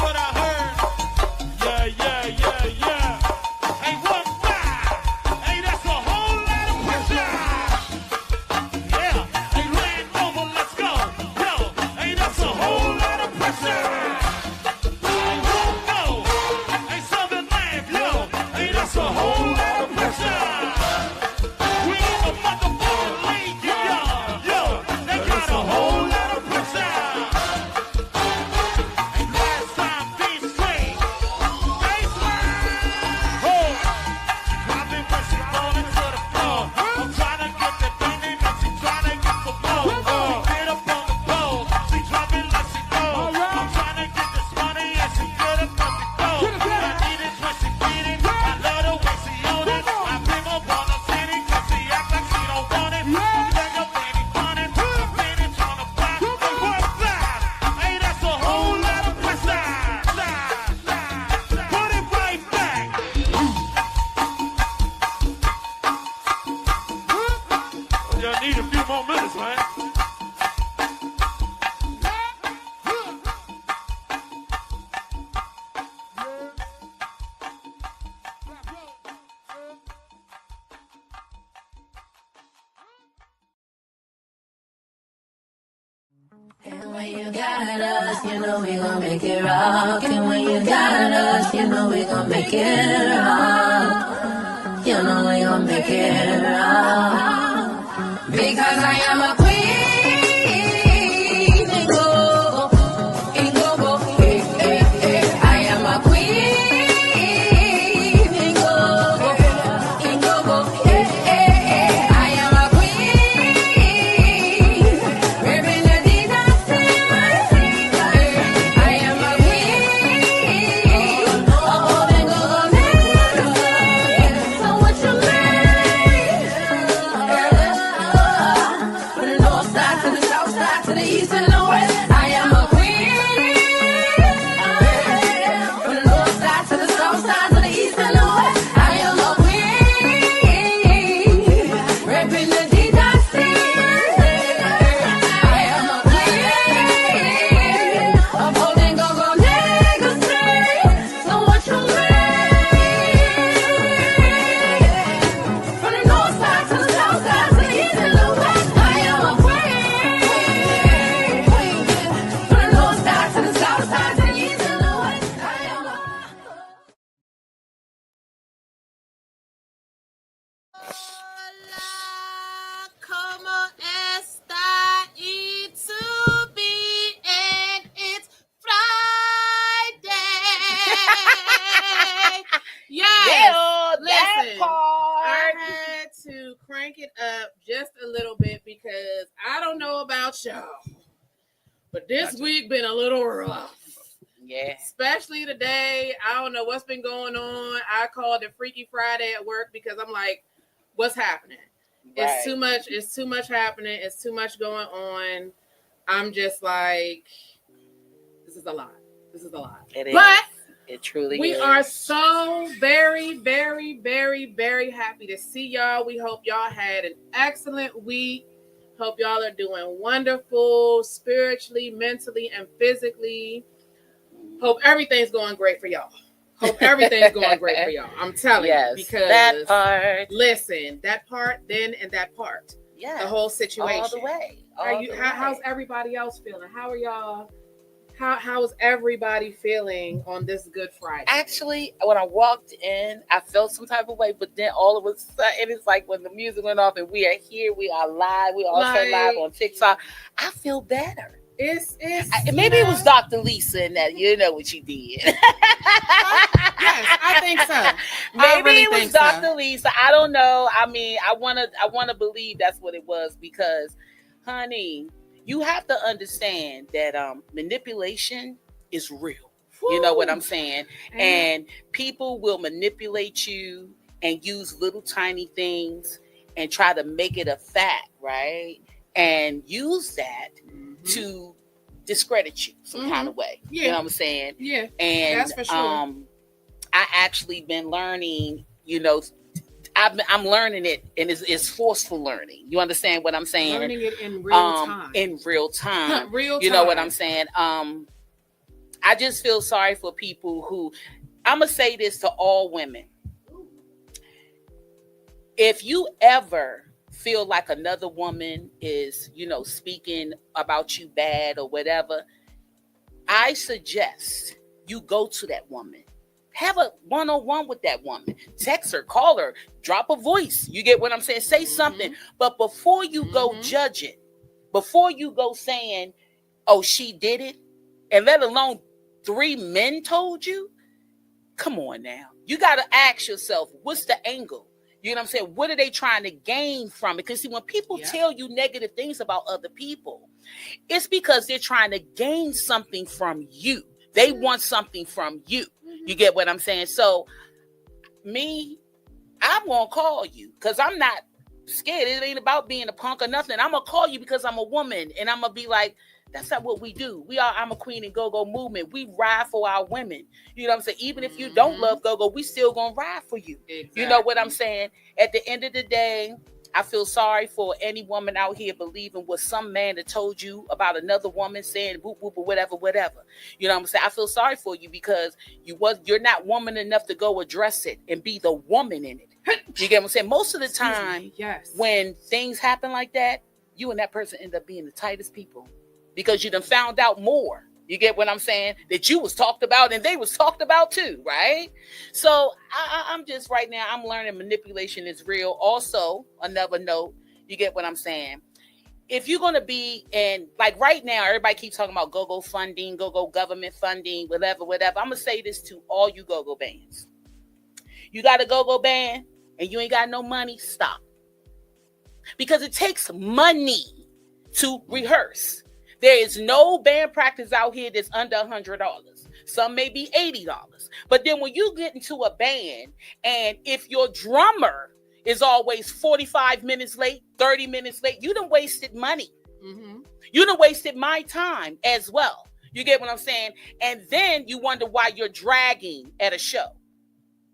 what when you got us, you know we gon' make it rock. And when you got us, you know we gon' make it rock. You know we gon' make it rock. Because I am a queen. And go, hey, hey, hey. I am a queen. And go, hey, hey, hey. I am a queen. Ripping the detox in my season. I am a queen. Oh, and go, so what you mean? From the north side to the south side to the east and the west, I am a queen. From the north side to the south side to the east and the west, I am a queen. Repping the detox I am a queen. Upholding go-go legacy. So what you mean? From the north side to the south side to the east and the west, I am a queen. From the north side to the south side to the east and the west, I am a Hola, ¿cómo está? It's to be, and it's Friday. Yes. Yeah, Listen, that part. I had to crank it up just a little bit because I don't know about y'all, but this week been a little rough. Yeah. Especially today. I don't know what's been going on. I called it Freaky Friday at work because I'm like, what's happening? Right. It's too much. It's too much happening. It's too much going on. I'm just like, this is a lot. This is a lot. It is. But It truly we is. are so very, very, very, very happy to see y'all. We hope y'all had an excellent week. Hope y'all are doing wonderful spiritually, mentally, and physically. Hope everything's going great for y'all. Hope everything's going great for y'all. I'm telling you. Because that part. listen, that part, then, and that part. Yeah. The whole situation. All the way. How's everybody else feeling? How are y'all? How is everybody feeling on this Good Friday? Actually, when I walked in, I felt some type of way, but then all of a sudden, it's like when the music went off and we are here, we are live, we are also live on TikTok. I feel better. Maybe it was Dr. Lisa and that, you know what she did. Yes, I think so. Maybe it was Dr. Lisa. I don't know. I mean, I wanna believe that's what it was because, honey, you have to understand that manipulation is real. You know what I'm saying? And people will manipulate you and use little tiny things and try to make it a fact, right? And use that to discredit you some kind of way. Yeah. You know what I'm saying? Yeah. And that's for sure. I actually been learning, you know, I'm learning it, and it's forceful learning. You understand what I'm saying? Learning it in real time. In real time. Real time. You know what I'm saying? I just feel sorry for people who, I'm going to say this to all women. If you ever feel like another woman is, you know, speaking about you bad or whatever, I suggest you go to that woman. Have a one-on-one with that woman. Text her, call her, drop a voice. You get what I'm saying? Say something. But before you go judging, before you go saying, oh, she did it, and let alone 3 men told you, come on now. You got to ask yourself, what's the angle? You know what I'm saying? What are they trying to gain from it? Because see, when people tell you negative things about other people, it's because they're trying to gain something from you. They want something from you. You get what I'm saying? So, me, I'm going to call you because I'm not scared. It ain't about being a punk or nothing. I'm going to call you because I'm a woman, and I'm going to be like, that's not what we do. I'm a queen and go-go movement. We ride for our women. You know what I'm saying? Even if you don't love go-go, we still going to ride for you. Exactly. You know what I'm saying? At the end of the day, I feel sorry for any woman out here believing what some man that told you about another woman saying whoop whoop or whatever. You know what I'm saying? I feel sorry for you because you're not woman enough to go address it and be the woman in it. You get what I'm saying? Most of the time, when things happen like that, you and that person end up being the tightest people. because you done found out more. You get what I'm saying? That you was talked about and they was talked about too, right? So I'm just right now, I'm learning manipulation is real. Also, another note, you get what I'm saying? If you're going to be in, like right now, everybody keeps talking about go-go funding, go-go government funding, whatever. I'm going to say this to all you go-go bands. You got a go-go band and you ain't got no money, stop. Because it takes money to rehearse. There is no band practice out here that's under $100. Some may be $80. But then when you get into a band, and if your drummer is always 45 minutes late, 30 minutes late, you done wasted money. Mm-hmm. You done wasted my time as well. You get what I'm saying? And then you wonder why you're dragging at a show.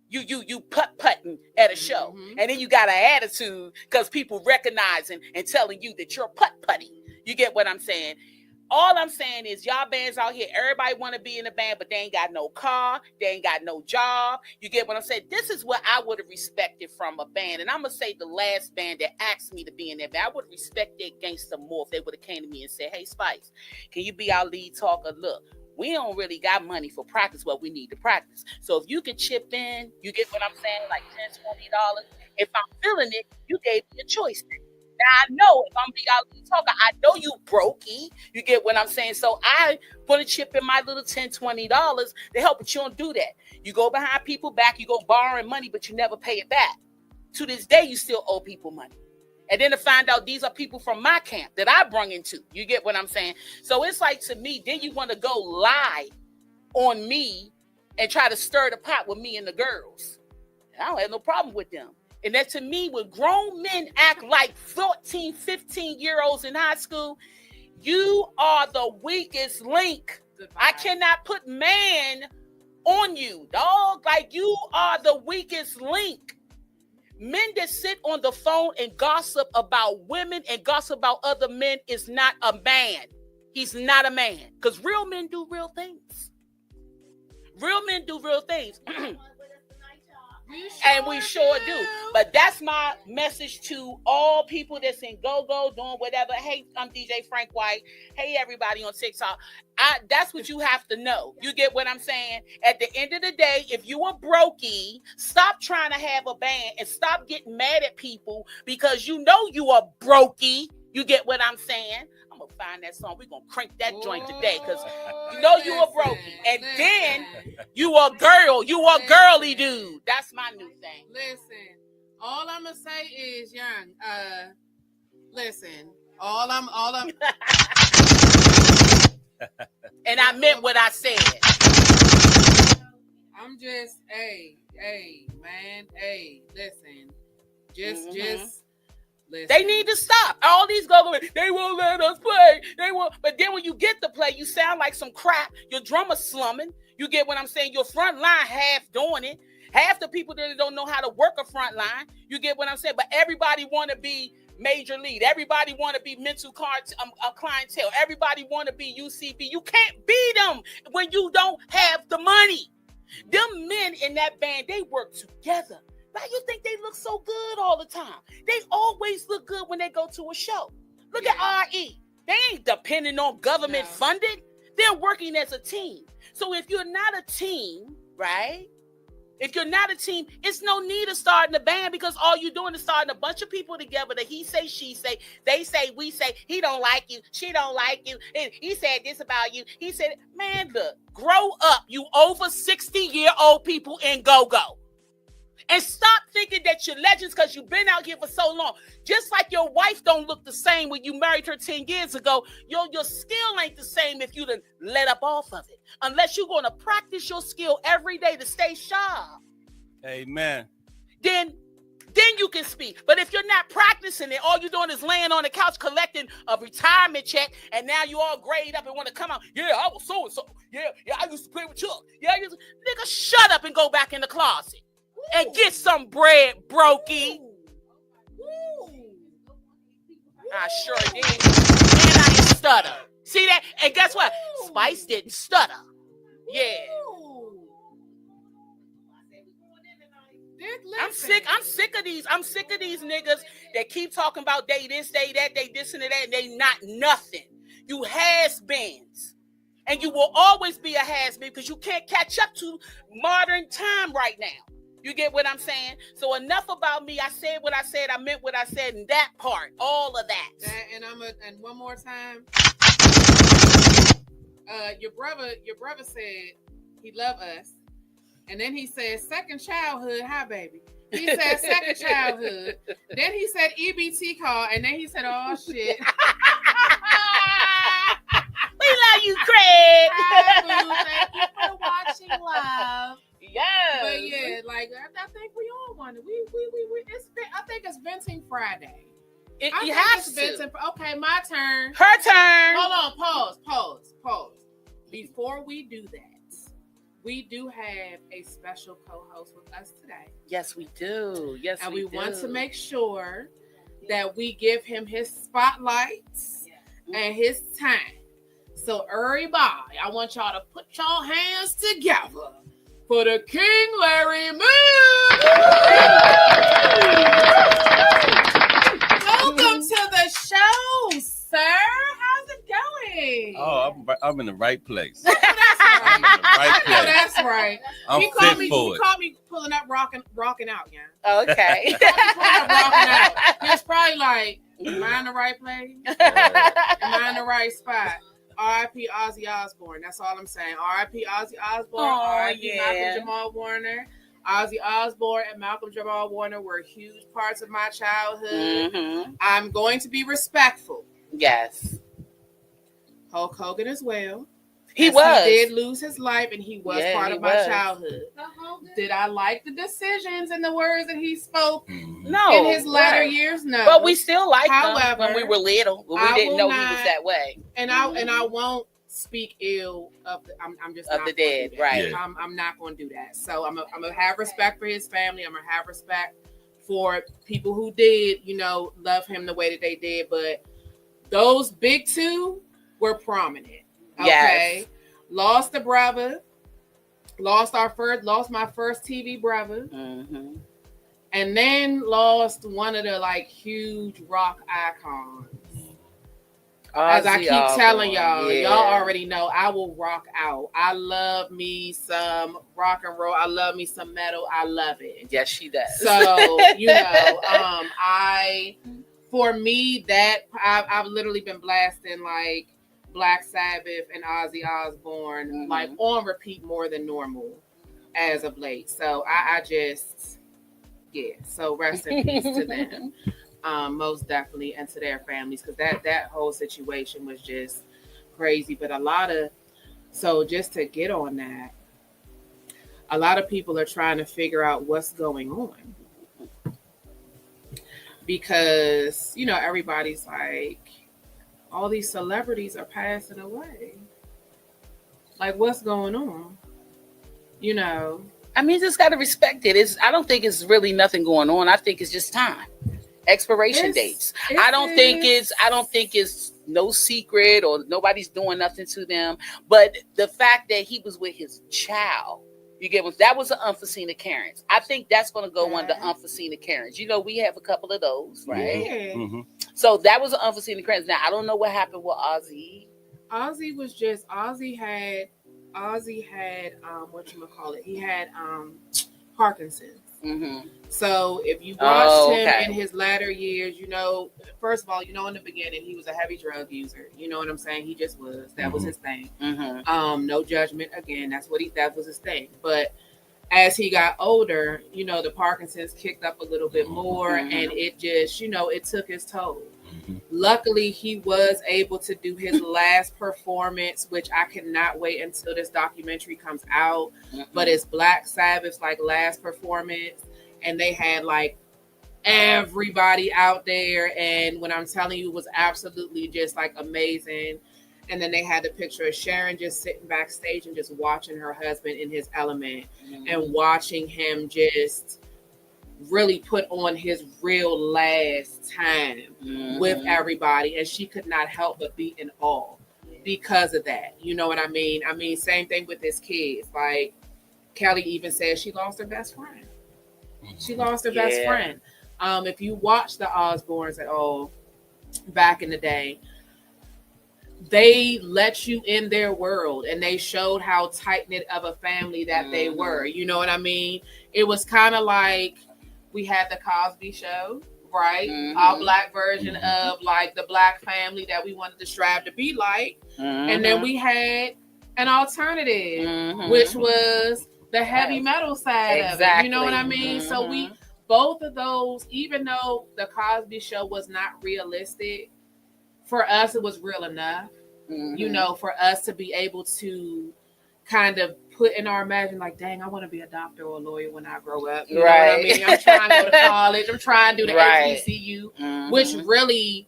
You putt-putting at a show. Mm-hmm. And then you got an attitude because people recognizing and telling you that you're putt-putting. You get what I'm saying? All I'm saying is y'all bands out here, everybody want to be in a band, but they ain't got no car. They ain't got no job. You get what I'm saying? This is what I would have respected from a band. And I'm going to say the last band that asked me to be in that band, I would respect their gangster more if they would have came to me and said, hey, Spice, can you be our lead talker? Look, we don't really got money for practice what we need to practice. So if you can chip in, you get what I'm saying, like $10, $20. If I'm feeling it, you gave me a choice. Now I know if I'm being out lead talker, I know you brokey. You get what I'm saying? So I want to chip in my little $10, $20 to help, but you don't do that. You go behind people back, you go borrowing money, but you never pay it back. To this day, you still owe people money. And then to find out these are people from my camp that I brung into. You get what I'm saying? So it's like, to me, then you want to go lie on me and try to stir the pot with me and the girls. I don't have no problem with them. And that, to me, when grown men act like 14, 15-year-olds in high school, you are the weakest link. I cannot put man on you, dog. Like, you are the weakest link. Men that sit on the phone and gossip about women and gossip about other men is not a man. He's not a man. Because real men do real things. Real men do real things. And we sure do. But that's my message to all people that's in go-go, doing whatever. Hey, I'm DJ Frank White. Hey, everybody on TikTok. That's what you have to know. You get what I'm saying? At the end of the day, if you are brokey, stop trying to have a band and stop getting mad at people because you know you are brokey. You get what I'm saying? I'm going to find that song. We're going to crank that joint today because you know you are brokey. And then you are girl. You are girly dude. That's my new thing. Listen, all I'm going to say is, Young, listen, all I'm and I meant what I said. I'm just, hey, man, listen, just listen. They need to stop. All these go-go, they won't let us play. They won't. But then when you get to play, you sound like some crap. Your drummer's slumming. You get what I'm saying? Your front line half doing it. Half the people that don't know how to work a front line. You get what I'm saying? But everybody want to be major lead. Everybody want to be mental clientele. Everybody want to be UCB. You can't beat them when you don't have the money. Them men in that band, they work together. Why you think they look so good all the time? They always look good when they go to a show. Look at RE. They ain't depending on government funding. They're working as a team. So if you're not a team, right? If you're not a team, it's no need of starting a band because all you're doing is starting a bunch of people together that he say, she say, they say, we say, he don't like you, she don't like you, and he said this about you. He said, man, look, grow up, you over 60-year-old people in go-go. And stop thinking that you're legends because you've been out here for so long. Just like your wife don't look the same when you married her 10 years ago, your skill ain't the same if you done let up off of it. Unless you're going to practice your skill every day to stay sharp. Amen. Then you can speak. But if you're not practicing it, all you're doing is laying on the couch collecting a retirement check, and now you all grayed up and want to come out. Yeah, I was so-and-so. Yeah, I used to play with Chuck. Yeah, nigga, shut up and go back in the closet. And get some bread, brokey. I sure did. And I didn't stutter. See that? And guess what? Spice didn't stutter. Yeah. I'm sick of these niggas that keep talking about they this, they that, they this and that, and they not nothing. You has-beens. And you will always be a has-been because you can't catch up to modern time right now. You get what I'm saying? So enough about me. I said what I said. I meant what I said in that part. All of that. And one more time. Your brother said he loved us. And then he said second childhood. Hi, baby. He said second childhood. Then he said EBT call. And then he said, oh, shit. We love you, Craig. Hi, boo. Thank you for watching, love. Yes. But yeah, like I think we all want it. I think it's venting Friday. You have to. Okay, my turn. Her turn. Hold on. Pause. Before we do that, we do have a special co-host with us today. Yes, we do. Yes, and we do. Want to make sure that we give him his spotlights and his time. So everybody, I want y'all to put y'all hands together for the King Larry Moon. Welcome to the show, sir. How's it going? Oh, I'm in the right place. That's right. I'm in the right place. That's right. I'm He fit for it. caught me pulling up, rocking out, yeah. Okay. He caught me pulling up, rocking out. He was probably like, am I in the right place? Am I in the right spot? R.I.P. Ozzy Osbourne. That's all I'm saying. R.I.P. Ozzy Osbourne. R.I.P. Malcolm Jamal Warner. Ozzy Osbourne and Malcolm Jamal Warner were huge parts of my childhood. Mm-hmm. I'm going to be respectful. Yes. Hulk Hogan as well. He was. He did lose his life, and he was part of my childhood. Did I like the decisions and the words that he spoke? No. In his latter years, no. But we still liked him when we were little. We didn't know he was that way. And I won't speak ill of the. I'm just of not the dead, right? Yeah. I'm not going to do that. So I'm gonna have respect for his family. I'm gonna have respect for people who did, love him the way that they did. But those big two were prominent. Okay, yes. Lost a brother, lost my first TV brother, and then lost one of the huge rock icons. As I keep telling y'all, y'all already know I will rock out. I love me some rock and roll. I love me some metal. I love it. Yes, she does. So for me that I've literally been blasting Black Sabbath and Ozzy Osbourne on repeat more than normal as of late. So I just so rest in peace to them. Most definitely, and to their families, because that whole situation was just crazy. But just to get on that, a lot of people are trying to figure out what's going on, because everybody's like, all these celebrities are passing away. What's going on? I mean, you just got to respect it. I don't think it's really nothing going on. I think it's just time. Expiration dates. I don't think it's no secret or nobody's doing nothing to them. But the fact that he was with his child, that was an unforeseen occurrence. I think that's going to go under unforeseen occurrence. We have a couple of those, right? Yeah. Mm-hmm. So that was an unforeseen occurrence. Now I don't know what happened with Ozzy. Ozzy had whatchamacallit? He had Parkinson's. Mm-hmm. So if you watched him in his latter years, first of all, in the beginning he was a heavy drug user. You know what I'm saying? He just was. That was his thing. Mm-hmm. No judgment. Again, that was his thing. But as he got older, the Parkinson's kicked up a little bit more, and it just, it took his toll. Luckily, he was able to do his last performance, which I cannot wait until this documentary comes out. But it's Black Sabbath's last performance, and they had everybody out there, and when I'm telling you, it was absolutely just amazing. And then they had the picture of Sharon just sitting backstage and just watching her husband in his element, and watching him just really put on his real last time with everybody. And she could not help but be in awe because of that. You know what I mean? I mean, same thing with his kids. Kelly even said she lost her best friend. She lost her best friend. If you watch the Osbournes at all back in the day, they let you in their world and they showed how tight-knit of a family that they were. You know what I mean? It was kind of like we had the Cosby Show, right? Our black version of like the black family that we wanted to strive to be like. And then we had an alternative, which was the heavy metal side of it. You know what I mean? So we, both of those, even though the Cosby Show was not realistic, for us it was real enough. You know, for us to be able to kind of put in our imagine, like, dang, I want to be a doctor or a lawyer when I grow up. You know what I mean? I'm trying to go to college. I'm trying to do the HBCU, which really,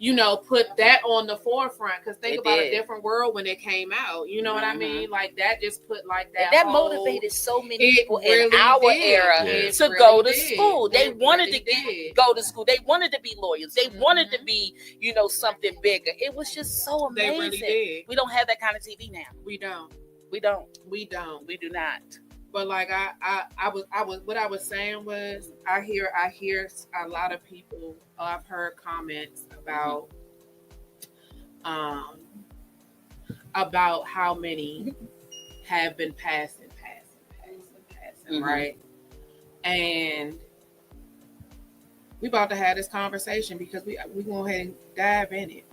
you know, put that on the forefront. Because think about a different world when it came out. You know what I mean? Like, that just put like that. And that motivated so many people in our era to go to school. They wanted to go to school. They wanted to be lawyers. They wanted to be, you know, something bigger. It was just so amazing. They really did. We don't have that kind of TV now. We don't. We don't. We don't. We do not. But like I was what I was saying was I hear a lot of people. I've heard comments about how many have been passing, right? And we about to have this conversation because we go ahead and dive in it.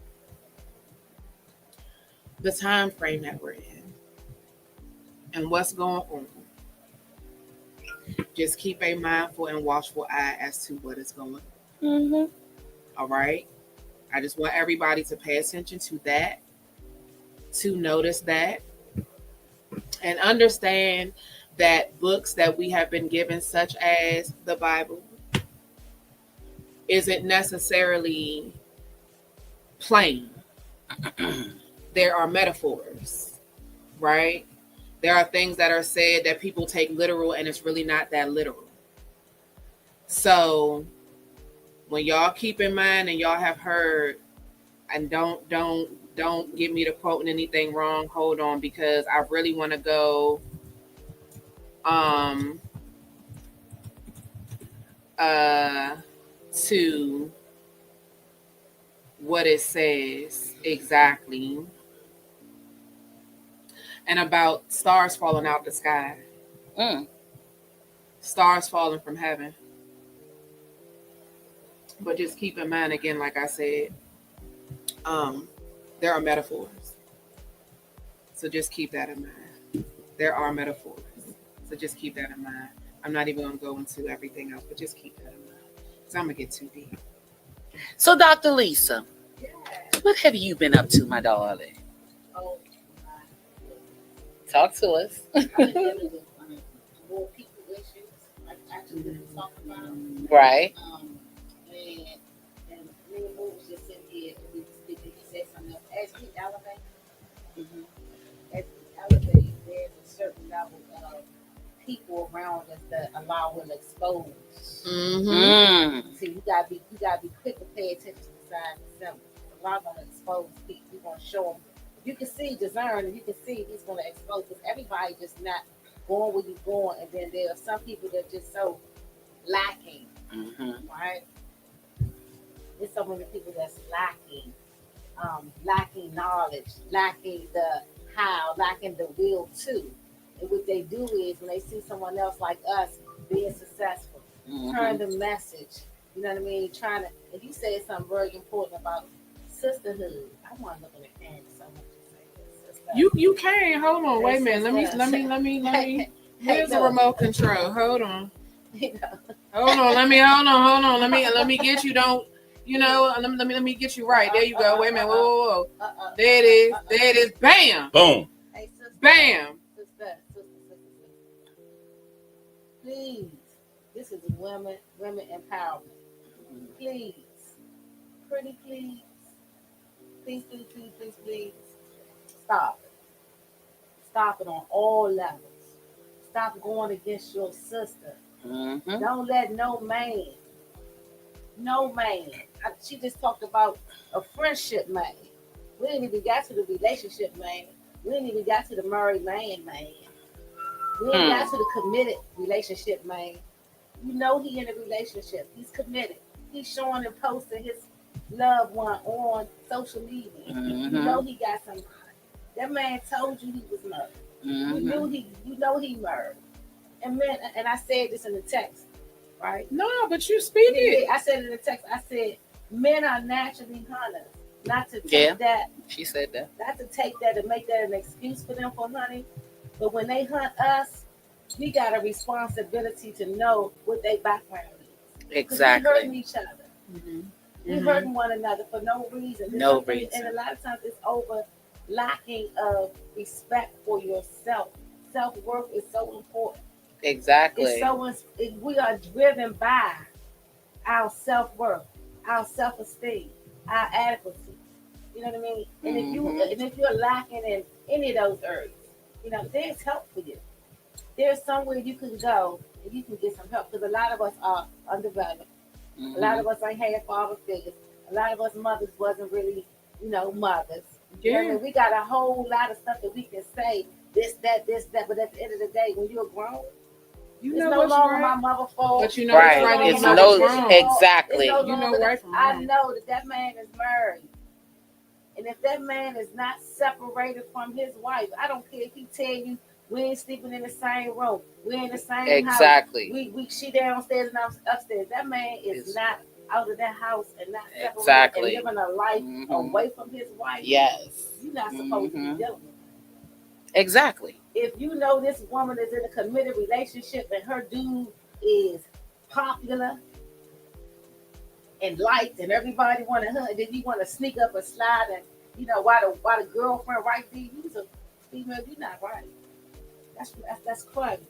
The time frame that we're in and what's going on. Just keep a mindful and watchful eye as to what is going on. All right. I just want everybody to pay attention to that, to notice that, and understand that books that we have been given, such as the Bible, isn't necessarily plain. There are metaphors, right? There are things that are said that people take literal, and it's really not that literal. So when y'all keep in mind, and y'all have heard, and don't get me to quoting anything wrong, hold on, because I really want to go to what it says exactly, and about stars falling out the sky. Stars falling from heaven. But just keep in mind, again, like I said, there are metaphors. So just keep that in mind. There are metaphors. So just keep that in mind. I'm not even going to go into everything else, but just keep that in mind. Because I'm going to get too deep. So, Dr. Lisa, what have you been up to, my darling? Oh, Talk to us. I'm dealing with more people issues. Like actually didn't talk about. Right. And many moves just in here. We speaking. He said something else. As we elevate, there's a certain level of people around us that Allah will expose. So you gotta be quick to pay attention to signs and symbols. Allah gonna expose people. He's gonna show them. You can see, discern, and you can see He's gonna expose. Because everybody just not going where you're going, and then there are some people that are just so lacking, right? There's so many people that's lacking, lacking knowledge, lacking the how, lacking the will to. And what they do is when they see someone else like us being successful, turn the message. You know what I mean? Trying to. And you said something very important about sisterhood. I want to look in the camera so much to say this. You can. Hold on. Wait a minute. Let me. Here's the remote control. Hold on. Hold on. Let me get you. Don't. You know. Let me get you right. There you go. Wait a minute. Whoa. There it is. Bam. Boom. Hey, sister. Bam. Sister. Please. This is women empowerment. Please. Pretty please. Please. Stop it. Stop it on all levels. Stop going against your sister. Don't let no man. She just talked about a friendship man. We ain't even got to the relationship man. We ain't even got to the married man. We ain't got to the committed relationship man. You know he in a relationship. He's committed. He's showing and posting his loved one on social media. Mhm. You know he got some. That man told you he was murdered. You know he murdered. And man, and I said this in the text, right? No, but you speak it. I said in the text, I said men are naturally hunters. Not to take that. She said that. Not to take that and make that an excuse for them for hunting. But when they hunt us, we got a responsibility to know what their background is. Exactly. We're hurting each other. Mm-hmm. We're hurting one another for no reason. No reason. And a lot of times it's over lacking of respect for yourself. Self-worth is so important. Exactly. We are driven by our self-worth, our self-esteem, our adequacy. You know what I mean? And if you're lacking in any of those areas, you know, there's help for you. There's somewhere you can go and you can get some help, because a lot of us are undeveloped. A lot of us ain't had father figures. A lot of us mothers wasn't really, you know, mothers. You know what I mean? We got a whole lot of stuff that we can say, this, that. But at the end of the day, when you're grown, You it's know no what's longer right. my mother's fault. But you know Right. what's right. It's and no what's wrong. exactly. No You know longer right from I wrong. know that man is married. And if that man is not separated from his wife, I don't care if he tell you we ain't sleeping in the same room, we in the same Exactly. house. We she downstairs and I'm upstairs. That man is not out of that house and not separated Exactly. and living a life away from his wife. Yes. You're not supposed to be dealing with. Exactly. If you know this woman is in a committed relationship and her dude is popular and liked and everybody want to hunt, then you want to sneak up and slide and, you know, why the girlfriend right there, you's a female, you're not right. That's crazy.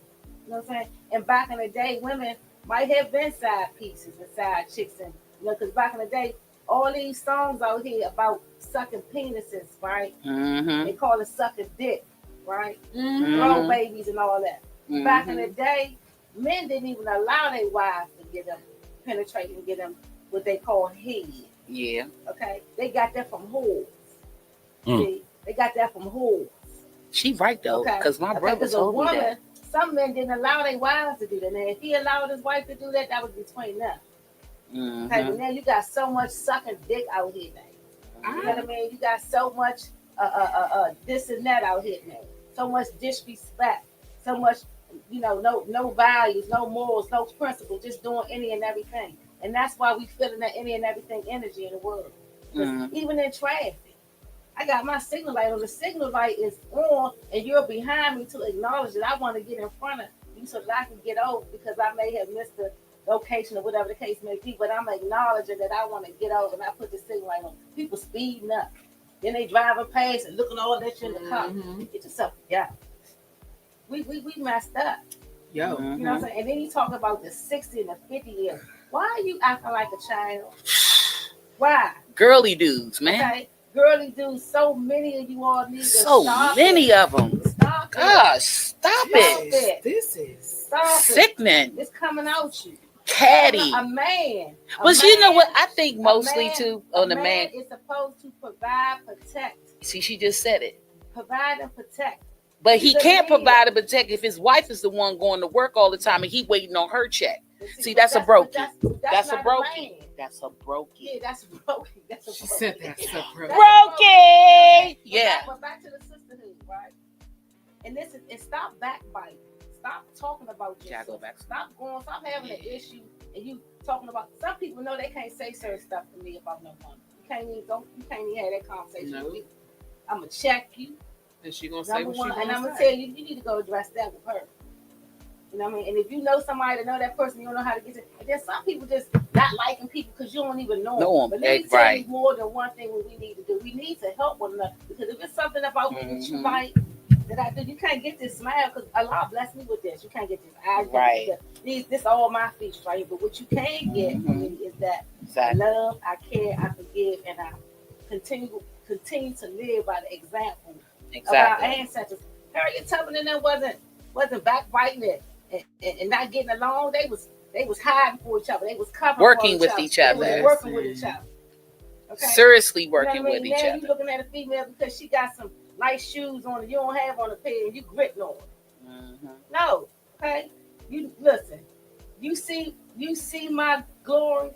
You know what I'm saying? And back in the day, women might have been side pieces and side chicks, and you know, because back in the day, all these songs out here about sucking penises, right? They call it sucking dick, right? Throw babies and all that. Back in the day, men didn't even allow their wives to get them penetrate and get them what they call head. Yeah. Okay, they got that from whores. See, they got that from whores. She right though, because my brother told me that. Some men didn't allow their wives to do that. And if he allowed his wife to do that, that was between them. Okay, but now you got so much sucking dick out here now. You know what I mean? You got so much this and that out here now. So much disrespect. So much, you know, no values, no morals, no principles, just doing any and everything. And that's why we feeling that any and everything energy in the world. Even in traffic, I got my signal light on. The signal light is on, and you're behind me to acknowledge that I want to get in front of you so that I can get over, because I may have missed the location or whatever the case may be. But I'm acknowledging that I want to get over, and I put the signal light on. People speeding up, then they driving past and looking all that shit in the car. Get yourself together. We messed up. Yo. You know what I'm saying? And then you talk about the 60 and the 50 years. Why are you acting like a child? Why? Girly dudes, man. Okay. Girly dudes, so many of you all need to stop many of them. Stop Gosh, stop it. This is sickening. It's coming out you. Catty. A man. But you know what? I think mostly too on the man is supposed to provide, protect. See, she just said it. Provide and protect. But he can't provide and protect if his wife is the one going to work all the time and he waiting on her check. See, that's a brokey. That's a brokey. That's a brokey. Yeah, that's a brokey. That's a brokey. She said that's a brokey. Brokey. Yeah. But back to the sisterhood, right? And this is stop backbiting. Stop talking about yourself. Stop having an issue and you talking about. Some people know they can't say certain stuff to me about no woman. You can't even have that conversation with me. I'm gonna check you. And she gonna say what she gonna say. And I'm gonna tell you, you need to go address that with her. You know what I mean? And if you know somebody that know that person, you don't know how to get it. And there's some people just not liking people because you don't even know them. But let me tell you more than one thing what we need to do. We need to help one another. Because if it's something about me that you like, that I do, you can't get this smile because Allah bless me with this. You can't get this eye. Right. This all my features right here. But what you can get from me is that I love, I care, I forgive, and I continue to live by the example of our ancestors. Harriet Tubman and them wasn't backbiting and not getting along. They was hiding for each other. They was covering working with each other. They was working with each other. Okay? Seriously working with each other. You looking at a female because she got some nice shoes on and you don't have on a pair and you gritting on her. No, okay. You listen. You see my glory.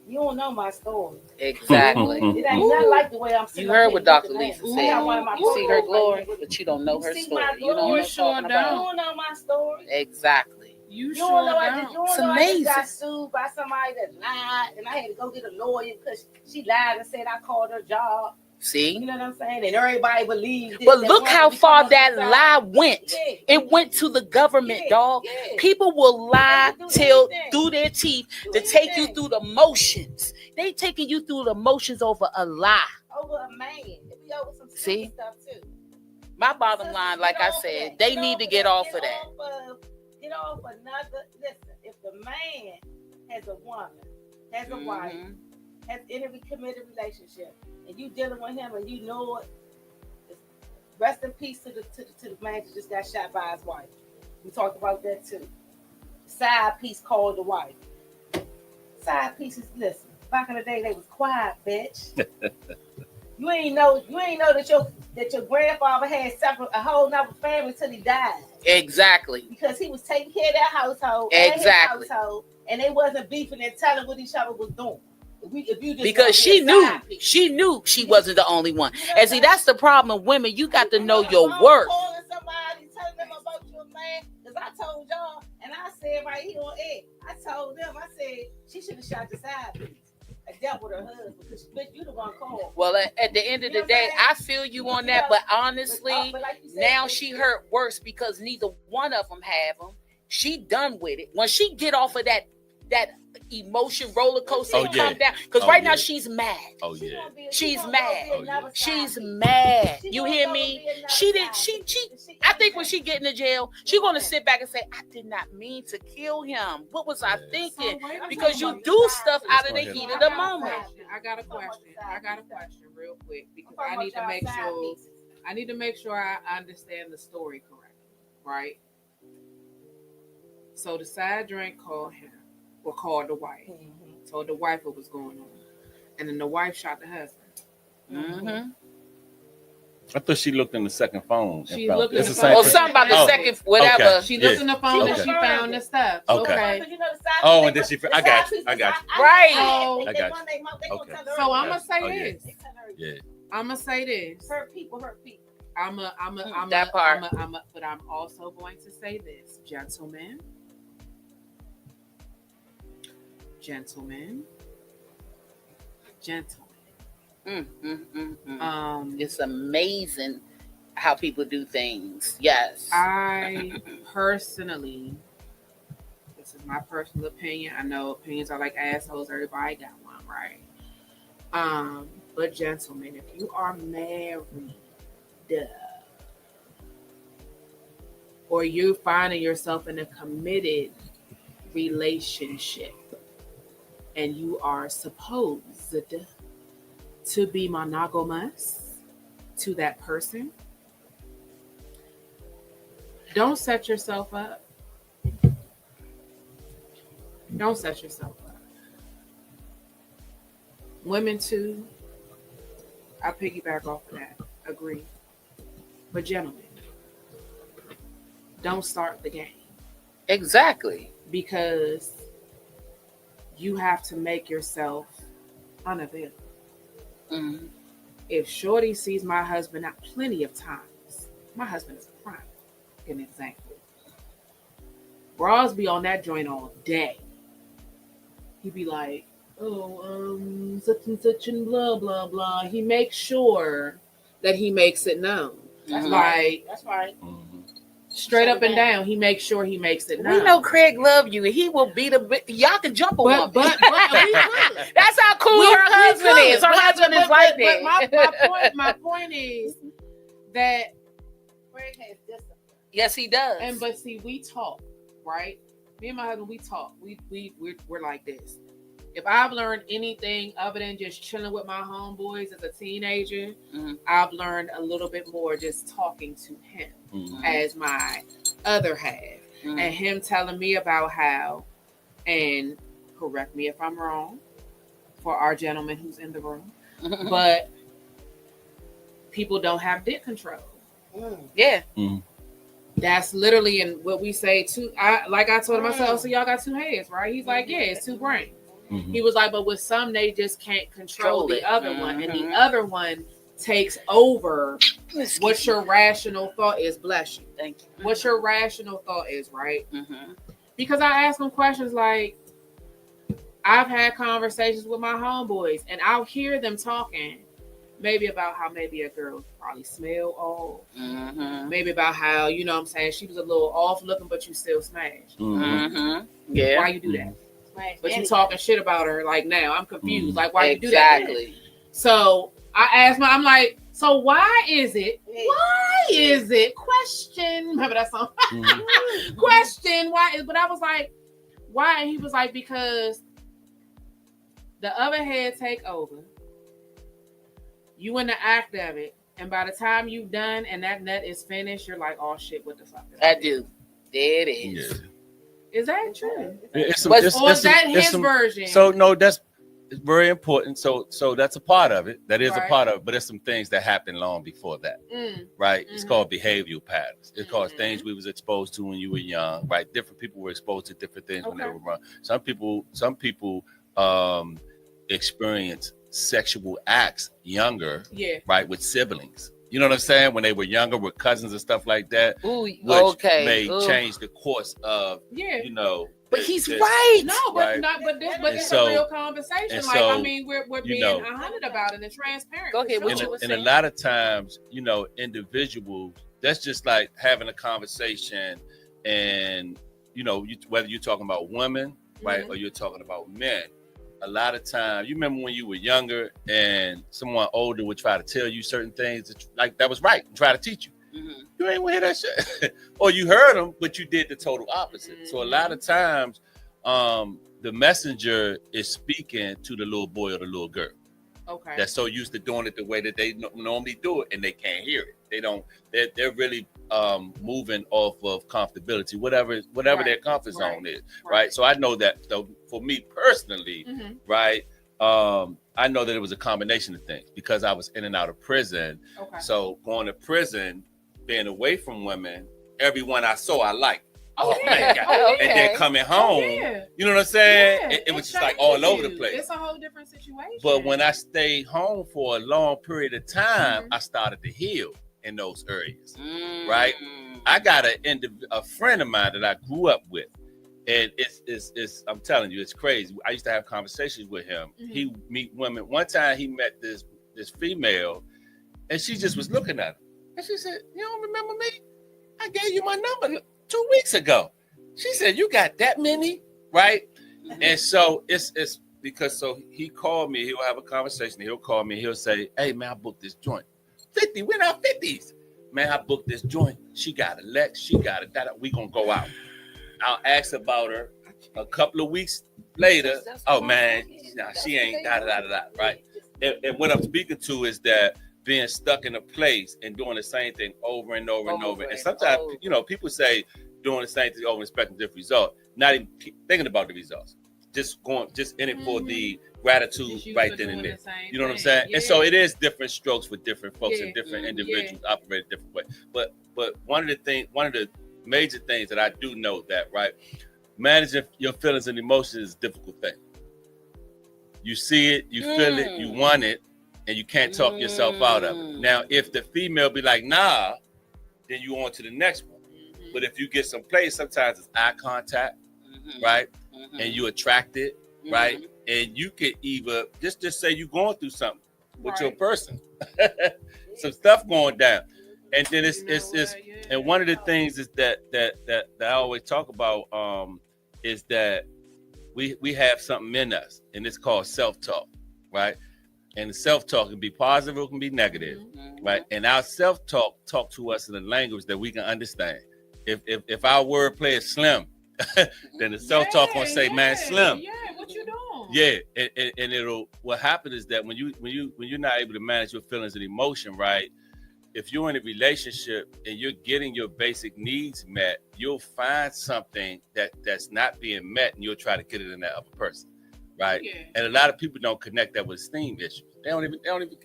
You don't know my story. Exactly. It ain't nothing like the way I'm sitting. You heard what Dr. looking Lisa at. said. I got one of my You see her programs glory, right here. but you don't know her see story. my You don't know glory. what I'm talking You about. don't know my story. Exactly. You You sure don't know don't. you don't It's know I amazing. just got sued by somebody that lied, and I had to go get a lawyer because she lied and said I called her job. See? You know what I'm saying? And everybody believed it. But look how far that lie went. Yeah. It went to the government, dog. Yeah. People will lie till through their teeth Do to take you anything. through the motions. They taking you through the motions over a lie. Over a man. It be over some See? stupid stuff too. My bottom line, like I said, they need to get off of that. Get off another. Listen, if the man has a woman, has a wife, has any committed relationship, and you dealing with him, and you know it, rest in peace to the man that just got shot by his wife. We talked about that too. Side piece called the wife. Side pieces. Listen, back in the day, they was quiet, bitch. You ain't know that your grandfather had a whole nother family till he died. Exactly. Because he was taking care of that household Exactly. and his household, and they wasn't beefing and telling what each other was doing. If you just because she knew she wasn't the only one. And see, that's the problem with women. You got to know your worth. Calling somebody, telling them about your man, because I told y'all, and I said right here on air, I told them, I said she should have shot the side piece. I dealt with her husband because bitch, you the one called. Well, at the end of the day, I feel you on that, but honestly, now she hurt worse because neither one of them have them. She done with it. When she get off of that emotion roller coaster and calm down, because right now she's mad. Oh yeah, she's mad. She's mad. You hear me? She I think when she get in the jail, she's gonna sit back and say, I did not mean to kill him. What was I thinking? Because you do stuff out of the heat of the moment. I got a question real quick, because I need to make sure I understand the story correctly, right? So the side drink called him, or called the wife, told the wife what was going on, and then the wife shot the husband. I thought she looked in the second phone. She looked in the phone. Or something about the second, whatever. Okay. She looked in the phone and she found the stuff. Okay. Oh, and then she. I got you. Right. I got you. Okay. So I'm gonna say this. Yeah. I'm gonna say this. Hurt people. That part. But I'm also going to say this, gentlemen. It's amazing how people do things. Yes. I personally, this is my personal opinion. I know opinions are like assholes. Everybody got one, right? But gentlemen, if you are married, or you're finding yourself in a committed relationship, and you are supposed to be monogamous to that person, don't set yourself up. Don't set yourself up. Women too, I piggyback off of that. Agree. But gentlemen, don't start the game. Exactly. Because you have to make yourself unavailable. If Shorty sees my husband out plenty of times, my husband is a prime example. Bras be on that joint all day. He be like, such and such and blah, blah, blah. He makes sure that he makes it known. That's right. Straight up and down, he makes sure he makes it known. We know Craig love you, and he will beat y'all can jump a woman. But we could. That's how cool her husband is. Her husband is like that. My point is that Craig has discipline. Yes, he does. But see, we talk, right? Me and my husband, we talk. We're like this. If I've learned anything other than just chilling with my homeboys as a teenager, I've learned a little bit more just talking to him as my other half. And him telling me about how, and correct me if I'm wrong, for our gentleman who's in the room, but people don't have dick control. Yeah. That's literally in what we say too. I told him, I said, so y'all got two heads, right? He's like, yeah, it's two brains. He was like, but with some, they just can't control the other one. And the other one takes over what your rational thought is. Bless you. Thank you. What your rational thought is, right? Because I ask them questions like, I've had conversations with my homeboys, and I'll hear them talking maybe about how maybe a girl probably smell off. Maybe about how, you know what I'm saying, she was a little off looking, but you still smashed. Yeah. Why you do that? But you talking shit about her like now. I'm confused. Like, why you do that? Exactly. So I asked I'm like, so why is it? Question. Remember that song? Question. Why? But I was like, why? And he was like, because the other head take over. You in the act of it. And by the time you done and that nut is finished, you're like, oh shit, what the fuck? I do. There it is. Yeah. Is that true? Or is that his version? So no, that's very important. So that's a part of it. That is a part of it, but there's some things that happen long before that. Right? It's called behavioral patterns. It's called things we was exposed to when you were young, right? Different people were exposed to different things when they were young. Some people experience sexual acts younger, right, with siblings. You know what I'm saying? When they were younger with cousins and stuff like that, which may change the course of, you know. But he's right. No, but it's a real conversation. Like, I mean, we're being 100 about it and transparent. Go ahead. And a lot of times, you know, individuals, that's just like having a conversation, and you know, whether you're talking about women, right, or you're talking about men. A lot of times, you remember when you were younger and someone older would try to tell you certain things that was right and try to teach you. You ain't want to hear that shit. Or you heard them, but you did the total opposite. So a lot of times, the messenger is speaking to the little boy or the little girl. Okay. That's so used to doing it the way that they normally do it, and they can't hear it. They don't. They're really moving off of comfortability, whatever their comfort zone is, right? So I know that. So for me personally, right, I know that it was a combination of things because I was in and out of prison. Okay. So going to prison, being away from women, everyone I saw I liked. Oh man, and then coming home, you know what I'm saying? It was just like all over the place. It's a whole different situation. But when I stayed home for a long period of time, I started to heal in those areas, right? I got a friend of mine that I grew up with, and it's I'm telling you, it's crazy. I used to have conversations with him. He meet women. One time he met this female, and she just was looking at him, and she said, "You don't remember me? I gave you my number 2 weeks ago." She said, "You got that many?" Right? And so it's because so he called me, he'll have a conversation, he'll call me, he'll say, "Hey man, I booked this joint. 50, we're not 50s. Man, I booked this joint. She got a Lex, she got it. We gonna go out." I'll ask about her a couple of weeks later. Oh man, she ain't right? And what I'm speaking to is that being stuck in a place and doing the same thing over and over and over. And sometimes, you know, people say doing the same thing over and expecting different results, not even thinking about the results, just in it for the gratitude right then and there. You know what I'm saying? Yeah. And so it is different strokes for different folks and different individuals operate a different way. But one of the major things that I do know that, right, managing your feelings and emotions is a difficult thing. You see it, you feel it, you want it, and you can't talk yourself out of it. Now, if the female be like, nah, then you on to the next one. But if you get some place, sometimes it's eye contact, right? And you attract it, right? And you could either just say you're going through something with your person. Some stuff going down. And then it's and one of the things is that I always talk about is that we have something in us, and it's called self-talk, right? And the self-talk can be positive or it can be negative, right? And our self-talk talk to us in a language that we can understand. If our wordplay is slim, then the self-talk gonna say, "Man, slim." Yeah, what you doing? Yeah, and it'll. What happens is that when you're not able to manage your feelings and emotion, right? If you're in a relationship and you're getting your basic needs met, you'll find something that's not being met, and you'll try to get it in that other person, right? Yeah. And a lot of people don't connect that with esteem issues. They don't even,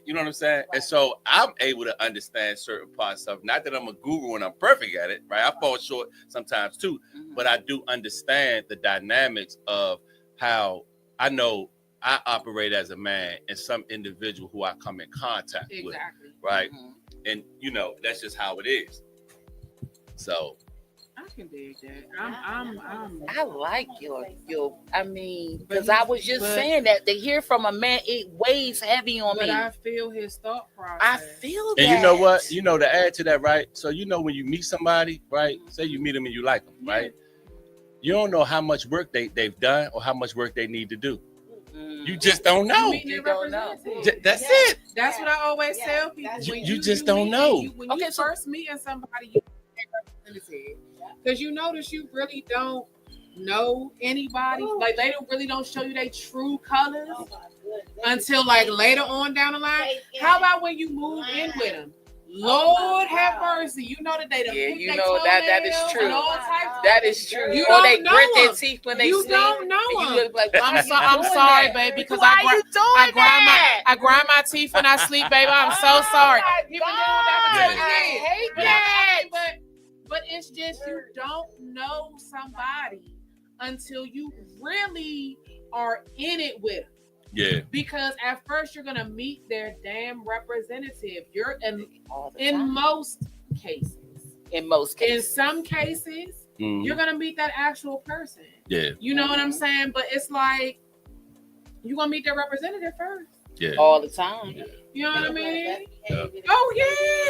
you know what I'm saying? Right. And so I'm able to understand certain parts of, not that I'm a guru and I'm perfect at it, right? I fall short sometimes too, but I do understand the dynamics of how I know I operate as a man and some individual who I come in contact with, right? And you know, that's just how it is. So I can dig that. I like your. I mean, because I was just saying that to hear from a man, it weighs heavy on me. But I feel his thought process. I feel that. And you know what? You know, to add to that, right? So you know when you meet somebody, right? Say you meet them and you like them, right? You don't know how much work they've done or how much work they need to do. You just don't know. You don't know. That's it. That's what I always tell people. You just don't know. When you first meeting somebody, you because you notice you really don't know anybody. Like they really don't show you their true colors until like later on down the line. How about when you move in with them? Lord have mercy. You know that they don't. Yeah, you know that is true. That is true. You or they don't know grit their them. teeth when they You sleep. don't know You them. look like, I'm sorry, baby, because I grind my teeth when I sleep, baby. I'm so sorry. People I hate that. But it's just you don't know somebody until you really are in it with them. Yeah. Because at first you're gonna meet their damn representative. You're in most cases. In some cases, you're gonna meet that actual person. Yeah. You know what I'm saying? But it's like you're gonna meet their representative first. Yeah. All the time. Yeah. You know what I mean? Yeah. Oh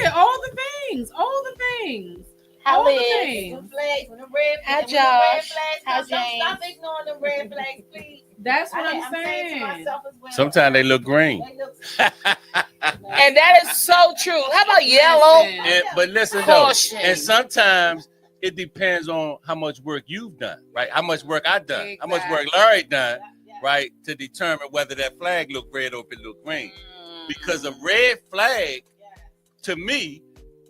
yeah, all the things. How is Hi, Josh? Hi, James? Stop ignoring the red flags, please. That's what I'm saying. To saying. myself as well. Sometimes they look green. And that is so true. How about yellow? But listen Caution. though, and sometimes it depends on how much work you've done, right? How much work I've done, how much work Larry done, right? To determine whether that flag look red or if it look green. Because a red flag, to me,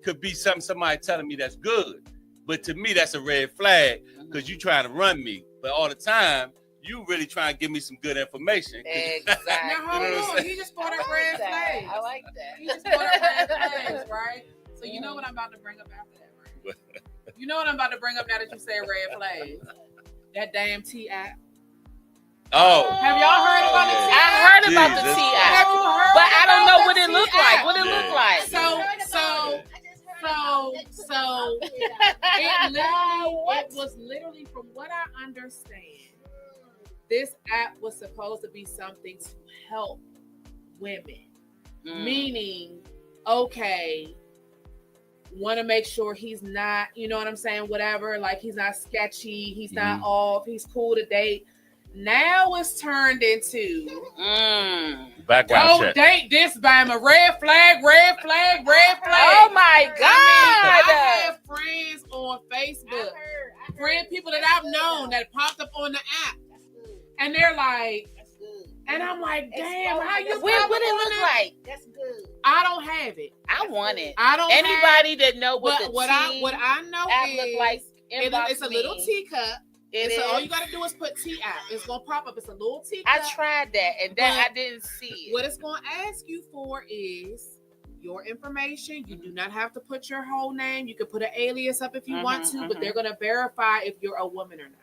could be somebody telling me that's good. But to me, that's a red flag because you trying to run me. But all the time, you really trying to give me some good information. Exactly. Now hold on, he just bought a red flag. I like that. He just bought a red flags, right? So you know what I'm about to bring up after that, right? You know what I'm about to bring up now that you say red flags? That damn T app. Oh. Have y'all heard about the T app? I heard about the T app. Have you heard But I don't know about what the it look T like. app? What it look like? So it was literally, from what I understand, this app was supposed to be something to help women. Meaning, okay, want to make sure he's not, you know what I'm saying, whatever, like he's not sketchy, he's not off, he's cool to date. Now it's turned into background check. Don't date this Bama. Red flag. Oh my God. I have friends on Facebook, people that I've known that popped up on the app, and they're like, and I'm like, damn, how you? What it look like? That's good. I don't have it. I want it. I don't. Anybody that know what the what I know app is look like? It's a little teacup. All you gotta do is put T app. It's gonna pop up. It's a little teacup. I tried that, and I didn't see it. What it's gonna ask you for is your information. You do not have to put your whole name. You can put an alias up if you want to, but they're gonna verify if you're a woman or not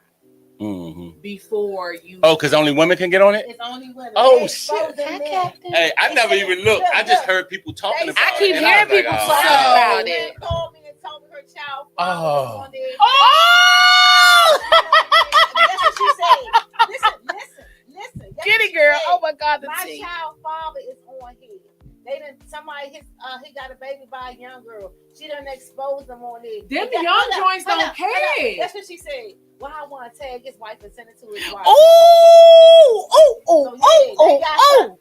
before you. Oh, because only women can get on it? It's only women. Oh, shit. Hey, I never even looked. I just heard people talking about it. I keep hearing people talking about it. Called me and told me her child Oh. on there. Oh! That's what she said. Listen. Get it, girl. Oh my God, the My tea. child father is on here. They didn't. He got a baby by a young girl. She done exposed them on there. Them young joints don't care. That's what she said. Well, I want to tag his wife and send it to his wife.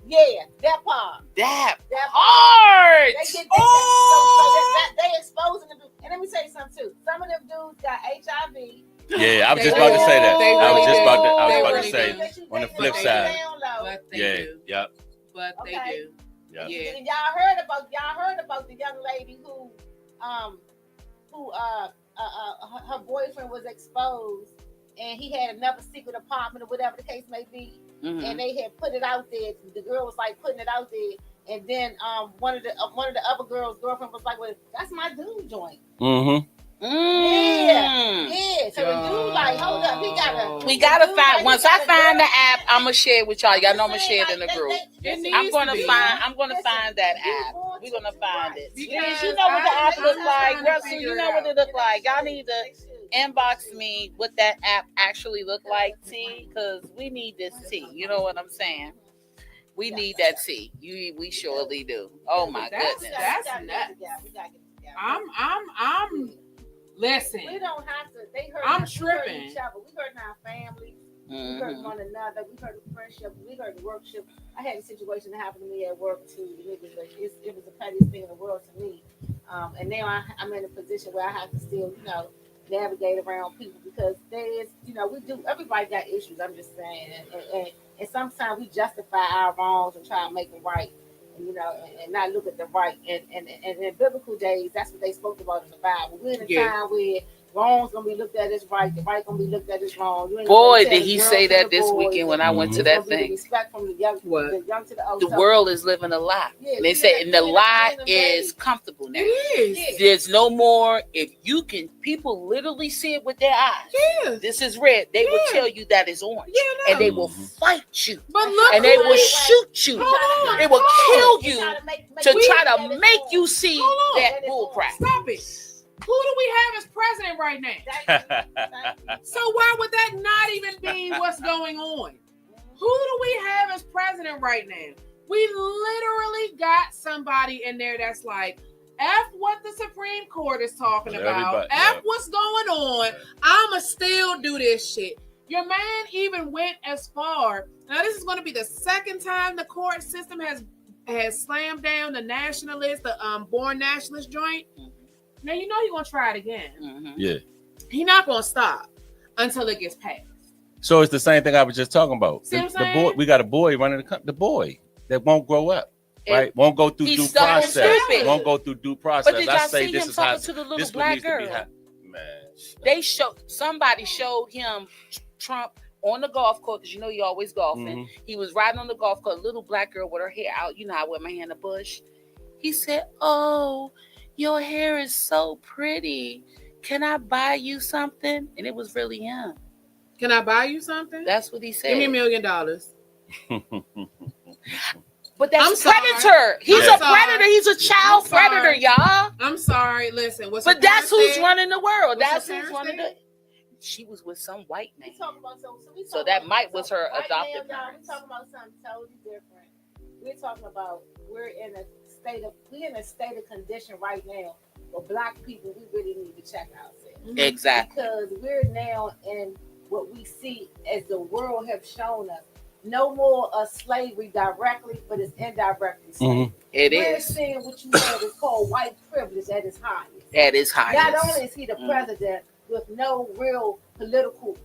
Yeah, that part. That That hard. They exposing them. And let me tell you something too. Some of them dudes got HIV. Yeah, I was just about to say that. I was just about to say do. on the flip side. But they Yeah, do. yep. But they do. Yep. Yeah. And y'all heard about the young lady who her boyfriend was exposed, and he had another secret apartment or whatever the case may be, and they had put it out there. The girl was like putting it out there, and then one of the other girls' girlfriend was like, "Well, that's my dude joint." Yeah. So the dude like, hold up, we gotta find. Once I find the app, I'm gonna share it with y'all. Y'all know I'm gonna share it in the group. I'm gonna find that app. We're gonna find it. Liz, you know what the app look like. Russell, you know what it look like. Y'all need to inbox me what that app actually look like, T, because we need this tea. You know what I'm saying? We need that tea. We surely do. Oh my goodness. That's nuts. I'm listen. We don't have to. They hurt. I'm us, tripping. We hurt each other. We hurt our families. We hurt one another. We hurt the friendship. We hurt the workship. I had a situation that happened to me at work too. It was the pettiest thing in the world to me. And now I'm in a position where I have to still, navigate around people because there is, everybody got issues. I'm just saying, and sometimes we justify our wrongs and try to make them right, and not look at the right. And in biblical days, that's what they spoke about in the Bible. We're in a time where wrong's gonna be looked at as right, the right gonna be looked at as wrong. Boy, did he say that this weekend when I went to that thing. Respect from the young to the old. The world is living a lie. And they say, and the lie is comfortable now. It is. There's no more. If you can, people literally see it with their eyes. Yeah. This is red. They will tell you that is orange, and they will fight you. But look, and they will shoot you. They will kill you to try to make you see that bullcrap. Stop it. Who do we have as president right now? So why would that not even be what's going on? Who do we have as president right now? We literally got somebody in there that's like, F what the Supreme Court is talking about. F what's going on. I'ma still do this shit. Your man even went as far. Now this is going to be the second time the court system has slammed down the nationalist, the born nationalist joint. Now you know he's gonna try it again. Yeah, he's not gonna stop until it gets passed. So it's the same thing I was just talking about. The boy, we got a boy running the boy that won't grow up, right? Won't go through due process. Won't go through due process. But did y'all see him talking to the little black girl? Man, somebody showed him Trump on the golf course because he always golfing. He was riding on the golf course. A little black girl with her hair out. You know, I wear my hair in a bush. He said, "Oh, your hair is so pretty. Can I buy you something?" And it was really him. Can I buy you something? That's what he said. Give me $1 million. But that's predator. He's a predator. He's a child predator, y'all. I'm sorry. Listen, but that's who's running the world. That's who's running the. She was with some white man. So that might was her adopted parents. We're talking about something totally different. We're talking about we're in a state of condition right now where black people, we really need to check ourselves. Exactly. Because we're now in what we see as the world have shown us. No more of slavery directly, but it's indirectly slavery. We're seeing what you said is called white privilege at its highest. At its highest. Not only is he the president with no real political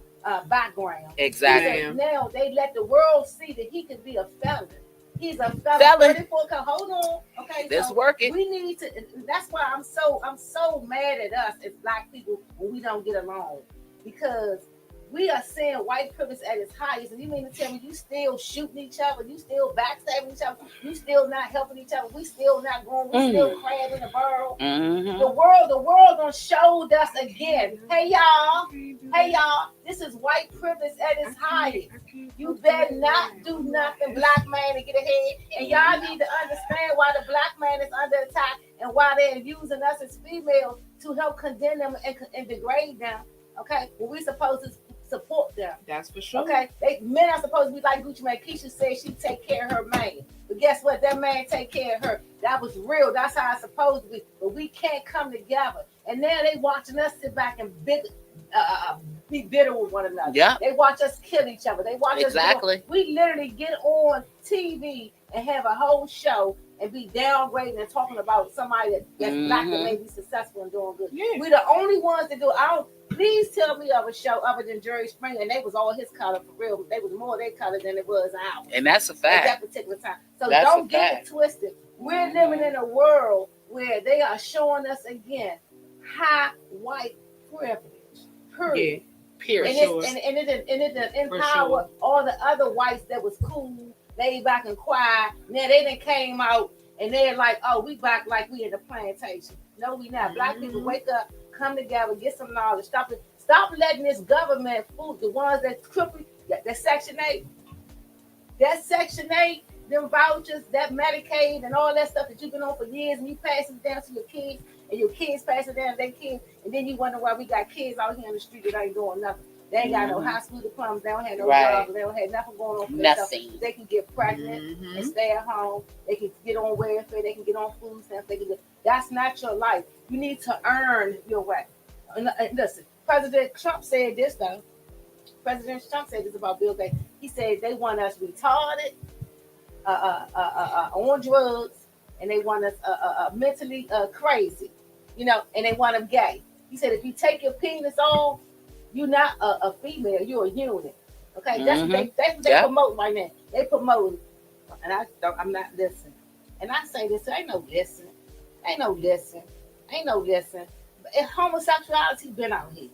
background. Exactly. Now they let the world see that he can be a felon. He's a felon. Hold on. Okay. Let's work it. We need to, and that's why I'm so mad at us as black people when we don't get along. Because we are seeing white privilege at its highest. And you mean to tell me you still shooting each other, you still backstabbing each other, you still not helping each other, we still not going, we still crabbing the barrel. The world gonna show us again. Hey y'all, this is white privilege at its highest. You better not do nothing, black man, to get ahead. And y'all need to understand why the black man is under attack and why they're using us as females to help condemn them and degrade them. Okay, well, we're supposed to support them. That's for sure. Okay, men are supposed to be like Gucci Mane. Keisha said she take care of her man, but guess what? That man take care of her. That was real. That's how it's supposed to be. But we can't come together. And now they watching us sit back and be bitter with one another. Yeah. They watch us kill each other. They watch us. We literally get on TV and have a whole show and be downgrading and talking about somebody that's black that may be successful and doing good. Yeah. We're the only ones that do it. Please tell me of a show other than Jerry Springer, and they was all his color for real. They was more their color than it was ours. And that's a fact. At that particular time. So don't get it twisted. We're living in a world where they are showing us again high white privilege. Period. Period. And it empower all the other whites that was cool, laid back and quiet. Now they done came out and they're like, oh, we back like we in the plantation. No, we not. Black people, wake up, come together, get some knowledge. Stop letting this government fool the ones that's crooked, that Section 8. that Section 8, them vouchers, that Medicaid, and all that stuff that you've been on for years, and you pass it down to your kids, and your kids pass it down to their kids, and then you wonder why we got kids out here in the street that ain't doing nothing. They ain't got no high school diplomas. They don't have no jobs. They don't have nothing going on for themselves. They can get pregnant and stay at home. They can get on welfare. They can get on food stamps. That's not your life. You need to earn your way. And listen, President Trump said this, though. President Trump said this about Bill Gates. He said they want us retarded, on drugs, and they want us mentally crazy, and they want them gay. He said if you take your penis off, you're not a female, you're a unit. Okay, that's what they promote right now. They promote, and I'm not listening. And I say this, ain't no listen. Homosexuality been out here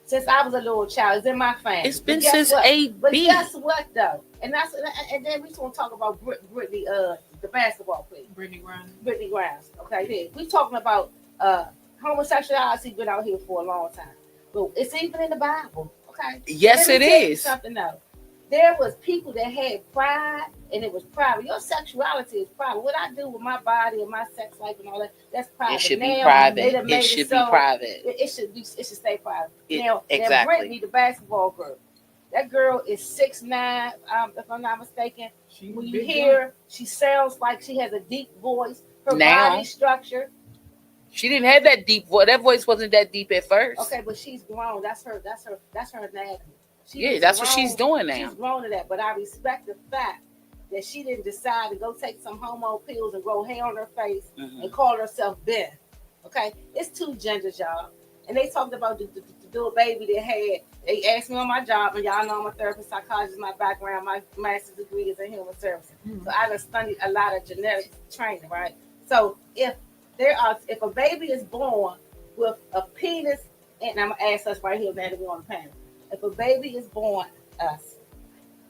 since I was a little child. It's in my family. It's been since AB. But guess what, though? And then we just want to talk about Brittany, the basketball player. Brittany Grimes. Okay, yeah. We talking about homosexuality been out here for a long time. But it's even in the Bible. Okay. Yes, it is. Something else. There was people that had pride, and it was private. Your sexuality is private. What I do with my body and my sex life and all that, that's private. It should be private. It should be private. It should stay private. Now, Brittany, the basketball girl, that girl is 6'9", if I'm not mistaken. When you hear her, she sounds like she has a deep voice. Her body structure. She didn't have that deep voice. That voice wasn't that deep at first. Okay, but she's grown. That's her anatomy. That's what she's doing now. She's grown to that, but I respect the fact that she didn't decide to go take some hormone pills and grow hair on her face and call herself Ben. Okay, it's two genders, y'all. And they talked about the little baby they had. They asked me on my job, and y'all know I'm a therapist, psychologist. My background, my master's degree is in human services. So I have studied a lot of genetic training, right? So if a baby is born with a penis, and I'm gonna ask us right here, man, we're on the panel. If a baby is born us,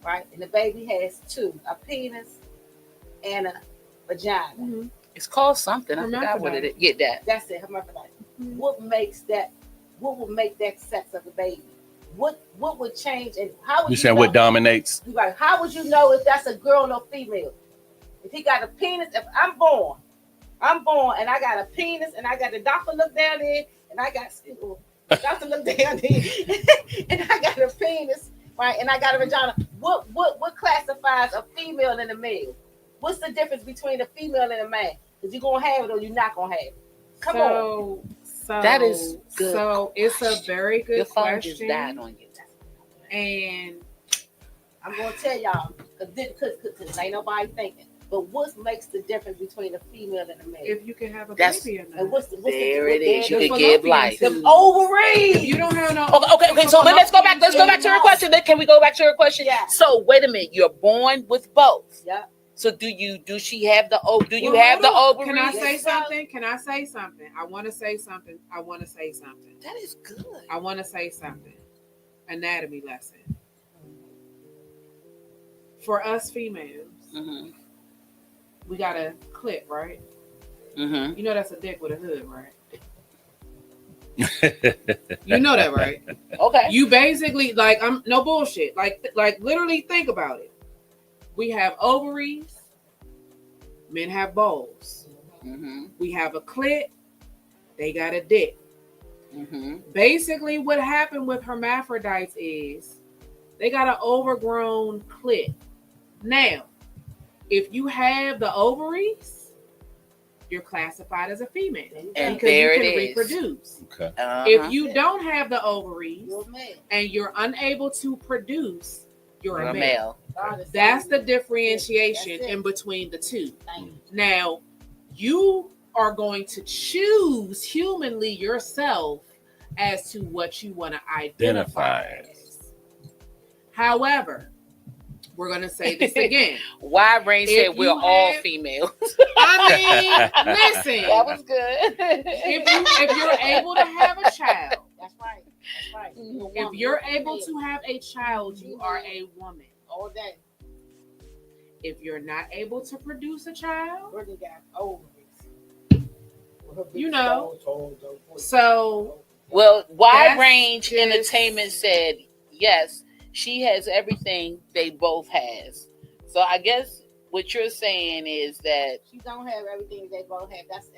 right, and the baby has two, a penis and a vagina. It's called something. I forgot what it is. Get that. That's it, hermaphrodite. What would make that sex of the baby? What would change, and how would you saying what dominates? Right. How would you know if that's a girl or female? If he got a penis, if I'm born, and I got a penis, and I got the doctor look down there, and I got doctor look down there, and I got a penis, right, and I got a vagina. What classifies a female and a male? What's the difference between a female and a man? Is you gonna have it or you not gonna have it? Come on. So that is good. So it's a very good question. Just died on you. And I'm gonna tell y'all, because ain't nobody thinking. But what makes the difference between a female and a male? If you can have a baby or not. And there it is. You can give life. The ovaries. You don't have no. Okay. So let's go back. Let's go back to her question. Can we go back to her question? Yeah. So wait a minute. You're born with both. Yeah. So does she have the have the ovaries? Can I say something? I want to say something. That is good. I want to say something. Anatomy lesson. For us females, we got a clip, right? You know that's a dick with a hood, right? You know that, right? Okay. You basically, I'm no bullshit. Like literally think about it. We have ovaries. Men have balls. We have a clit. They got a dick. Basically, what happened with hermaphrodites is they got an overgrown clit. Now, if you have the ovaries, you're classified as a female. And because there you can it is. reproduce. Okay. If you don't have the ovaries and you're unable to produce, you're a male. That's the differentiation in between the two. Now, you are going to choose humanly yourself as to what you want to identify as. However, we're going to say this again. Wide range said we're all females. I mean, listen. That was good. If you're able to have a child. That's right. If you're able to have a child, you are a woman. All day. If you're not able to produce a child, you know. So, well, Wide Range Entertainment said yes. She has everything they both has. So I guess what you're saying is that she don't have everything they both have. That's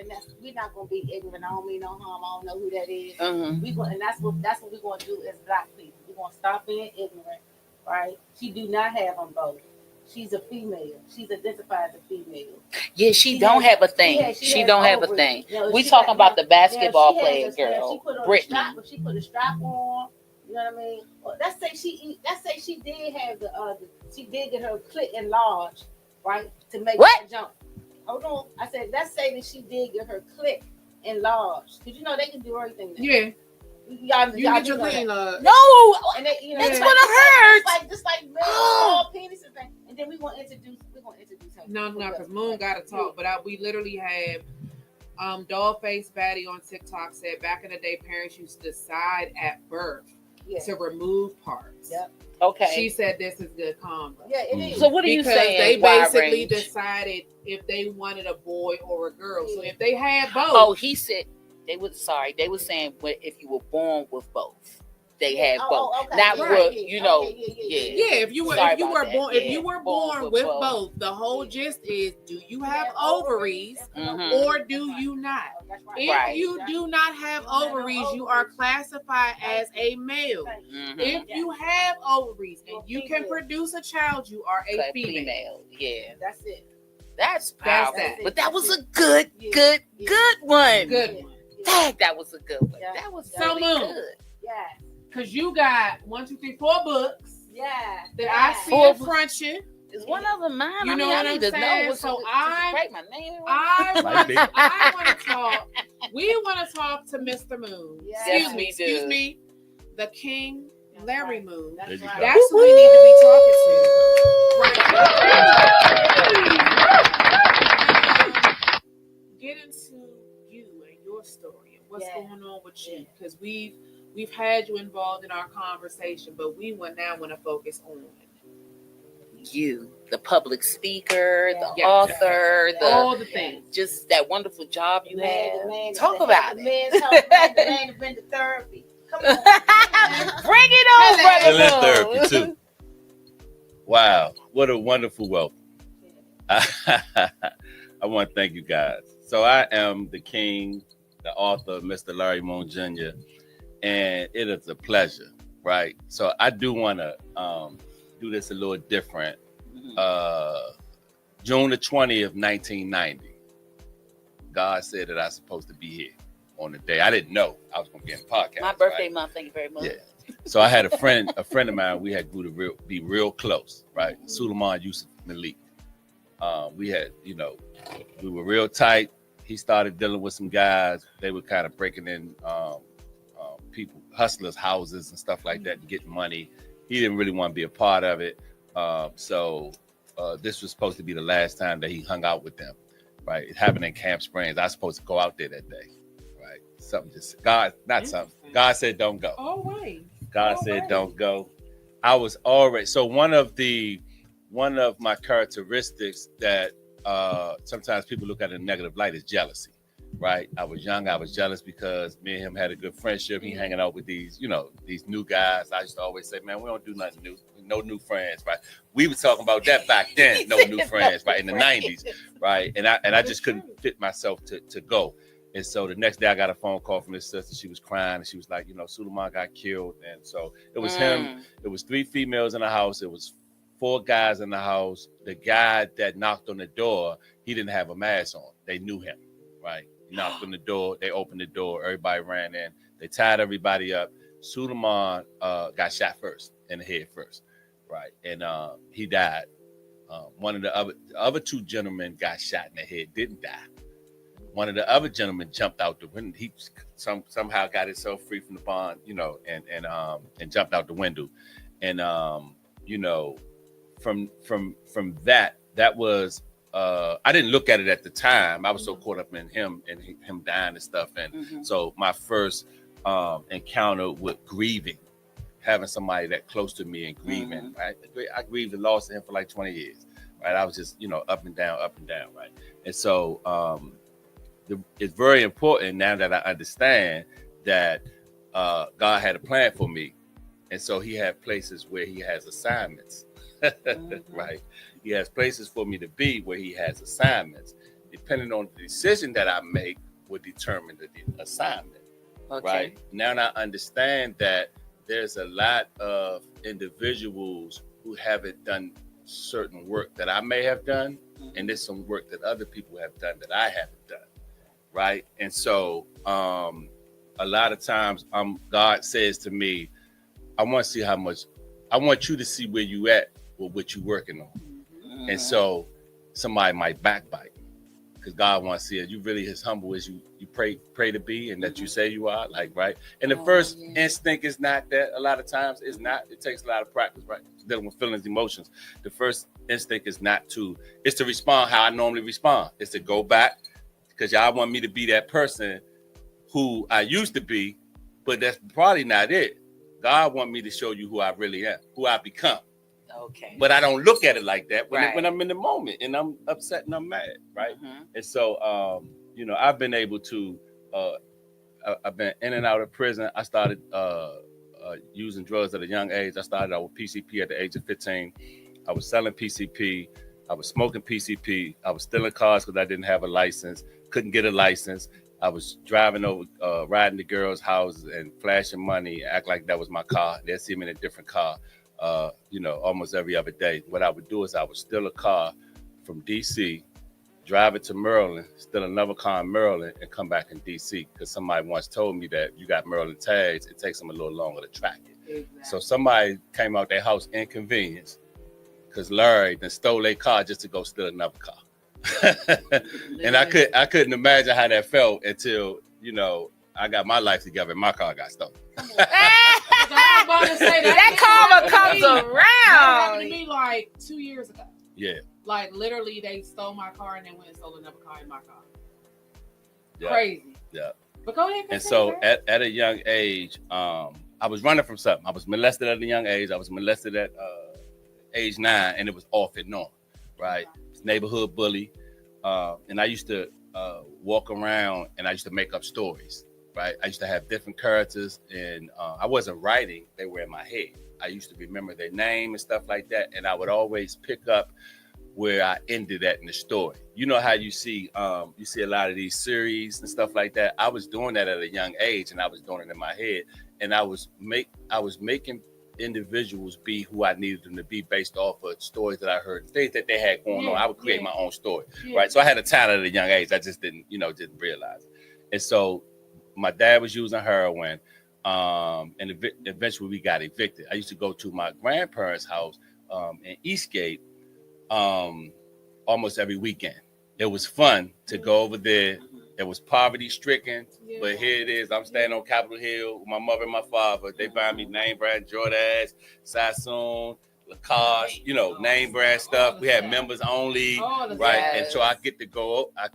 we're not gonna be ignorant. I don't mean no harm. I don't know who that is. And that's what we're gonna do as Black people. We're gonna stop being ignorant, right? She do not have them both. She's a female. She's identified as a female. Yeah, she don't have a thing. She don't have a thing. We talking about the basketball player girl, Brittany. She put a strap on. You know what I mean? Well, let's say she did have she did get her clit enlarged, right? To make that jump. Hold on. I said, let's say that she did get her clit enlarged. Did you know they can do everything now? Yeah. Y'all get your clit enlarged. No, and they, that's what I heard. Just like men, all penises, and then we're gonna introduce her. No, because Moon got to talk. But we literally have Dollface Batty on TikTok said back in the day, parents used to decide at birth to remove parts. Yep. Okay. She said this is good combo. Yeah, it is. So what are you saying? They basically decided if they wanted a boy or a girl. So if they had both. Oh, he said they were sorry. They were saying if you were born with both, they had both. Okay. Not you know. Yeah. If you were born with both, the whole gist is: do you have ovaries or do you not? If you do not have ovaries, you are classified as a male. If you have ovaries and you can produce a child, you are a female. Yeah, that's it. That's powerful. But that was a good one. Good one. Dang, that was a good one. That was so good. Yeah. Because you got 1, 2, 3, 4 books. Yeah. That I see in front you. Is one of them mine? You know what I'm saying? So write my name. I want to talk. We want to talk to Mr. Moon. Yeah. Excuse me. The King, Larry Moon. That's right. That's who we need to be talking to. Right. Get into you and your story and what's going on with you. Because we've had you involved in our conversation, but we now want to focus on you, the public speaker, the author, all the things. Just that wonderful job you had. Talk about it. The man has been to therapy. Come on. Bring it on, brother. Therapy too. Wow, what a wonderful welcome. I want to thank you guys. So I am the king, the author, Mr. Larry Moon Jr., and it is a pleasure, right? So I do want to do this a little different. June the 20th, 1990, God said that I was supposed to be here on the day. I didn't know I was going to be in the podcast. My birthday month, thank you very much. Yeah. So I had a friend of mine, we had grew to be real close, right? Suleiman Yusuf Malik. We had, we were real tight. He started dealing with some guys. They were kind of breaking in people, hustlers' houses and stuff like that and getting money. He didn't really want to be a part of it. So this was supposed to be the last time that he hung out with them, right? It happened in Camp Springs. I was supposed to go out there that day, right? God said, don't go. All right. God said, don't go. I was already, so one of my characteristics that sometimes people look at in a negative light is jealousy, right? I was young. I was jealous because me and him had a good friendship. He hanging out with these new guys. I used to always say, man, we don't do nothing new. No new friends, right? We were talking about that back then. No new friends, right? In the 90s, right? And I just couldn't fit myself to go. And so the next day I got a phone call from his sister. She was crying and she was like, Suleiman got killed. And so it was him. It was 3 females in the house. It was 4 guys in the house. The guy that knocked on the door, he didn't have a mask on. They knew him, right? He knocked on the door. They opened the door. Everybody ran in. They tied everybody up. Suleiman got shot first in the head first, right? And he died. One of the other 2 gentlemen got shot in the head, didn't die. One of the other gentlemen jumped out the window. He somehow got himself free from the bond, and jumped out the window. And from that was I didn't look at it at the time. I was so caught up in him and him dying and stuff. And so my first encounter with grieving, having somebody that close to me and grieving, right? I grieved the loss of him for like 20 years, right? I was just, up and down, right? And so it's very important now that I understand that God had a plan for me. And so he had places where he has assignments, right? He has places for me to be where he has assignments. Depending on the decision that I make will determine the assignment. Okay. Right? Now I understand that there's a lot of individuals who haven't done certain work that I may have done, and there's some work that other people have done that I haven't done. Right? And so a lot of times God says to me, I want to see how much, I want you to see where you at with what you're working on. And so somebody might backbite because God wants to see, are you really as humble as you pray to be and that you say you are? Like, right? And the first instinct is not that. A lot of times it's not. It takes a lot of practice, right? Dealing with feelings, emotions. The first instinct is it's to respond how I normally respond. It's to go back because y'all want me to be that person who I used to be, but that's probably not it. God want me to show you who I really am, who I become. Okay. But I don't look at it like that when I'm in the moment and I'm upset and I'm mad, right? And so, I've been able to, I've been in and out of prison. I started using drugs at a young age. I started out with PCP at the age of 15. I was selling PCP. I was smoking PCP. I was stealing cars because I didn't have a license, couldn't get a license. I was driving over, riding to girls' houses and flashing money, act like that was my car. They'd see me in a different car, almost every other day. What I would do is I would steal a car from D.C., drive it to Maryland, steal another car in Maryland, and come back in D.C. because somebody once told me that you got Maryland tags, it takes them a little longer to track it. Exactly. So somebody came out their house inconvenienced because Larry then stole their car just to go steal another car. And I couldn't imagine how that felt until I got my life together and my car got stolen. That karma comes around. That happened to me like 2 years ago. Yeah. Like literally, they stole my car and then went and stole another car in my car. Yeah. Crazy. Yeah. But go ahead. And so at a young age, I was running from something. I was molested at a young age. I was molested at age 9, and it was off and on, right? Neighborhood bully, and I used to walk around and I used to make up stories, right? I used to have different characters, and I wasn't writing; they were in my head. I used to remember their name and stuff like that, and I would always pick up where I ended at in the story. You know how you see a lot of these series and stuff like that. I was doing that at a young age, and I was doing it in my head, and I was making individuals be who I needed them to be based off of stories that I heard, things that they had going on. I would create my own story, right? So I had a talent at a young age. I just didn't realize it. And so my dad was using heroin, and eventually we got evicted. I used to go to my grandparents' house in Eastgate almost every weekend. It was fun to go over there. It was poverty stricken, but here it is. I'm standing on Capitol Hill with my mother and my father. They buy me name brand Jordans, Sassoon, Lacoste, name brand stuff. We had members only, right? And so I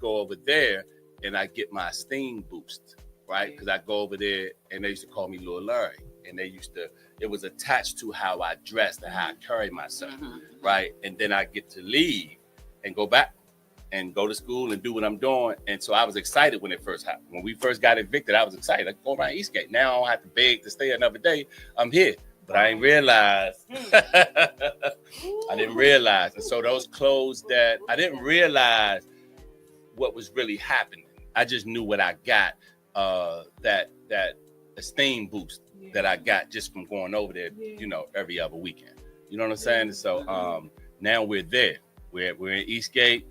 go over there and I get my esteem boost, right? Because I go over there and they used to call me Lil Larry. And it was attached to how I dressed and how I carried myself, right? And then I get to leave and go back and go to school and do what I'm doing. And so I was excited when it first happened. When we first got evicted, I was excited. I go around Eastgate. Now I don't have to beg to stay another day. I'm here. But I didn't realize. I didn't realize. And so those clothes that I didn't realize what was really happening. I just knew what I got, that esteem boost that I got just from going over there, every other weekend. You know what I'm saying? So now we're there. We're in Eastgate.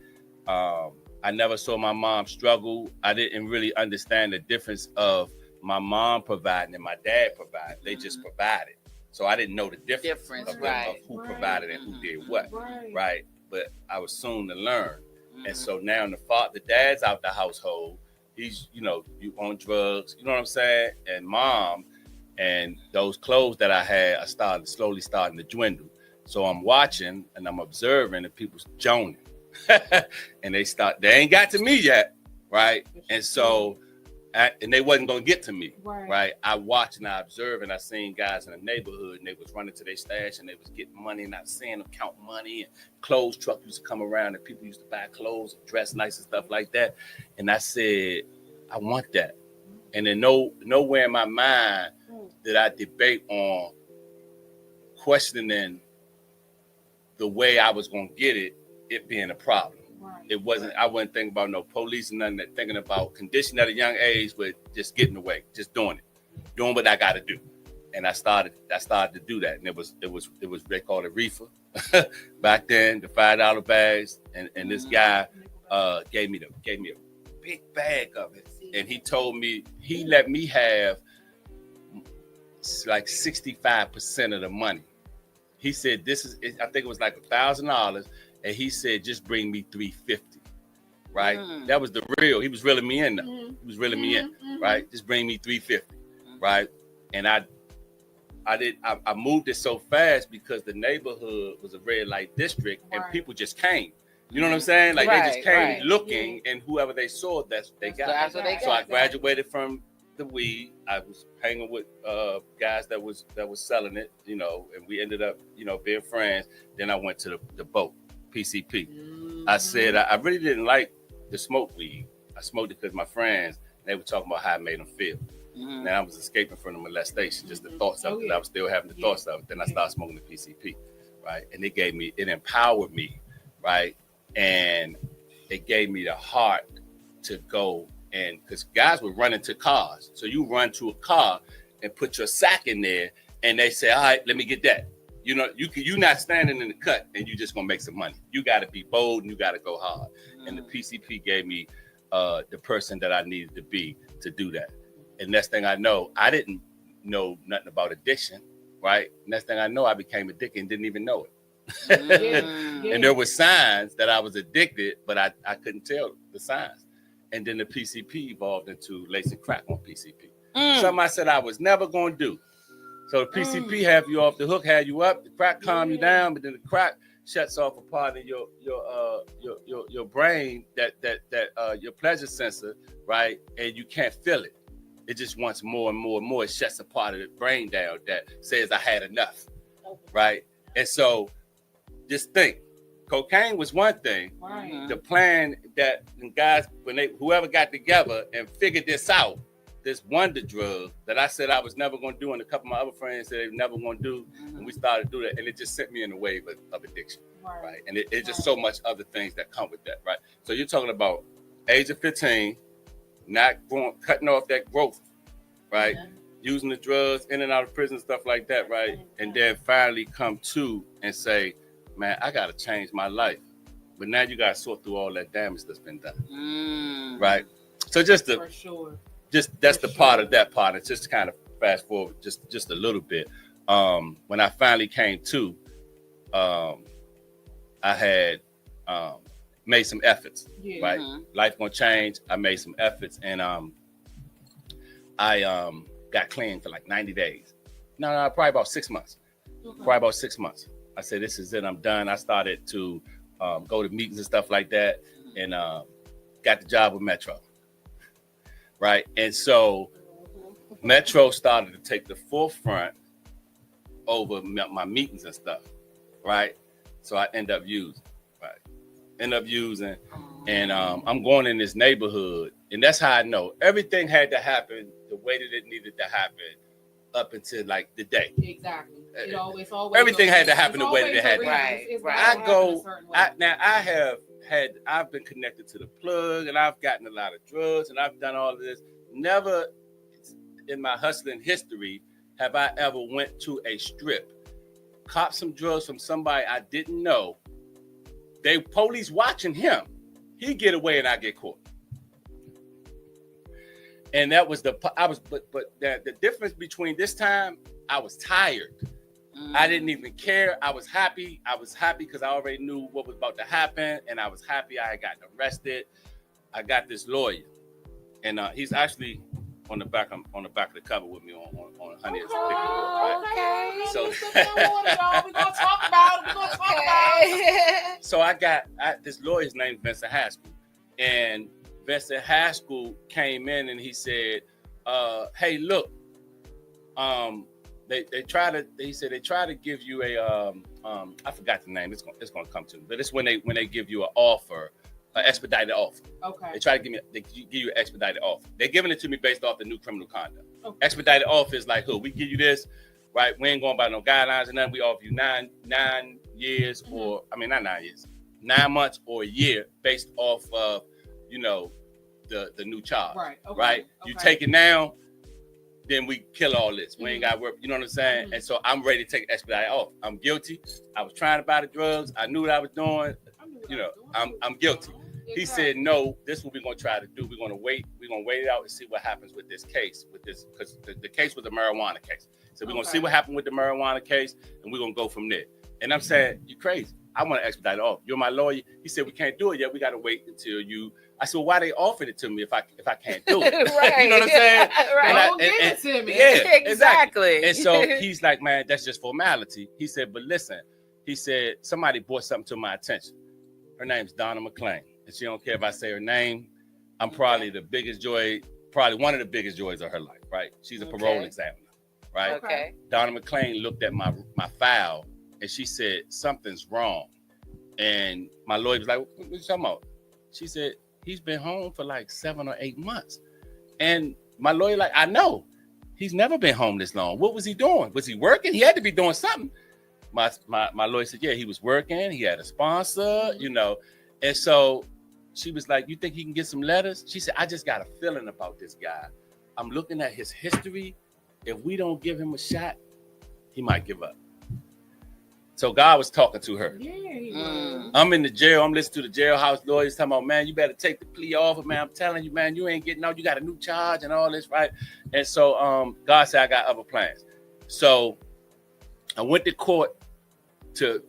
I never saw my mom struggle. I didn't really understand the difference of my mom providing and my dad providing. They just provided. So I didn't know the difference of who provided and who did what, right? But I was soon to learn. And so now the dad's out the household. He's, you on drugs, you know what I'm saying? And mom, and those clothes that I had are slowly starting to dwindle. So I'm watching and I'm observing and people's joning. And they ain't got to me yet, right? And so, and they wasn't gonna get to me, right? I watched and I observed and I seen guys in the neighborhood and they was running to their stash and they was getting money and I was seeing them count money, and clothes truck used to come around and people used to buy clothes and dress nice and stuff like that. And I said, I want that. And then nowhere in my mind did I debate on questioning the way I was gonna get it being a problem. Right. It wasn't. I wasn't thinking about no police and nothing. Thinking about condition at a young age, but just getting away, just doing what I got to do. And I started to do that, and it was they called it reefer back then, the $5 bags, and this guy gave me a big bag of it, and he told me he let me have like 65% of the money. He said I think it was like $1,000, and he said just bring me $350. Right, that was the real. He was reeling me in. Though. He was reeling me in. Right, just bring me $350. Right, and I moved it so fast because the neighborhood was a red light district, and people just came. You know what I'm saying? Like they just came looking, and whoever they saw, that's what they got. So I graduated from the weed. I was hanging with guys that was selling it, you know, and we ended up, you know, being friends. Then I went to the boat, PCP. I said I really didn't like the smoke weed. I smoked it because my friends, they were talking about how it made them feel. And I was escaping from the molestation, just the thoughts of it. I was still having the thoughts of it. Then I started smoking the PCP, right? And it empowered me, right? And it gave me the heart to go, and because guys would run into cars. So you run to a car and put your sack in there, and they say, all right, let me get that. You know, you're not standing in the cut and you just gonna make some money. You gotta be bold and you gotta go hard. And the PCP gave me the person that I needed to be to do that. And next thing I know, I didn't know nothing about addiction, right? Next thing I know, I became addicted and didn't even know it. And there were signs that I was addicted, but I couldn't tell the signs. And then the PCP evolved into lacing crack on PCP. Something I said I was never going to do. So the PCP have you off the hook, have you up, the crack calm you down, but then the crack shuts off a part of your brain that your pleasure sensor, right? And you can't feel it. It just wants more and more and more. It shuts a part of the brain down that says I had enough, right? And so just think, cocaine was one thing. Right. The plan that guys, whoever got together and figured this out, this wonder drug that I said I was never going to do, and a couple of my other friends said they were never going to do, and we started to do that, and it just sent me in a wave of addiction, right? And it's just so much other things that come with that, right? So you're talking about age of 15, cutting off that growth, right? Using the drugs, in and out of prison, stuff like that, right? And then finally come to and say, man, I got to change my life. But now you got to sort through all that damage that's been done, right? So that's the part of that part. It's just kind of fast forward just a little bit. When I finally came to, I had made some efforts, right? Life gonna change. I made some efforts, and I got clean for like 90 days. No, probably about 6 months. I said, this is it. I'm done. I started to go to meetings and stuff like that, and got the job with Metro. Right. And so Metro started to take the forefront over my meetings and stuff. Right. So I end up using. And I'm going in this neighborhood. And that's how I know everything had to happen the way that it needed to happen up until like the day. Exactly. It always everything had to happen the way that it had to happen. I've been connected to the plug, and I've gotten a lot of drugs, and I've done all of this. Never in my hustling history have I ever went to a strip, copped some drugs from somebody I didn't know. They police watching him. He get away and I get caught. And that was the difference between this time, I was tired. I didn't even care. I was happy. Because I already knew what was about to happen, and I was happy I had gotten arrested. I got this lawyer, and he's actually on the back of the cover with me on Honey. Okay. So we're gonna talk about it. So I got this lawyer's name, Vincent Haskell, and Vincent Haskell came in and he said, "Hey, look, They try to give you a I forgot the name. It's gonna come to me, but it's when they give you an offer, an expedited offer. Okay. They try to give you an expedited offer. They're giving it to me based off the new criminal conduct. Okay. Expedited offer is like, we give you this, right? We ain't going by no guidelines or nothing. We offer you 9 years or, I mean, not 9 years, 9 months or a year based off of, you know, the new charge, Right. Okay. Right? Okay. You take it now, then we kill all this. We ain't got to work. You know what I'm saying? And so I'm ready to take expedite off. I'm guilty. I was trying to buy the drugs. I knew what I was doing. You know, I'm guilty. He said, no, this is what we're going to try to do. We're going to wait. We're going to wait it out and see what happens with this case, because the case was the marijuana case. So we're going to see what happened with the marijuana case, and we're going to go from there. And I'm saying, you're crazy. I want to expedite it off. You're my lawyer. He said, we can't do it yet. We got to wait until you. I said, well, why they offered it to me if I can't do it? Right. You know what I'm saying? Right. Don't give it to me. Yeah, Exactly. And so he's like, man, that's just formality. He said, but listen, he said, somebody brought something to my attention. Her name's Donna McClain. And she don't care if I say her name. I'm probably the biggest joy, probably one of the biggest joys of her life, right? She's a parole examiner, right? Okay. Donna McClain looked at my file and she said, something's wrong. And my lawyer was like, what you talking about? She said, he's been home for like 7 or 8 months. And my lawyer like, I know. He's never been home this long. What was he doing? Was he working? He had to be doing something. My lawyer said, yeah, he was working. He had a sponsor, you know. And so she was like, you think he can get some letters? She said, I just got a feeling about this guy. I'm looking at his history. If we don't give him a shot, he might give up. So God was talking to her. Yeah, he was. I'm in the jail. I'm listening to the jailhouse lawyers talking about, man, you better take the plea off. Man, I'm telling you, man, you ain't getting out. You got a new charge and all this, right? And so God said, I got other plans. So I went to court to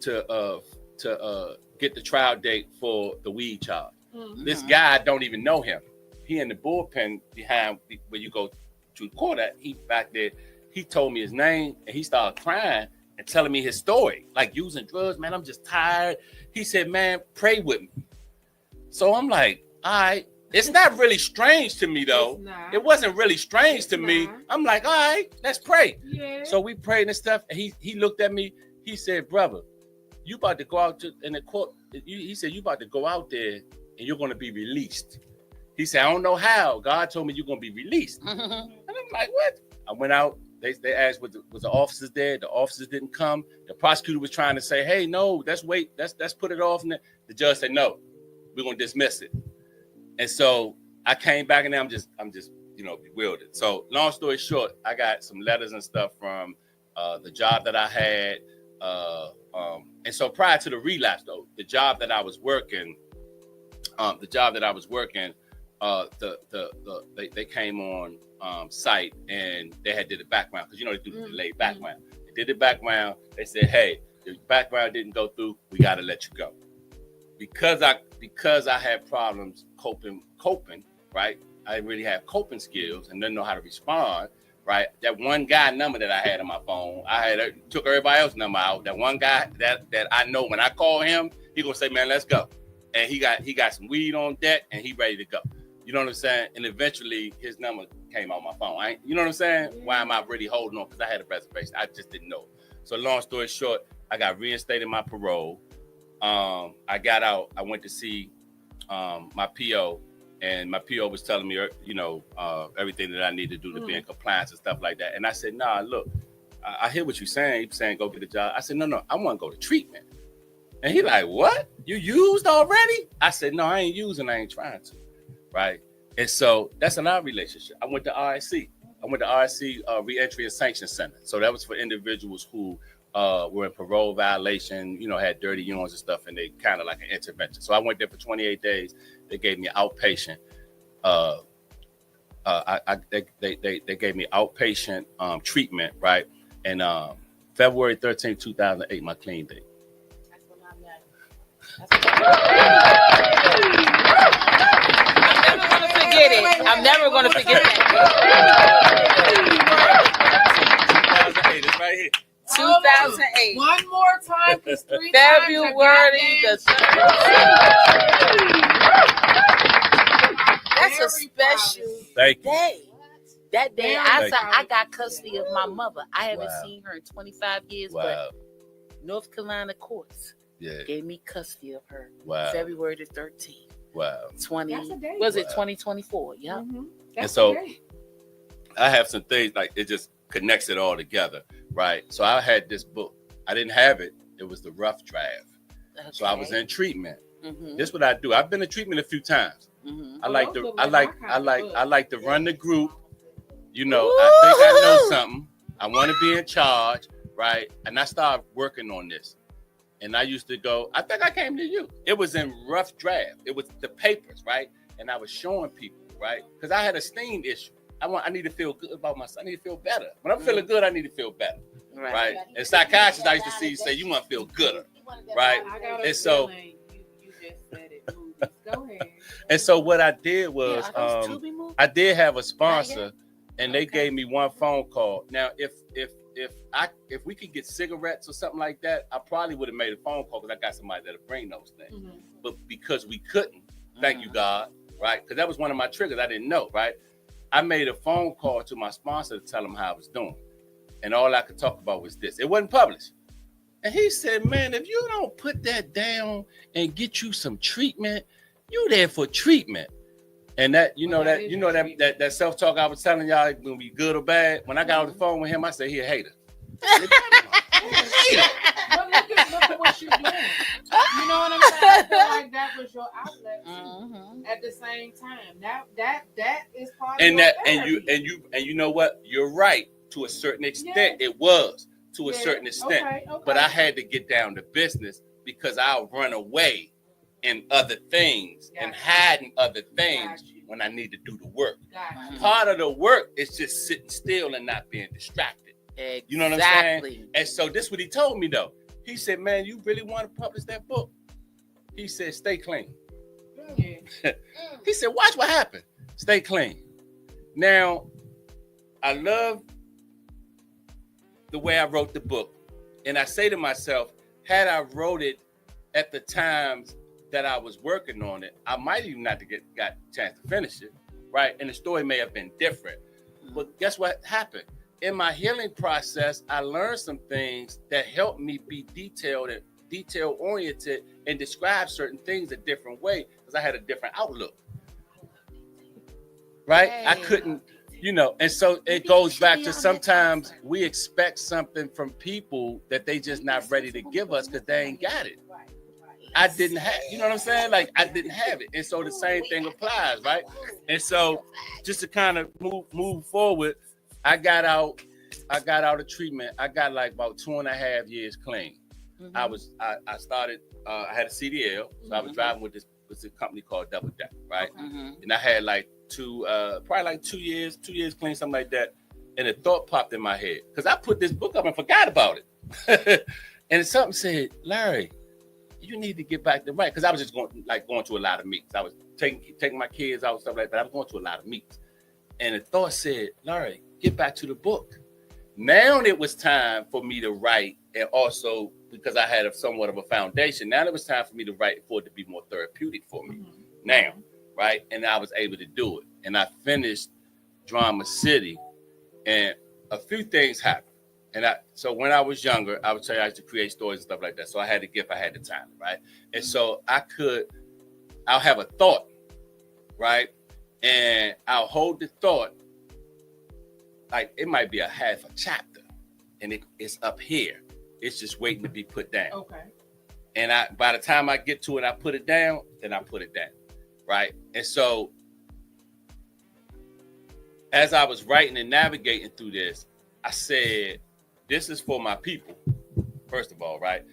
get the trial date for the weed charge. This guy, I don't even know him. He in the bullpen behind where you go to court at. He back there. He told me his name and he started crying and telling me his story, like using drugs. Man, I'm just tired. He said, man, pray with me. So I'm like, all right. It's not really strange to me, though. It wasn't really strange to me. I'm like, all right, let's pray. Yeah. So we prayed and stuff. And he looked at me. He said, brother, you about to go out in the court. He said, you about to go out there and you're going to be released. He said, I don't know how. God told me you're going to be released. And I'm like, what? I went out. They asked, was the officers there? The officers didn't come. The prosecutor was trying to say, hey, no, let's wait. Let's put it off. And the judge said, no, we're going to dismiss it. And so I came back and I'm just, bewildered. So long story short, I got some letters and stuff from the job that I had. And so prior to the relapse, though, the job that I was working, they came on site and they had did a background because they do the delayed background. They did the background. They said, hey, your background didn't go through. We got to let you go. Because I had problems coping, right? I didn't really have coping skills and didn't know how to respond, right? That one guy number that I had on my phone, took everybody else's number out. That one guy that I know when I call him, he gonna say, man, let's go. And he got some weed on deck and he ready to go. You know what I'm saying? And eventually his number came on my phone. You know what I'm saying? Why am I really holding on? Because I had a reservation. I just didn't know. So long story short, I got reinstated my parole. I got out. I went to see my PO, and my PO was telling me, everything that I need to do to be in compliance and stuff like that. And I said, nah, look, I hear what you're saying. You're saying go get a job. I said, no, I want to go to treatment. And he like, what? You used already? I said, no, I ain't using. I ain't trying to. Right. And so that's in our relationship. I went to RSC. Reentry and Sanction Center. So that was for individuals who were in parole violation, had dirty urines and stuff, and they kind of like an intervention. So I went there for 28 days. They gave me outpatient. They gave me outpatient treatment, right? And February 13, 2008, my clean date. That's when I'm never gonna forget that. 2008 is right here. 2008. One more time, because 3 February the 13th. That's a special day. That day, I got custody of my mother. I haven't seen her in 25 years, but North Carolina courts gave me custody of her. February the 13th. Wow. 2024? Yeah. And so I have some things like it just connects it all together, right? So I had this book. I didn't have it. It was the rough draft. Okay. So I was in treatment. Mm-hmm. This is what I do. I've been in treatment a few times. Mm-hmm. I like to run the group. You know, Ooh. I think I know something. I want to be in charge, right? And I started working on this. And I used to go, I think I came to you. It was in rough draft. It was the papers, right? And I was showing people, right? Because I had a esteem issue. I need to feel good about myself. I need to feel better. When I'm feeling good, I need to feel better, right? And psychiatrists I used to see say, you want to feel gooder, right? I got And so, you just said it. Movies. Go ahead. and so what I did was, I did have a sponsor, and they gave me one phone call. Now, if we could get cigarettes or something like that, I probably would have made a phone call because I got somebody that'll bring those things. Mm-hmm. But because we couldn't, thank you God, right? Because that was one of my triggers. I didn't know, right? I made a phone call to my sponsor to tell him how I was doing, and all I could talk about was this. It wasn't published, and he said, "Man, if you don't put that down and get you some treatment, you there for treatment." And that, that self-talk I was telling y'all gonna be good or bad. When I got on the phone with him, I said he a hater. But look at what you're doing. You know what I'm saying? I feel like that was your outlet at the same time. That is part And of that your and you know what? You're right to a certain extent. It was to a certain extent. Okay. But I had to get down to business because I'll run away in other things and hide in other things when I need to do the work. Part of the work is just sitting still and not being distracted. Exactly. You know what I'm saying? And so this is what he told me though. He said, "Man, you really want to publish that book?" He said, "Stay clean." Yeah. He said, "Watch what happens. Stay clean." Now, I love the way I wrote the book. And I say to myself, had I wrote it at the times that I was working on it, I might even not got a chance to finish it, right? And the story may have been different. But guess what happened? In my healing process, I learned some things that helped me be detail-oriented and describe certain things a different way because I had a different outlook, right? I couldn't, and so it goes back to sometimes we expect something from people that they just not ready to give us because they ain't got it. I didn't have, you know what I'm saying? Like I didn't have it. And so the same thing applies, right? And so just to kind of move forward, I got out of treatment. I got like about 2.5 years clean. I started, I had a CDL. So I was driving with this company called Double Deck, right? And I had like probably like 2 years clean, something like that. And a thought popped in my head because I put this book up and forgot about it. And something said, "Larry, you need to get back to right." Because I was just going to a lot of meetings. I was taking my kids out and stuff like that. I was going to a lot of meetings. And the thought said, "Larry, get back to the book." Now it was time for me to write, and also because I had somewhat of a foundation, now it was time for me to write for it to be more therapeutic for me. Now, right? And I was able to do it. And I finished Drama City, and a few things happened. And so when I was younger, I would tell you I used to create stories and stuff like that. So I had the gift, I had the talent, right? And so I'll have a thought, right? And I'll hold the thought, like it might be a half a chapter, and it's up here. It's just waiting to be put down. Okay. And by the time I get to it, I put it down, then I put it down, right? And so as I was writing and navigating through this, I said, this is for my people, first of all, right?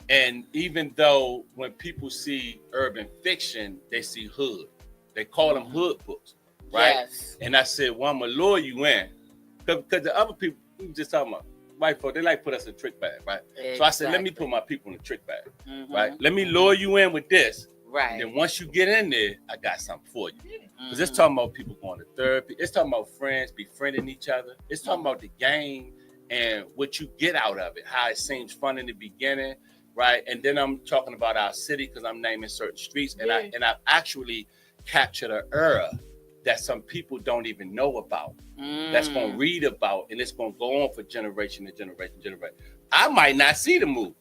And even though when people see urban fiction, they see hood. They call them hood books, right? Yes. And I said, well, I'm going to lure you in. Because the other people, we were just talking about, white folk, they like put us in trick bag, right? Exactly. So I said, let me put my people in the trick bag, right? Let me lure you in with this. Right. And then once you get in there, I got something for you. Because it's talking about people going to therapy. It's talking about friends befriending each other. It's talking about the game and what you get out of it, how it seems fun in the beginning, right? And then I'm talking about our city because I'm naming certain streets. And I've actually captured an era that some people don't even know about, that's going to read about, and it's going to go on for generation to generation to generation. I might not see the movie.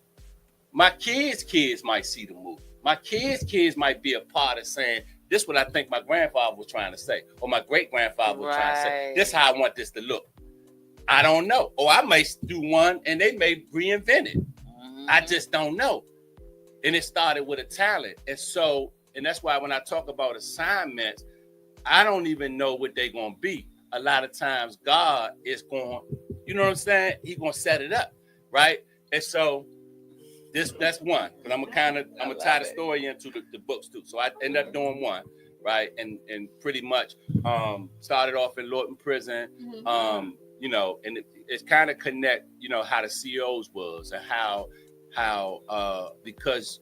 My kids might see the movie. My kids might be a part of saying, this is what I think my grandfather was trying to say, or my great-grandfather was trying to say. This is how I want this to look. I don't know. Or I may do one and they may reinvent it. I just don't know. And it started with a talent. And that's why when I talk about assignments, I don't even know what they're going to be. A lot of times God is going, you know what I'm saying? He's going to set it up, right? And so that's one. But I'm going to tie the story into the books too. So I ended up doing one, right? And pretty much started off in Lorton Prison, you know, and it's kind of connect, you know, how the CEOs was and how because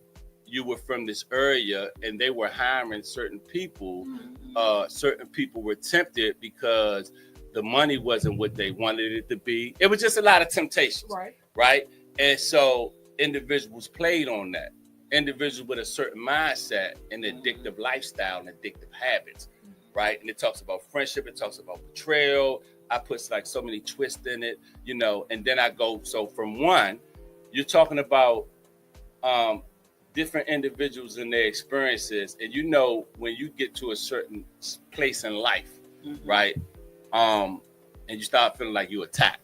you were from this area and they were hiring certain people were tempted because the money wasn't what they wanted it to be. It was just a lot of temptations, right? And so individuals played on that. Individuals with a certain mindset and addictive lifestyle and addictive habits, right? And it talks about friendship, it talks about betrayal. I put like so many twists in it, you know, and then I go, so from one, you're talking about different individuals and their experiences. And you know, when you get to a certain place in life, right? And you start feeling like you attacked,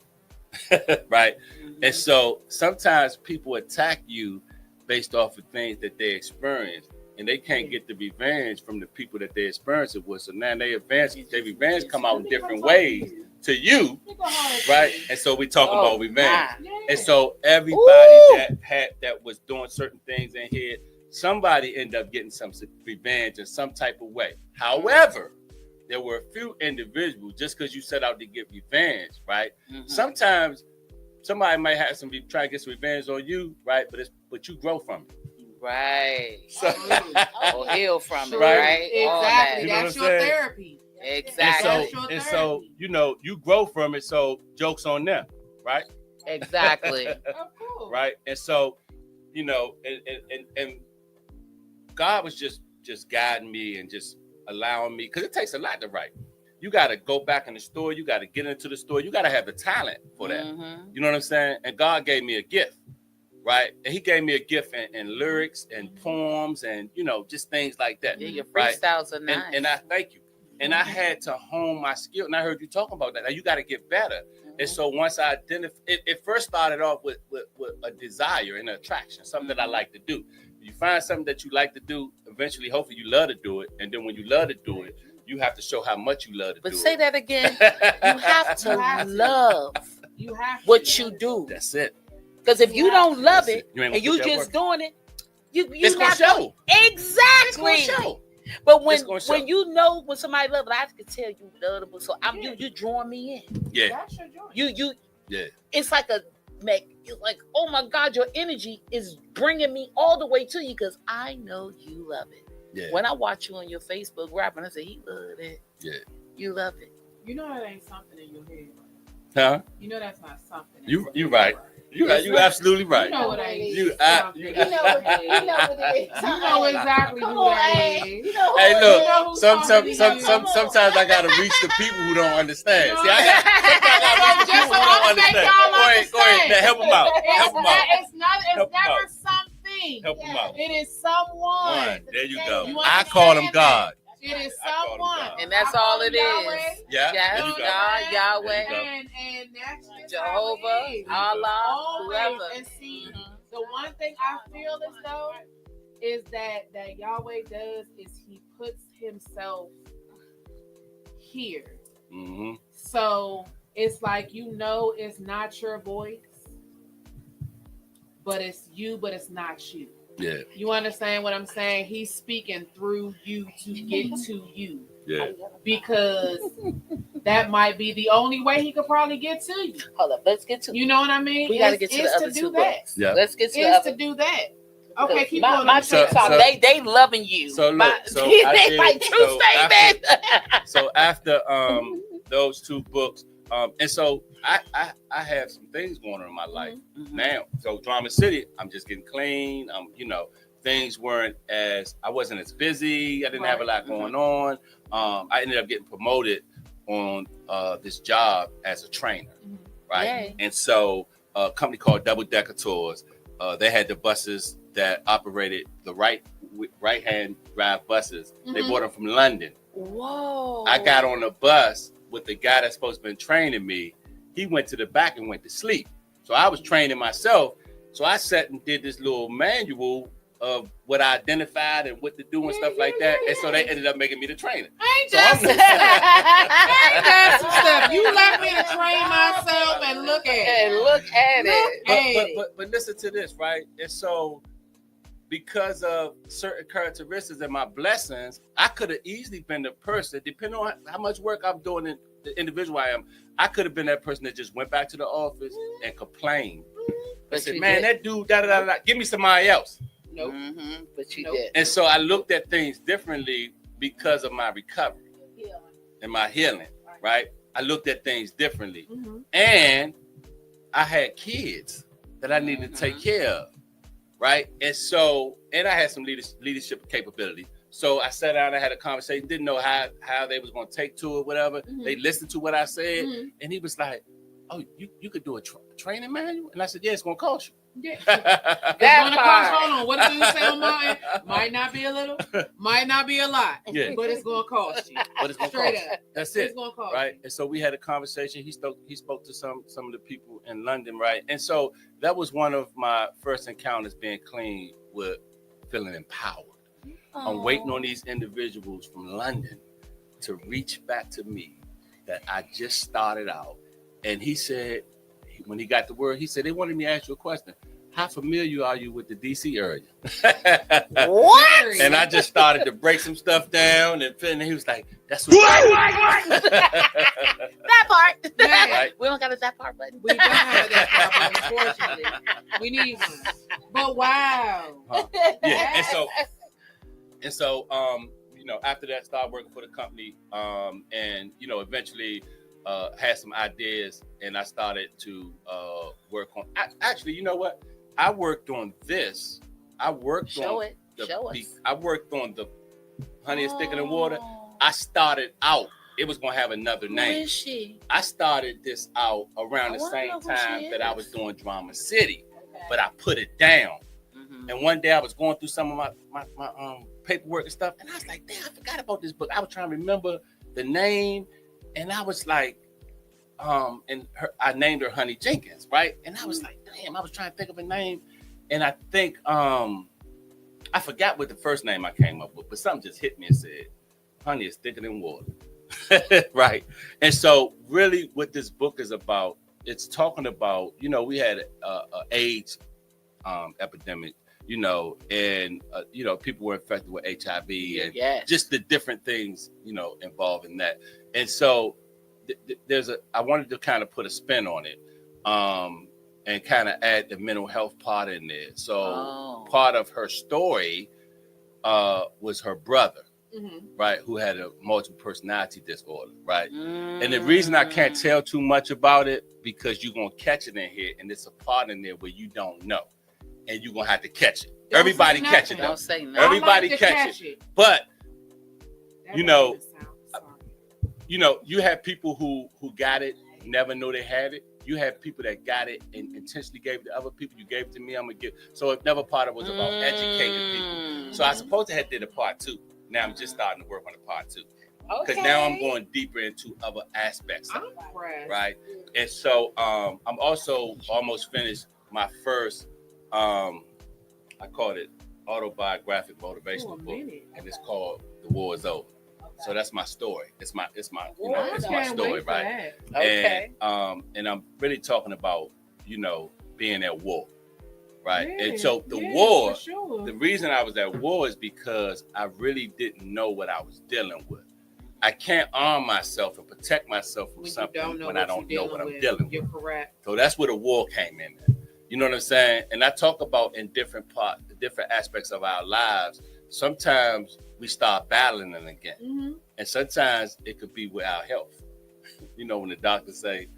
right? And so sometimes people attack you based off of things that they experience, and they can't get the revenge from the people that they experience it with. So now their revenge come out in different ways to you, right? And so we talk about revenge. And so everybody that was doing certain things in here, somebody ended up getting some revenge in some type of way. However, there were a few individuals, just because you set out to get revenge, right? Sometimes somebody might have try to get some revenge on you, right? But you grow from it. Right. So, or heal from it, Right. right? Exactly. You know That's what I'm your saying? therapy. Exactly. And so, you know, you grow from it. So joke's on them, right? Exactly. Of course. Right. And so, you know, and God was just guiding me and just allowing me, because it takes a lot to write. You got to go back in the store. You got to get into the store. You got to have the talent for that. You know what I'm saying? And God gave me a gift, right? And he gave me a gift in lyrics and poems and, you know, just things like that. Yeah, your freestyles are nice. And I thank you. And I had to hone my skill. And I heard you talking about that. Now you got to get better. And so once I identified, it first started off with a desire and an attraction, something that I like to do. You find something that you like to do, eventually, hopefully you love to do it. And then when you love to do it, you have to show how much you love to do it. But say that again. You have to love what you do. That's it. Because if you don't love it You and you just doing it, it's going to show. Exactly. It's going to show. But when you know when somebody loves it, I can tell you love the book. So you drawing me in. Yeah. That's your joy. You yeah. It's like oh my God, your energy is bringing me all the way to you because I know you love it. Yeah. When I watch you on your Facebook rapping, I say he loved it. Yeah. You love it. You know that ain't something in your head. Huh? You know that's not something. You right. You right. You absolutely right. You know what I mean. You know what it is. You know exactly who that is. You know Hey, look. You know who's Sometimes I gotta reach the people who don't understand. See, I got people who don't understand. Go ahead. Now help them out. Help them out. It's never something. Help them out. It is someone. There you go. You I call him understand God. It is I call him someone. God. And that's all it Yahweh. is. Yeah. Yes, There you go. God, Yahweh, And that's just Jehovah, how it is. Allah, Always. whoever. And see, the one thing I feel as though is that Yahweh does is he puts himself here. Mm-hmm. So it's like, it's not your voice, but it's you, but it's not you. Yeah. You understand what I'm saying? He's speaking through you to get to you. Yeah. Because that might be the only way he could probably get to you. Hold up, let's get to. You know what I mean? We got to get to the other two books. Yeah. Let's get to the It's other. to do that. Okay, keep my, going. my TikTok, they loving you. So look, they like true statement. So after those two books, and so I have some things going on in my life now. So Drama City, I'm just getting clean. Things I wasn't as busy. I didn't have a lot going on. I ended up getting promoted on this job as a trainer, right? Yay. And so a company called Double Decker Tours, they had the buses that operated the right-hand drive buses. They bought them from London. Whoa! I got on a bus with the guy that's supposed to been training me, he went to the back and went to sleep. So I was training myself. So I sat and did this little manual of what I identified and what to do and stuff like that. And so they ended up making me the trainer. Ain't that some stuff? You left me to train myself and look at it. But listen to this, right? And so because of certain characteristics and my blessings, I could have easily been the person, depending on how much work I'm doing in the individual I am, I could have been that person that just went back to the office and complained. I said, man, that dude, give me somebody else. Nope. But you did. And so I looked at things differently because of my recovery and my healing, right? I looked at things differently. And I had kids that I needed to take care of, right? And so, and I had some leadership capability. So I sat down, I had a conversation, didn't know how they was going to take to it, whatever. They listened to what I said. And he was like, oh, you could do a training manual? And I said, yeah, it's going to cost you. Yeah. It's gonna cost, hold on, what did you say on mine? Might not be a little, might not be a lot, but it's gonna cost you. But it's gonna Straight cost up. That's it. It's gonna cost right? And so we had a conversation. He spoke to some of the people in London, right? And so that was one of my first encounters being clean with feeling empowered. I'm waiting on these individuals from London to reach back to me that I just started out. And he said, when he got the word, he said, they wanted me to ask you a question. How familiar are you with the DC area? What? And I just started to break some stuff down, and he was like, that's what that part. Right? We don't got a that part button. We don't have that part, unfortunately. We need one. But wow. Yeah, and so you know, after that, started working for the company, and you know, eventually had some ideas, and I started to work on. Actually, you know what? I worked on this. I worked on the honey is thicker than water. I started out. It was gonna have another name. Who is she? I started this out around the same time that I was doing Drama City, but I put it down. And one day I was going through some of my paperwork and stuff, and I was like, damn, I forgot about this book. I was trying to remember the name, and I was like, I named her Honey Jenkins, right? And I was like, damn, I was trying to think of a name, and I think I forgot what the first name I came up with, but something just hit me and said, honey is thicker than water. Right. And so really what this book is about, it's talking about, you know, we had a AIDS epidemic, you know, and you know, people were infected with HIV and just the different things, you know, involved in that. And so I wanted to kind of put a spin on it, and kind of add the mental health part in there. So part of her story was her brother, right, who had a multiple personality disorder, right? And the reason I can't tell too much about it, because you're gonna catch it in here, and it's a part in there where you don't know, and you're gonna have to catch it. Everybody catch it. Don't say nothing. Everybody catch it. But you know, you have people who got it, never know they had it. You have people that got it and intentionally gave it to other people. You gave it to me, I'm gonna give. So it never part of it was about educating people. So I supposed to have did a part 2. Now I'm just starting to work on the part 2. Because now I'm going deeper into other aspects of it, right? And so I'm also almost finished my first, I called it autobiographic motivational book, and it's called The War Is Over. So that's my story. It's my you know, it's my story, right? And I'm really talking about, you know, being at war, right? And so the war, the reason I was at war is because I really didn't know what I was dealing with. I can't arm myself and protect myself from something when I don't know what I'm dealing with. You're correct. So that's where the war came in. You know what I'm saying? And I talk about in different aspects of our lives. Sometimes we start battling them again. And sometimes it could be with our health. You know, when the doctors say,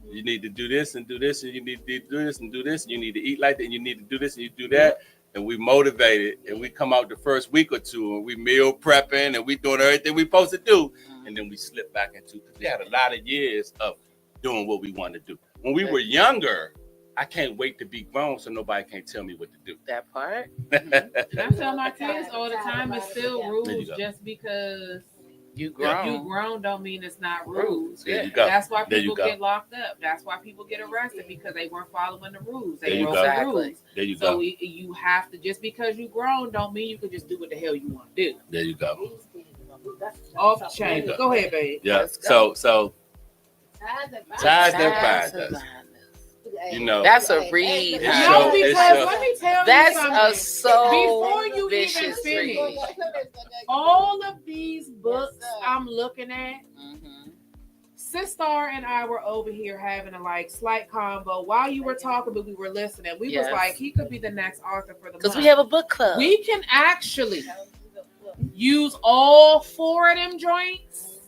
you need to do this and do this, and you need to do this and do this, and you need to eat like that, and you need to do this and you do that. And we motivated, and we come out the first week or two, and we meal prepping, and we doing everything we supposed to do. And then we slip back into, because we had a lot of years of doing what we wanted to do. When we were younger, I can't wait to be grown so nobody can't tell me what to do. That part. And I tell my kids all the time, it's still rules just because You grown. You grown don't mean it's not rules. There you go. That's why There you people go. get locked up. That's why people get arrested because they weren't following the rules. There They you broke go. the rules. There you So go. you have to, just because you grown don't mean you can just do what the hell you want to do. There you go. Off the chain. There you Go ahead, babe. Yeah. Let's go. So ties that bind us. You know, That's a read. It's No, so- because it's so- let me tell That's you a something. so Before you even vicious finish, read. all of these books Yes, sir. I'm looking at, Mhm. Sister and I were over here having a slight convo while you were talking, but we were listening. We Yes. was like, he could be the next author for the month. Because we have a book club. We can actually use all 4 of them joints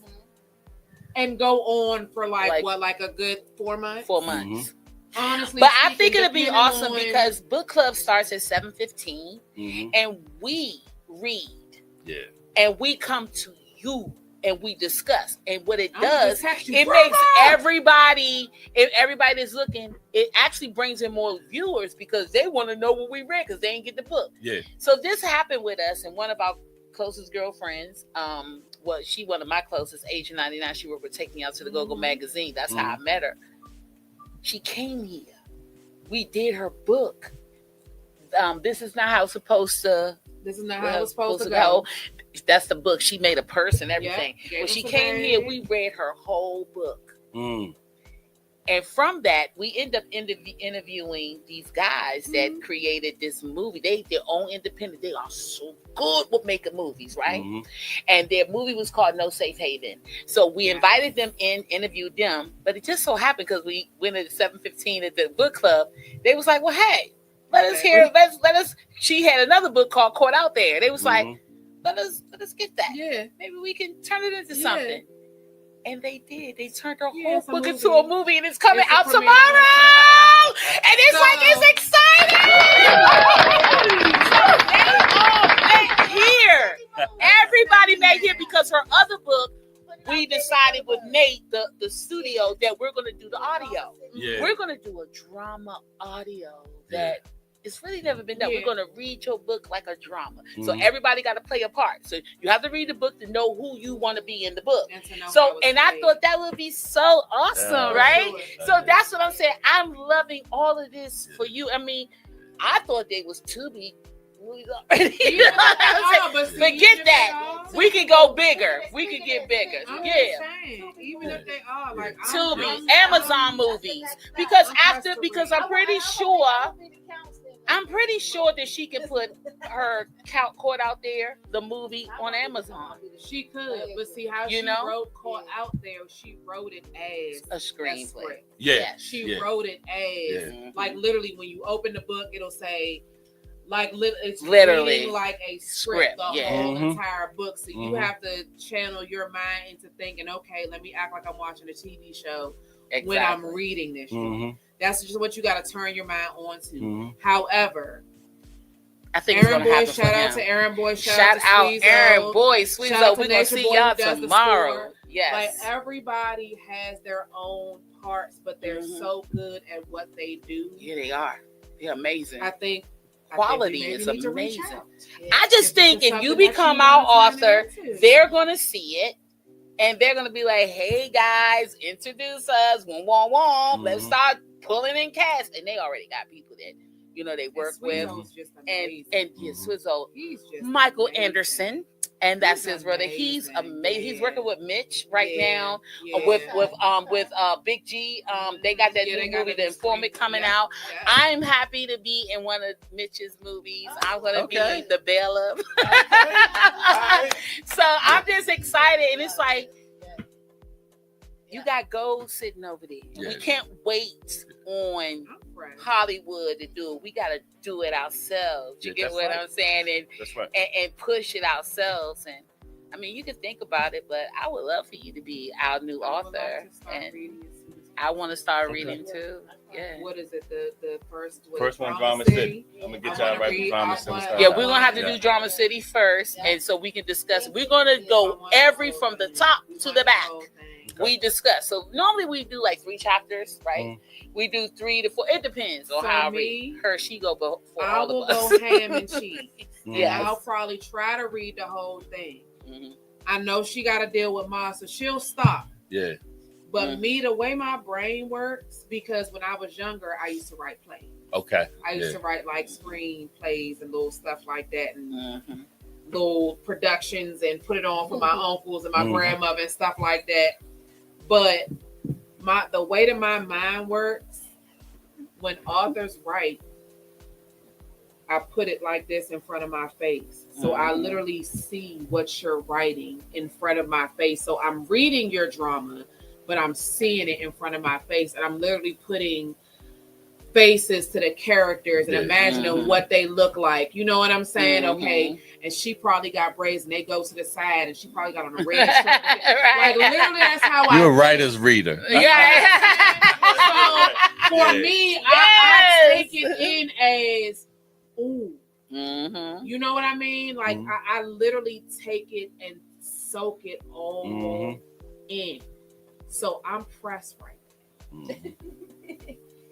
and go on for like a good 4 months. 4 months. Honestly, But I speaking, think it'll be depending awesome on- because book club starts at 7:15 Mhm. and we read Yeah. and we come to you and we discuss. And what it I'm gonna does, text you, it "Bravo!" makes everybody, if everybody's looking, it actually brings in more viewers because they want to know what we read because they ain't get the book. Yeah. So this happened with us, and one of our closest girlfriends, she one of my closest, Asian 99. She worked with Take Me Out to the Go-Go magazine. That's how I met her. She came here. We did her book. This is not how it's supposed to. This is not how it's supposed to go. That's the book. She made a purse and everything. Yeah, gave When us she a came bag. here, we read her whole book. Mm. And from that, we end up interviewing these guys that created this movie. They're own independent. They are so good with making movies, right? Mhm. And their movie was called No Safe Haven. So we invited them in, interviewed them. But it just so happened because we went at 7:15 at the book club. They was like, well, hey, let us hear. Let us. She had another book called Caught Out There. They was like, let us get that. Yeah. Maybe we can turn it into Yeah. something. And they did. They turned her Yeah, whole it's a book movie. into a movie, and it's coming It's a out premiere. tomorrow. And it's So- it's exciting. So they met here. Everybody met here because her other book, we decided with Nate, the studio, that we're going to do the audio. Yeah. We're going to do a drama audio that it's really never been done. Yeah. We're going to read your book like a drama. So Mhm. everybody got to play a part. So you have to read the book to know who you want to be in the book. And to know So, how it's and I made. thought that would be so awesome, Yeah. right? Sure. So that's what I'm saying. I'm loving all of this for you. I mean, I thought they was Tubi. movies already. You know what I'm saying? Forget that. We can go bigger. We can get bigger. I'm Yeah. just saying, even if they are like Tubi, Amazon movies. Because I'm pretty sure that she can put her Caught Out There, the movie, on Amazon. She could, but see how You she know? wrote Caught Out There, she wrote it as A screenplay. script. Yeah. She Yeah. wrote it as Yeah. like literally when you open the book, it'll say like it's Literally. reading like a script, the yeah. whole Mhm. entire book. So you Mhm. have to channel your mind into thinking, okay, let me act like I'm watching a TV show Exactly. when I'm reading this. Shit. Mhm. That's just what you got to turn your mind on to. Mhm. However, I think it's Aaron gonna Boy, happen shout for out him. to Aaron Boy, Shout to out Sweezo. Aaron Boy, Shout Sweezo. out to We're gonna Nature see Boy y'all who does the tomorrow. score. Yes. Like everybody has their own parts, but they're Mhm. so good at what they do. Yeah, they are. They're amazing. I think Quality we maybe is need to reach amazing. out. I just If think it's if you something that become you our wanna turn author, into. they're gonna see it. And they're gonna be like, "Hey guys, introduce us. Let's Mhm. start pulling in cast." And they already got people that they And work with. Sweezo's just And amazing. Swizzo, He's just Michael amazing. Anderson, and that's He's his brother. He's amazing, amazing. He's yeah. working with Mitch right Yeah, now. yeah. With Big G. They got that Yeah, they new got movie, that The new Informant, screenplay. coming Yeah. out. Yeah. I'm happy to be in one of Mitch's movies. I'm gonna Okay. be the bailiff. Alright. So I'm just excited, and it's like you got gold sitting over there. Yeah. We can't wait on I'm fresh. Hollywood to do it. We got to do it ourselves. You Yeah, get that's what right. I'm saying? That's right. And push it ourselves. And I mean, you can think about it, but I would love for you to be our new I would author. like to start And reading as soon as I want to start Okay. reading too. Yeah. What is it? The first First one, Drama City. I'm gonna get y'all right with Drama City. Yeah, we're gonna have to Yeah. do Drama City first, and so we can discuss. We're gonna go from the top to the back. We discuss. So normally we do like 3 chapters, right? We do 3 to 4. It depends on For how me, she go before I all will of us. go ham and cheese. Yes. And I'll probably try to read the whole thing. Mhm. I know she got to deal with Ma, so she'll stop. Yeah. But me, the way my brain works, because when I was younger, I used to write plays. Okay. I used to write like screenplays and little stuff like that, and little productions, and put it on for my uncles and my grandmother and stuff like that. But the way that my mind works, when authors write, I put it like this in front of my face. So I literally see what you're writing in front of my face. So I'm reading your drama, but I'm seeing it in front of my face, and I'm literally putting faces to the characters and imagining what they look like. You know what I'm saying? Okay. And she probably got braids and they go to the side, and she probably got on a red shirt. Like literally, that's how You're a writer's reader. So for me, I take it in as, ooh. You know what I mean? Like I literally take it and soak it all in. So I'm pressed right now.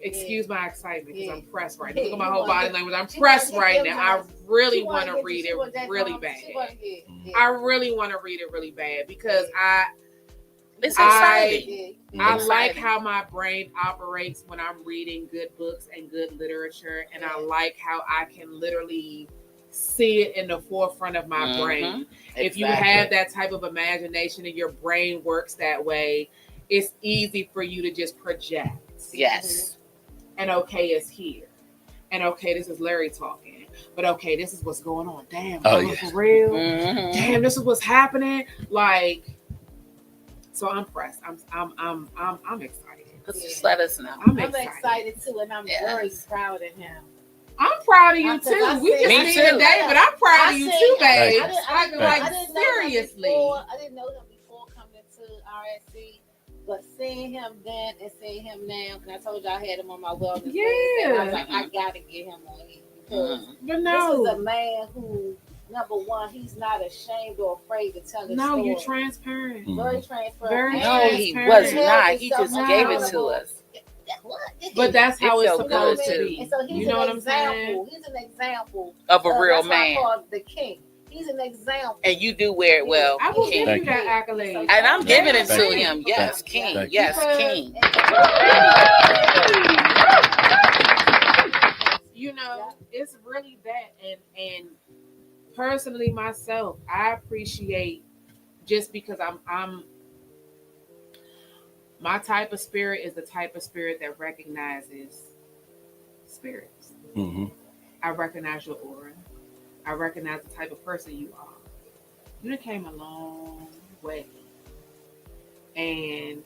Excuse my excitement because I'm pressed right now. Look at my whole body language. I'm pressed right now. I really want to read it really bad. I really want to read it really bad because it's exciting. I like how my brain operates when I'm reading good books and good literature, and I like how I can literally see it in the forefront of my brain. Exactly. If you have that type of imagination and your brain works that way, it's easy for you to just project. Yes. And okay, it's here. And okay, this is Larry talking. But okay, this is what's going on. Damn, for real. Damn, this is what's happening. Like, so I'm pressed. I'm excited. Just let us know. I'm excited too, and I'm very proud of him. I'm proud of you too. We just meet today, but I'm proud of you too, babe. Seriously. I didn't know him before coming to RSC. But seeing him then and seeing him now, and I told you I had him on my wellness list, and I was like, I gotta get him on here because this is a man who, number one, he's not ashamed or afraid to tell his story. No, you're transparent. Very transparent. No, he was not. He just gave it to us. But that's how it's supposed to be. And so he's an example. He's an example of a real man. That's why I call the king. He's an example. And you do wear it well. I will give you that accolade. And I'm giving it to him. Yes, king. Yes, king. You know, it's really that. And personally myself, I appreciate just because I'm my type of spirit is the type of spirit that recognizes spirits. I recognize your aura. I recognize the type of person you are. You came a long way. And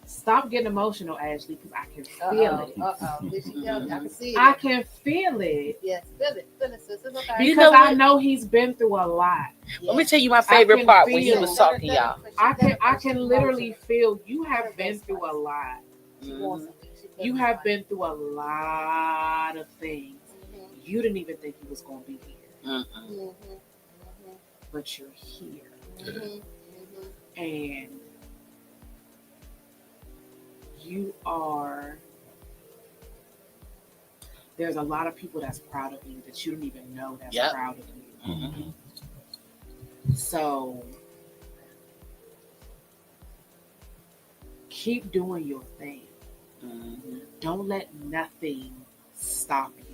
stop getting emotional, Ashley, because I can feel it. I can see it. I can feel it. Yes, feel it. Feel it, sis. It's okay. Because I know he's been through a lot. Let me tell you my favorite part when he was talking, y'all. I can literally feel you have been through a lot. You have been through a lot of things. You didn't even think you was going to be here. But you're here. And you are, there's a lot of people that's proud of you that you don't even know that's proud of you. So keep doing your thing. Don't let nothing stop you.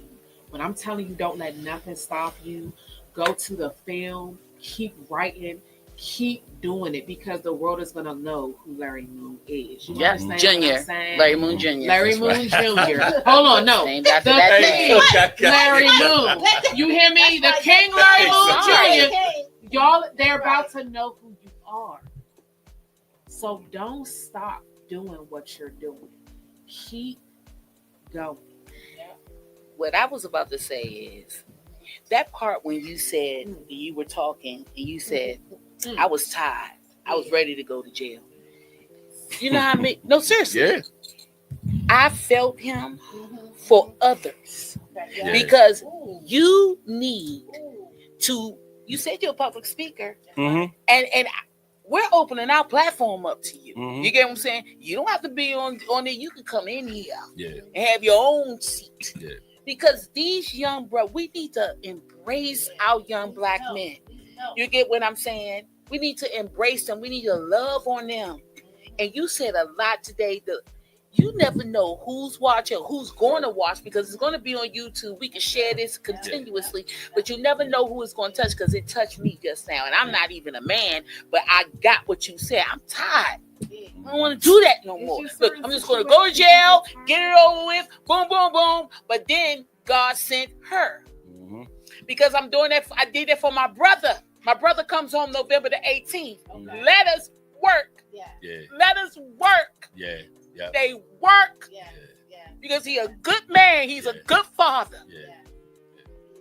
When I'm telling you don't let nothing stop you, go to the film, keep writing, keep doing it, because the world is going to know who Larry Moon is. You understand Junior. what I'm saying? Larry Moon Jr. Larry Moon Jr. Hold on, no. The king, Larry Moon. You hear me? The king, Larry Moon Jr. Y'all, they're about to know who you are. So don't stop doing what you're doing. Keep going. What I was about to say is that part when you said you were talking and you said I was tired, I was ready to go to jail. You know what I mean? No, seriously. Yeah. I felt him for others because you need to. You said you're a public speaker, and we're opening our platform up to you. You get what I'm saying? You don't have to be on it. You can come in here and have your own seat. Because these young bro, we need to embrace our young black men. You get what I'm saying? We need to embrace them. We need to love on them. And you said a lot today. You never know who's watching, who's going to watch, because it's going to be on YouTube. We can share this continuously, but you never know who it's going to touch, because it touched me just now. And I'm not even a man, but I got what you said. I'm tired. I don't want to do that no more. Look, I'm just going to go to jail, get it over with, boom, boom, boom. But then God sent her. Because I'm doing that. I did that for my brother. My brother comes home November the 18th. Okay. Let us work. Yeah. Let us work. Yeah. Yep. They work because he a good man. He's a good father.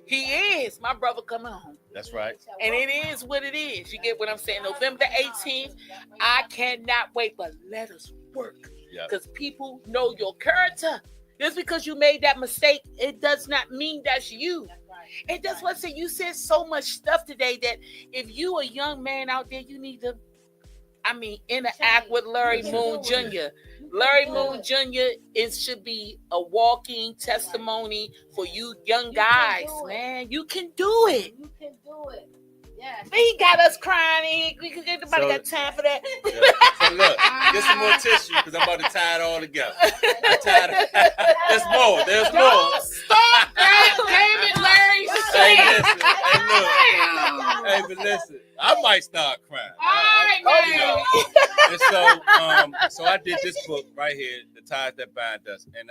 He is. My brother coming home. That's right. And it is what it is. You get what I'm saying? November the 18th. I cannot wait, but let us work. Because people know your character. Just because you made that mistake, it does not mean that's you. And that's what I said. You said so much stuff today that if you a young man out there, you need to, interact with Larry Moon Jr. Larry Moon Jr. should be a walking testimony for you young guys, man. You can do it. You can do it. Yeah. He got us crying. Nobody got time for that. Yeah. So look, get some more tissue, because I'm about to tie it all together. I'm tired of There's more. There's more. Don't stop that. Damn it, Larry. Hey, but listen, I might start crying. All right, And so I did this book right here, The Ties That Bind Us, and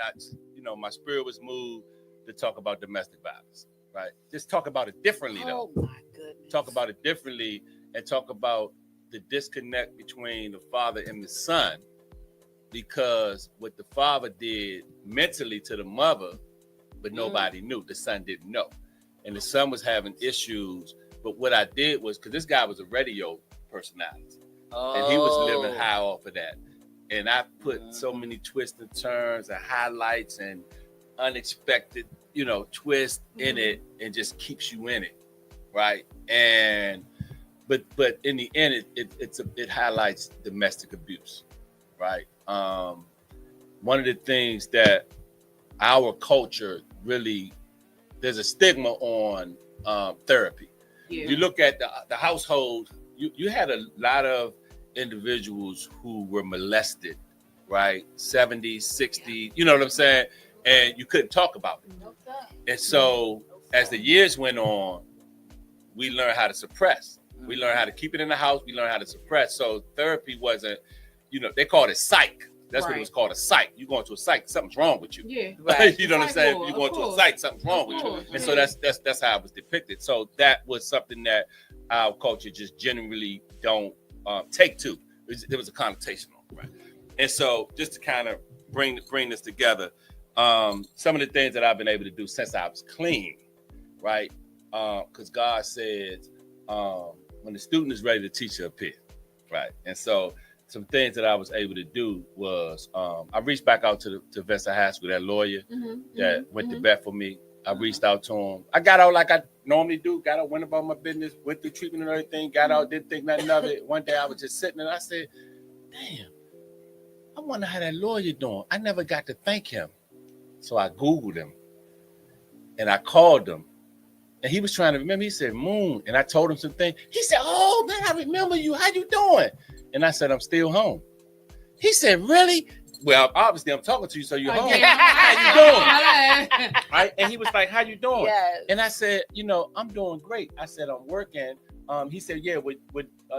my spirit was moved to talk about domestic violence, right? Just talk about it differently, though. Oh my goodness. Talk about it differently, and talk about the disconnect between the father and the son, because what the father did mentally to the mother, but nobody knew. The son didn't know, and the son was having issues. But what I did was, because this guy was a radio personality, and he was living high off of that. And I put so many twists and turns and highlights and unexpected, twists in it, and just keeps you in it, right? And but in the end, it highlights domestic abuse, right? One of the things that our culture really, there's a stigma on therapy. Yeah. You look at the household, you had a lot of individuals who were molested, right? 70s, 60s, you know what I'm saying? And you couldn't talk about it. And so as the years went on, we learned how to suppress. We learned how to keep it in the house. We learned how to suppress. So therapy wasn't, they called it psych. That's what it was called, a psych. You going to a psych, something's wrong with you. Yeah. Right. You know what I'm saying? You going to a psych, something's wrong with you. And so that's how it was depicted. So that was something that our culture just generally don't take to. There was a connotation on it, right? And so just to kind of bring this together, some of the things that I've been able to do since I was clean, right? Because God says, when the student is ready, the teacher appears, right? And so some things that I was able to do was I reached back out to Vesta High School, that lawyer that went to bat for me. I reached out to him. I got out like I normally do. Got out, went about my business, went through treatment and everything. Got out, didn't think nothing of it. One day I was just sitting and I said, damn, I wonder how that lawyer doing. I never got to thank him. So I Googled him and I called him. And he was trying to remember. He said, Moon. And I told him some things. He said, oh, man, I remember you. How you doing? And I said, I'm still home. He said, really? Well, obviously, I'm talking to you, so you're home. Yeah. How you doing? Right? And he was like, how you doing? Yes. And I said, I'm doing great. I said, I'm working. He said, yeah,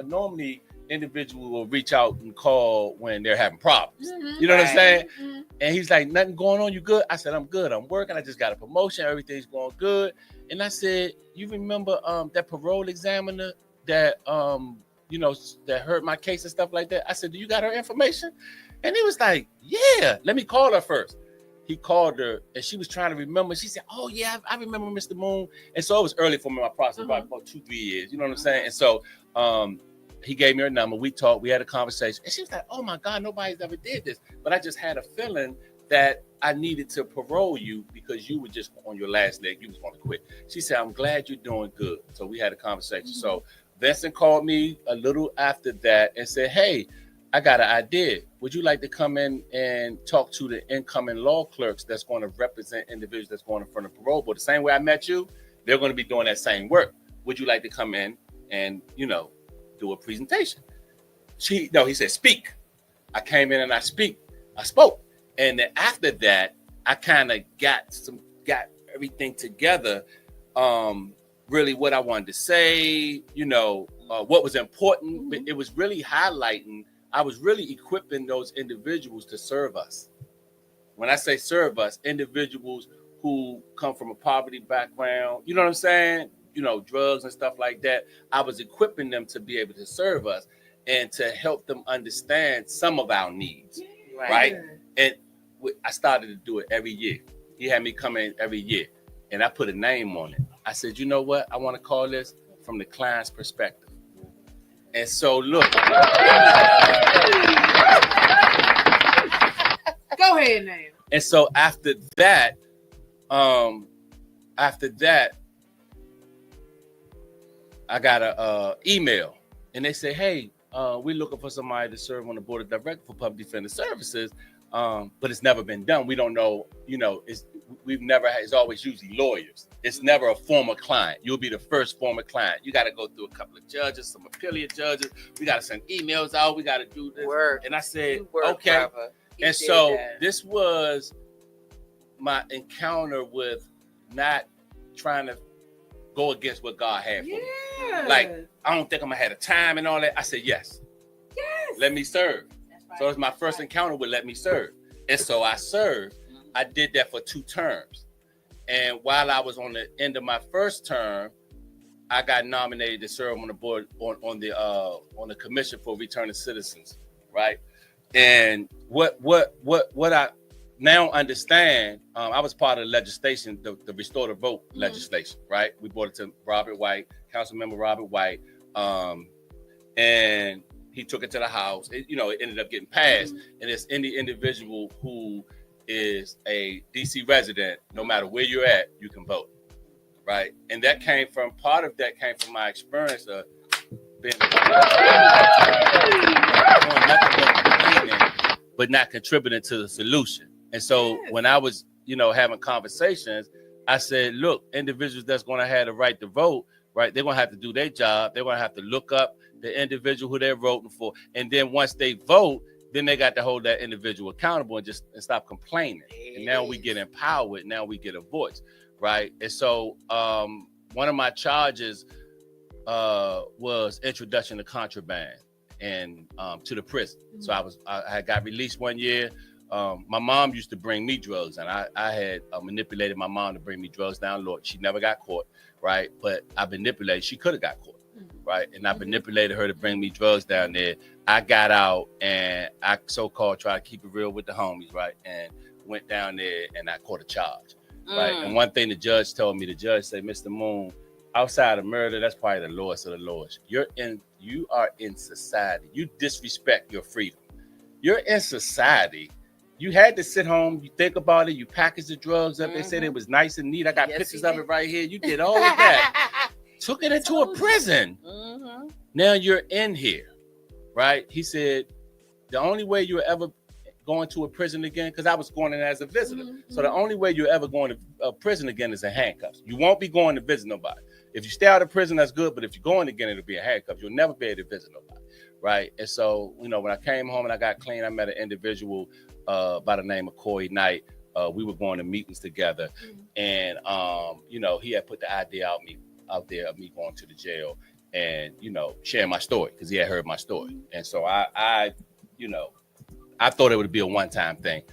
normally individuals will reach out and call when they're having problems. You know what I'm saying? And he's like, nothing going on? You good? I said, I'm good. I'm working. I just got a promotion. Everything's going good. And I said, you remember that parole examiner that that heard my case and stuff like that? I said, do you got her information? And he was like, yeah, let me call her first. He called her and she was trying to remember. She said, oh yeah, I remember Mr. Moon. And so it was early for me in my process, about 2-3 years. You know what I'm saying? And so he gave me her number. We talked, we had a conversation. And she was like, oh my God, nobody's ever did this. But I just had a feeling that I needed to parole you because you were just on your last leg. You was going to quit. She said, I'm glad you're doing good. So we had a conversation. So Vincent called me a little after that and said, hey, I got an idea. Would you like to come in and talk to the incoming law clerks that's going to represent individuals that's going in front of parole board? The same way I met you, they're going to be doing that same work. Would you like to come in and, do do a presentation. He said, speak. I came in and I spoke. And then after that, I kind of got everything together. Really what I wanted to say, what was important, but it was really highlighting. I was really equipping those individuals to serve us. When I say serve us, individuals who come from a poverty background, you know what I'm saying? Drugs and stuff like that. I was equipping them to be able to serve us and to help them understand some of our needs, right? And I started to do it every year. He had me come in every year, and I put a name on it. I said, you know what? I want to call this from the client's perspective. And so, look. Go ahead now. And so after that, I got a email, and they say, hey, we're looking for somebody to serve on the board of directors for Public Defender Services, but it's never been done. We don't know, it's always usually lawyers. It's never a former client. You'll be the first former client. You got to go through a couple of judges, some affiliate judges. We got to send emails out. We got to do this. And I said, okay. And so this was my encounter with not trying to go against what God had for me. Like, I don't think I'm going to have the time and all that. I said, yes. Let me serve. Right. So it's my first encounter with let me serve. And so I served. I did that for 2 terms. And while I was on the end of my first term, I got nominated to serve on the board on the Commission for Returning Citizens, right? And what I now understand, I was part of the legislation, the Restore the Vote legislation, right? We brought it to Robert White, Councilmember Robert White, and he took it to the House. It ended up getting passed, and it's any individual who is a DC resident, no matter where you're at, you can vote, right? And part of that came from my experience of being but not contributing to the solution. And so when I was, having conversations, I said, look, individuals that's going to have the right to vote, right, they're going to have to do their job. They're going to have to look up the individual who they're voting for. And then once they vote, then they got to hold that individual accountable and stop complaining. And now we get empowered. Now we get a voice, right? And so one of my charges was introduction to contraband and to the prison. So I got released one year. My mom used to bring me drugs, and I had manipulated my mom to bring me drugs down. Lord, she never got caught, right? But I manipulated. She could have got caught, right? And I manipulated her to bring me drugs down there. I got out, and I so-called tried to keep it real with the homies, right? And went down there, and I caught a charge, right? And one thing the judge told me, said, Mr. Moon, outside of murder, that's probably the lowest of the lowest. You are in society. You disrespect your freedom. You're in society. You had to sit home, you think about it, you package the drugs up. They said it was nice and neat. I got pictures of it right here. You did all of that. Took it into a prison. Now you're in here, right? He said, the only way you're ever going to a prison again, because I was going in as a visitor. So the only way you're ever going to a prison again is in handcuffs. You won't be going to visit nobody. If you stay out of prison, that's good. But if you're going again, it'll be in handcuffs. You'll never be able to visit nobody, right? And so, when I came home and I got clean, I met an individual by the name of Corey Knight. We were going to meetings together, and he had put the idea out there of me going to the jail and sharing my story because he had heard my story. And so I thought it would be a one-time thing,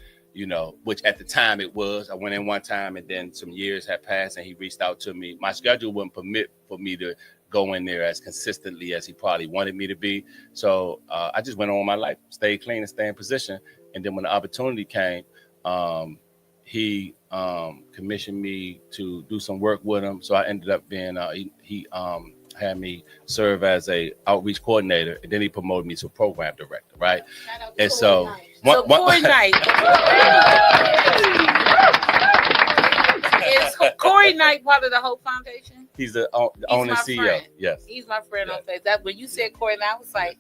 which at the time it was. I went in one time, and then some years had passed, and he reached out to me. My schedule wouldn't permit for me to go in there as consistently as he probably wanted me to be. So I just went on with my life, stayed clean and stay in position. And then when the opportunity came, he commissioned me to do some work with him. So I ended up being, he had me serve as a outreach coordinator, and then he promoted me to program director, right? And so, Corey Knight. Is Corey Knight part of the Hope Foundation? He's the owner CEO. Friend. Yes. He's my friend on Facebook. That when you said Corey Knight, I was like,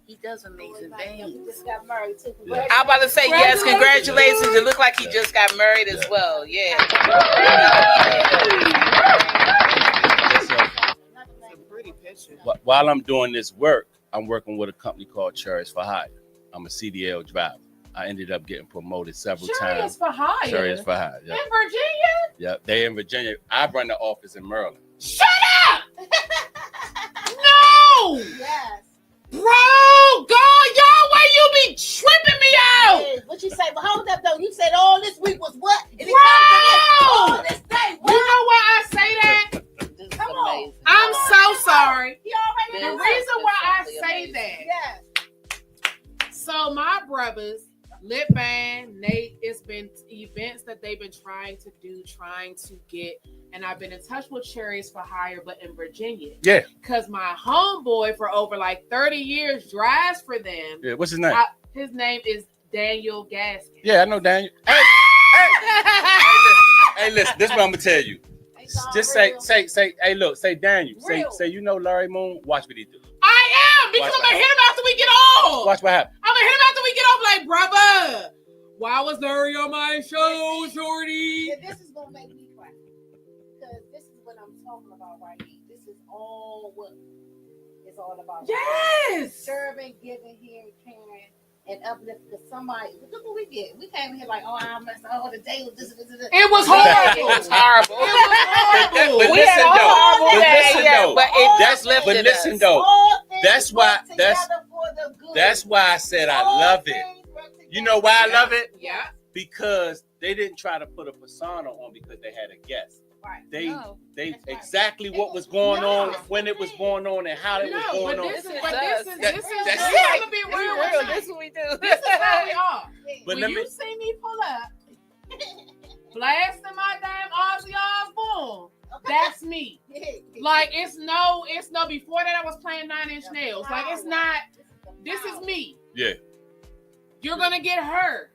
he does amazing things. He just got married too. I'm about to say yes, congratulations. It looked like he just got married as well. Yeah. Pretty picture. While I'm doing this work, I'm working with a company called Chariots for Hire. I'm a CDL driver. I ended up getting promoted several Chariots times. for Hire. Chariots for Hire. Yep. In Virginia? Yep. They in Virginia. I run the office in Maryland. Shut up! No! Yes. Bro, God, y'all, why you be tripping me out? Yes. What you say? But hold up, though. You said all this week was what? And it Bro! comes to this, all this day. What? You know why I say that? This is Come on. amazing. I'm so sorry. He already The knows. reason why I Simply say amazing. that. Yes. So my brothers, Lip Band, Nate, it's been events that they've been trying to get, and I've been in touch with Chariots for Hire, but in Virginia. Yeah. Because my homeboy for over like 30 years drives for them. Yeah. What's his name? His name is Daniel Gaskin. Yeah, I know Daniel. Hey, listen. This is what I'm gonna tell you. Just say, hey, look, say Daniel. Say, you know Larry Moon. Watch what he do. I am, because I'm gonna hit him after we get off. Watch what happens. I'm gonna hit him after we get off. Like, brother, why was Larry on my show, shorty? Yeah, this is gonna make me cry because this is what I'm talking about right here. This is all what it's all about. Yes. Serving, giving, hearing, caring, and uplifting. Because somebody, look what we did. We came here like, oh, I messed up. Oh, the day was this. It was horrible. It was horrible. It was horrible. But We had listen a though. horrible But day, listen yeah, though. but it That's uplifted but listen us. though. All things That's why- work that's- together for the good. That's why I said I All love it. things work You together. know why I love it? Yeah. Because they didn't try to put a persona on because they had a guest. Right. They No. they That's right. exactly what was going No. on, when it was going on, and how it was No, going but on. this is That's- I'm that's- gonna be This real is with real. you. This is what we do. This is how we are. But When let you me. see me pull up, blasting my damn Ozzy Osbourne, that's me. Like it's no. Before that, I was playing 9-inch nails. Like it's not. This is me. Yeah. You're gonna get her.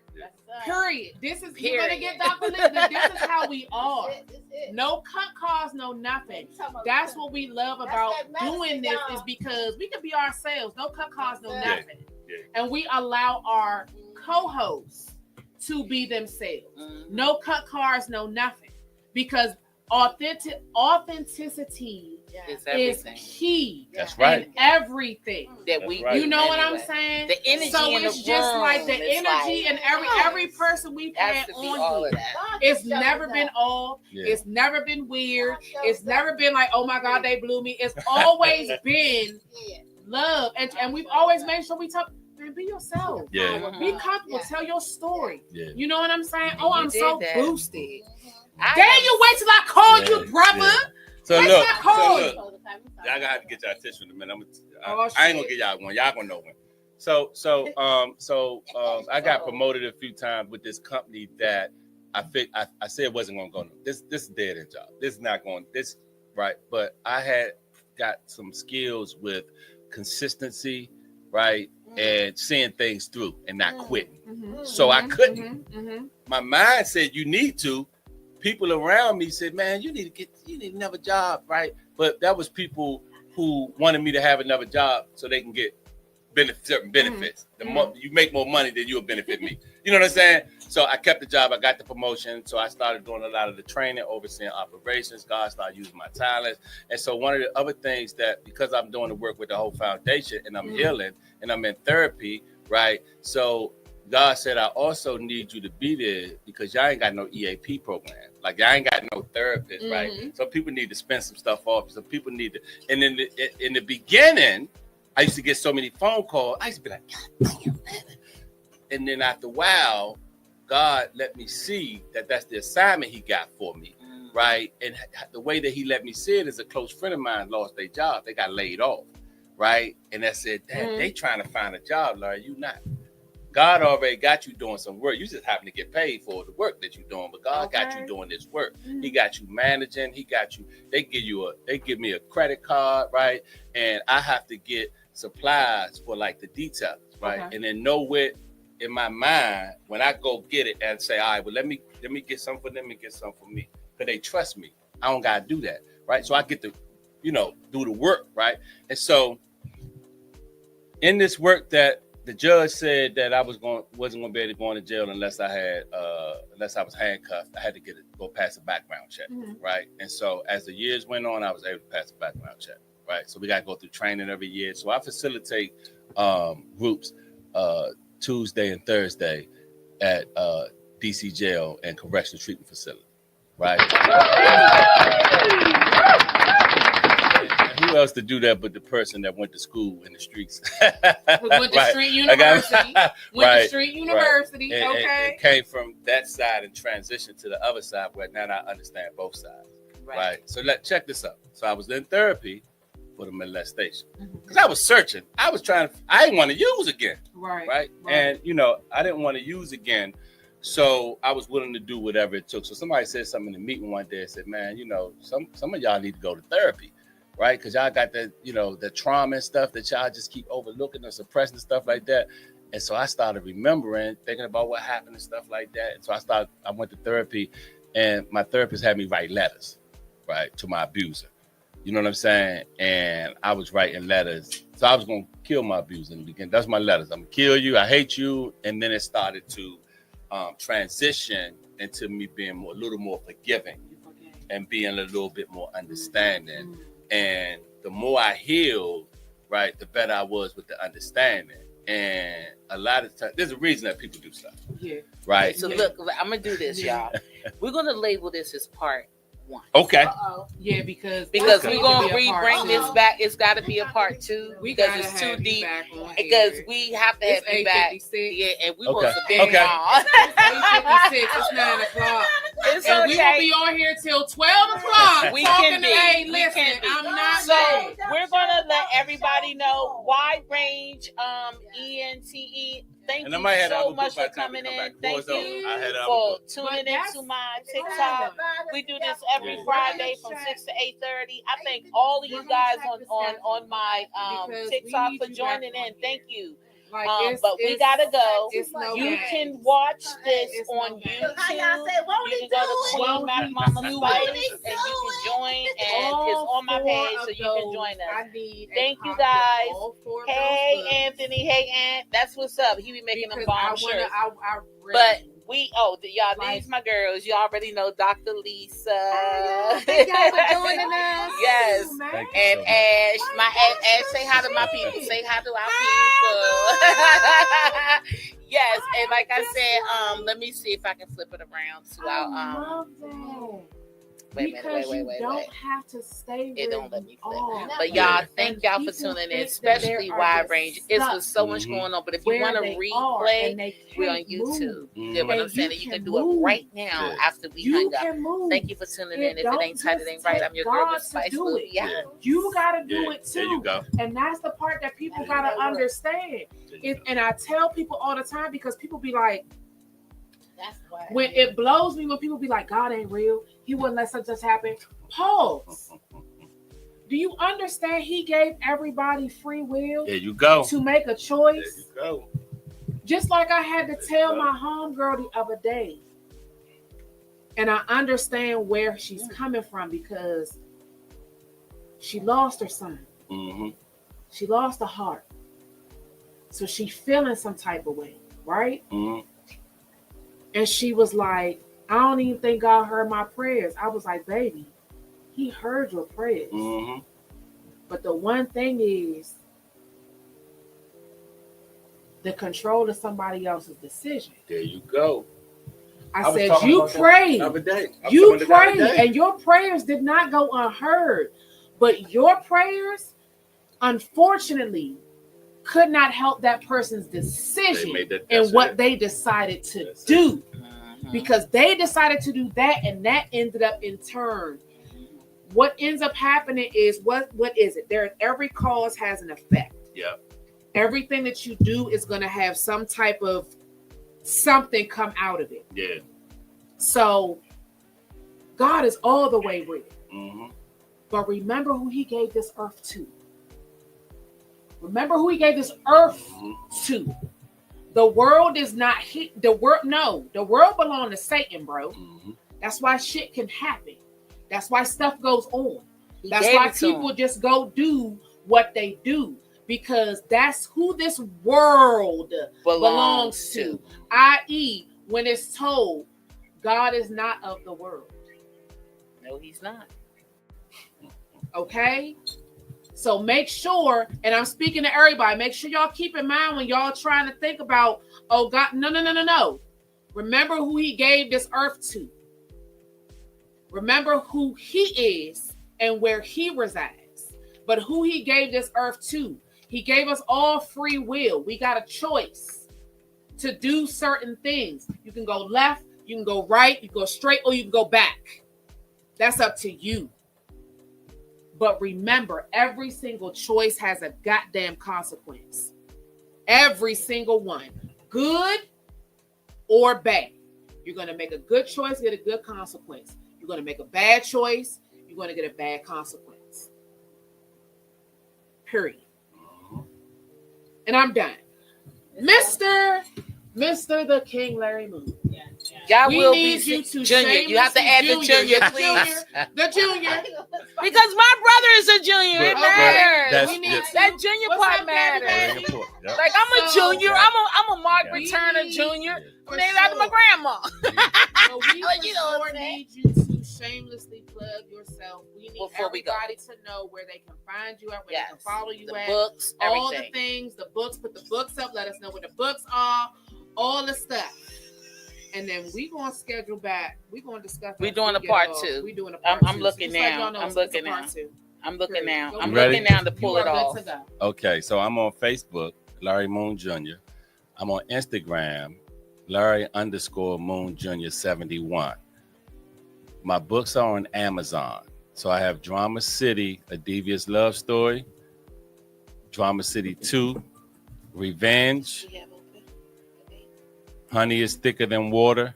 Period. You're gonna get Dr. Linda. This is how we are. No cut calls, no nothing. That's what we love about doing this is because we can be ourselves. No cut calls, no Yeah. nothing. And we allow our co-hosts to be themselves. No cut cards, no nothing. Because authenticity It's is everything key That's right. in everything. that That's we right. do You know what I'm anyway. saying? The energy So in the it's just like the room is energy like- and every person we've has had to be on all here. of that. It's never been off. Yeah. It's never been weird. It's never been like, oh my God, they blew me. It's always been love. And we've always made sure we talk, man, be yourself. Yeah. Be comfortable. Tell your story. Yeah. You know what I'm saying? And Oh, you I'm did so that. boosted. I Damn, am- you wait till I call Yeah, you, brother. yeah. So Wait look, till I call you. y'all gonna have to get y'all attention in a minute. Oh, I ain't shit. gonna get y'all one. Y'all gonna know one. So I got promoted a few times with this company that I said wasn't gonna go. This is dead end job. This is not going. This right. But I had got some skills with consistency, right, and seeing things through and not quitting. So I couldn't. My mind said you need to. People around me said, "Man, you need another job, right?" But that was people who wanted me to have another job so they can get certain benefits. The more you make more money, then you'll benefit me. You know what I'm saying? So I kept the job. I got the promotion. So I started doing a lot of the training, overseeing operations. God started using my talents. And so one of the other things that, because I'm doing the work with the whole foundation and I'm healing and I'm in therapy, right? So God said, I also need you to be there because y'all ain't got no EAP program. Like y'all ain't got no therapist, right? So people need to spend some stuff off. So people need to, and in the beginning, I used to get so many phone calls. I used to be like, God damn, man. And then after a while, God let me see that that's the assignment he got for me, right? And the way that he let me see it is a close friend of mine lost their job. They got laid off, right? And I said, Dad, they trying to find a job, Larry, you not. God already got you doing some work. You just happen to get paid for the work that you're doing, but God got you doing this work. He got you managing. He got you. They give me a credit card, right? And I have to get supplies for like the details, right? Okay. And then know it in my mind when I go get it and say, all right, well, let me get some for them and get some for me, because they trust me. I don't gotta do that, right? So I get to, do the work, right? And so in this work that the judge said that I wasn't gonna be able to go into jail unless I was handcuffed. I had to go pass a background check, right? And so as the years went on, I was able to pass a background check, right? So we got to go through training every year. So I facilitate groups Tuesday and Thursday at DC Jail and Correctional Treatment Facility, right? Who else to do that but the person that went to school in the streets? Went to Street University. Went to Street University. And, okay. and came from that side and transitioned to the other side where now I understand both sides. Right. So check this out. So I was in therapy for the molestation. Because I was searching. I didn't want to use again. Right. And I didn't want to use again. So I was willing to do whatever it took. So somebody said something in the meeting one day and said, man, some of y'all need to go to therapy. Right, because y'all got the trauma and stuff that y'all just keep overlooking and suppressing and stuff like that. And so I started remembering, thinking about what happened and stuff like that. And so I went to therapy, and my therapist had me write letters, right, to my abuser. You know what I'm saying? And I was writing letters. So I was gonna kill my abuser in the beginning. That's my letters. I'm gonna kill you. I hate you. And then it started to transition into me being a little more forgiving and being a little bit more understanding. And the more I healed, right, the better I was with the understanding. And a lot of times, there's a reason that people do stuff. Yeah. Right. So look, I'm gonna do this, y'all. We're gonna label this as part 1. Okay. Yeah, because we're gonna bring this back. It's got to be a part 2 because it's too deep. Because we have to have you back. Yeah, and we want to be on. It's 8:56. It's 9:00. And we will be on here till 12 o'clock. We can be. Hey, listen, I'm not. So we're gonna let everybody know wide range. ENTE. Thank you so much for coming in. Thank you for tuning into my TikTok. We do this every Friday from 6 to 8:30. I thank all of you guys on my TikTok for joining in. Thank you. But we gotta go. You can watch this on YouTube. You can go to Queen Mac Mama Spice and you can join. And it's on my page, so you can join us. Thank you guys. Hey Anthony. Hey Aunt. That's what's up. He be making them bomb shirts. But y'all, these my girls. You already know Dr. Lisa. Thank y'all for joining us. Yes. And Ash, Ash, say hi to my people. Say hi to our people. Yes, and like I said, let me see if I can flip it around to our Wait a minute. You don't have to stay. It don't let me flip. But y'all, thank y'all for tuning in, especially wide range. It's was so much going on. But if you want to replay, we're on YouTube. You get what I'm saying? And you can do it right now after we hang up. Thank you for tuning in. If it ain't tight, it ain't right. I'm your girl with Spice Movie. Yeah. You gotta do it too. There you go. And that's the part that people gotta understand. And I tell people all the time because people be like, that's why. When it blows me when people be like, God ain't real. He wouldn't let such happen. Pause. Do you understand? He gave everybody free will. There you go. To make a choice. There you go. Just like I had to tell my homegirl the other day. And I understand where she's coming from because she lost her son. Mm-hmm. She lost her heart. So she feeling some type of way, right? Mm-hmm. And she was like, I don't even think God heard my prayers. I was like, baby, he heard your prayers. Mm-hmm. But the one thing is the control of somebody else's decision. There you go. I said, you prayed. You prayed, and your prayers did not go unheard. But your prayers, unfortunately, could not help that person's decision and what they decided to do. Because they decided to do that, and that ended up in turn. What ends up happening is what is it? Every cause has an effect. Yeah. Everything that you do is going to have some type of something come out of it. Yeah. So God is all the way real. Mm-hmm. But remember who he gave this earth to. Remember who he gave this earth to. The world is not the world. No, the world belongs to Satan, bro. Mm-hmm. That's why shit can happen. That's why stuff goes on. That's why people just go do what they do because that's who this world belongs to. I.e., when it's told, God is not of the world. No, he's not. Okay? So make sure, and I'm speaking to everybody, make sure y'all keep in mind when y'all trying to think about, oh God, no. Remember who he gave this earth to. Remember who he is and where he resides. But who he gave this earth to. He gave us all free will. We got a choice to do certain things. You can go left, you can go right, you can go straight, or you can go back. That's up to you. But remember, every single choice has a goddamn consequence. Every single one. Good or bad. You're going to make a good choice, get a good consequence. You're going to make a bad choice, you're going to get a bad consequence. Period. And I'm done. Mr. the King Larry Moon. Y'all We will need be you to junior. You have to add the junior, please. The junior. Because my brother is a junior. It matters. That's That junior part matters. very important. Yep. Like I'm a junior. I'm a Margaret We Turner need- Junior. for I'm named after my sure. grandma. So we Like, you know what for I'm sure saying? need you to shamelessly plug yourself. We need Before we go. everybody to know where they can find you at, where they Yes. can follow you The at. books, All everything. the things, the books, put the books up, let us know where the books are, all the stuff. And then we gonna schedule back. We gonna discuss. We as doing we a get part off. two. We doing a part I'm two. looking So just let now. y'all know I'm it's looking a part now. two. I'm looking now. Go I'm ahead. looking now to You pull are it good off. to go. Okay, so I'm on Facebook, Larry Moon Jr. I'm on Instagram, Larry_Moon Jr. 71. My books are on Amazon. So I have Drama City, A Devious Love Story, Drama City 2, Revenge, Honey is Thicker Than Water,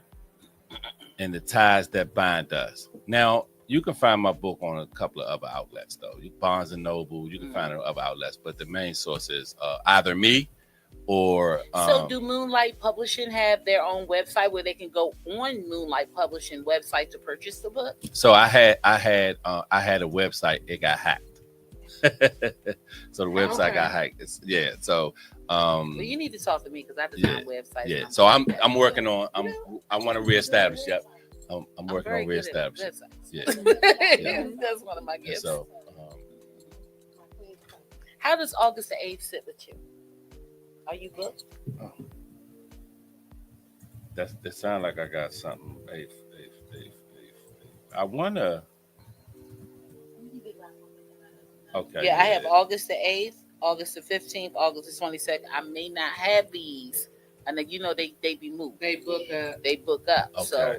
and The Ties That Bind Us. Now, you can find my book on a couple of other outlets, though. Barnes & Noble, you can find it on other outlets, but the main source is either me or... So do Moonlight Publishing have their own website where they can go on Moonlight Publishing website to purchase the book? So I had a website, it got hacked. So the website got hacked. So Well, you need to talk to me because I design websites. yeah. So I'm working on I want to reestablish. Yep. I'm working on reestablishing. Yeah. That's one of my gifts. So how does August the 8th sit with you? Are you booked? that sounds like I got something. I wanna. Okay. Yeah, I have August the 8th, August the 15th, August the 22nd. I may not have these. And then, they be moved. They book up. They book up. Okay. So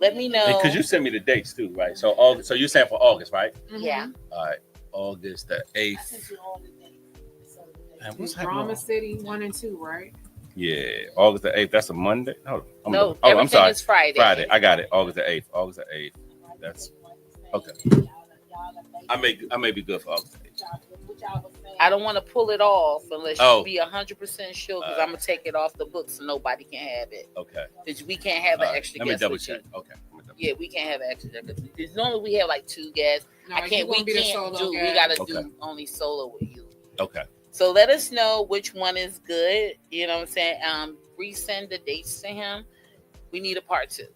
let me know. Because you send me the dates too, right? So August. So you're saying for August, right? Yeah. All right. August the 8th. And what's happening? Drama City 1 and 2, right? Yeah, August the 8th. That's a Monday. No, I'm everything sorry. is Friday. Friday. I got it. August the 8th. August the 8th. That's okay. I may be good for August the 8th. I don't want to pull it off unless you be 100% sure because I'm gonna take it off the book so nobody can have it. Okay. Because we can't have an extra Let me guest. double with you. check. Okay. Yeah, we can't have an extra guest. Because normally we have like 2 guests. No, I can't. We can't do. We gotta do only solo with you. Okay. So let us know which one is good. You know what I'm saying? Resend the dates to him. We need a part 2.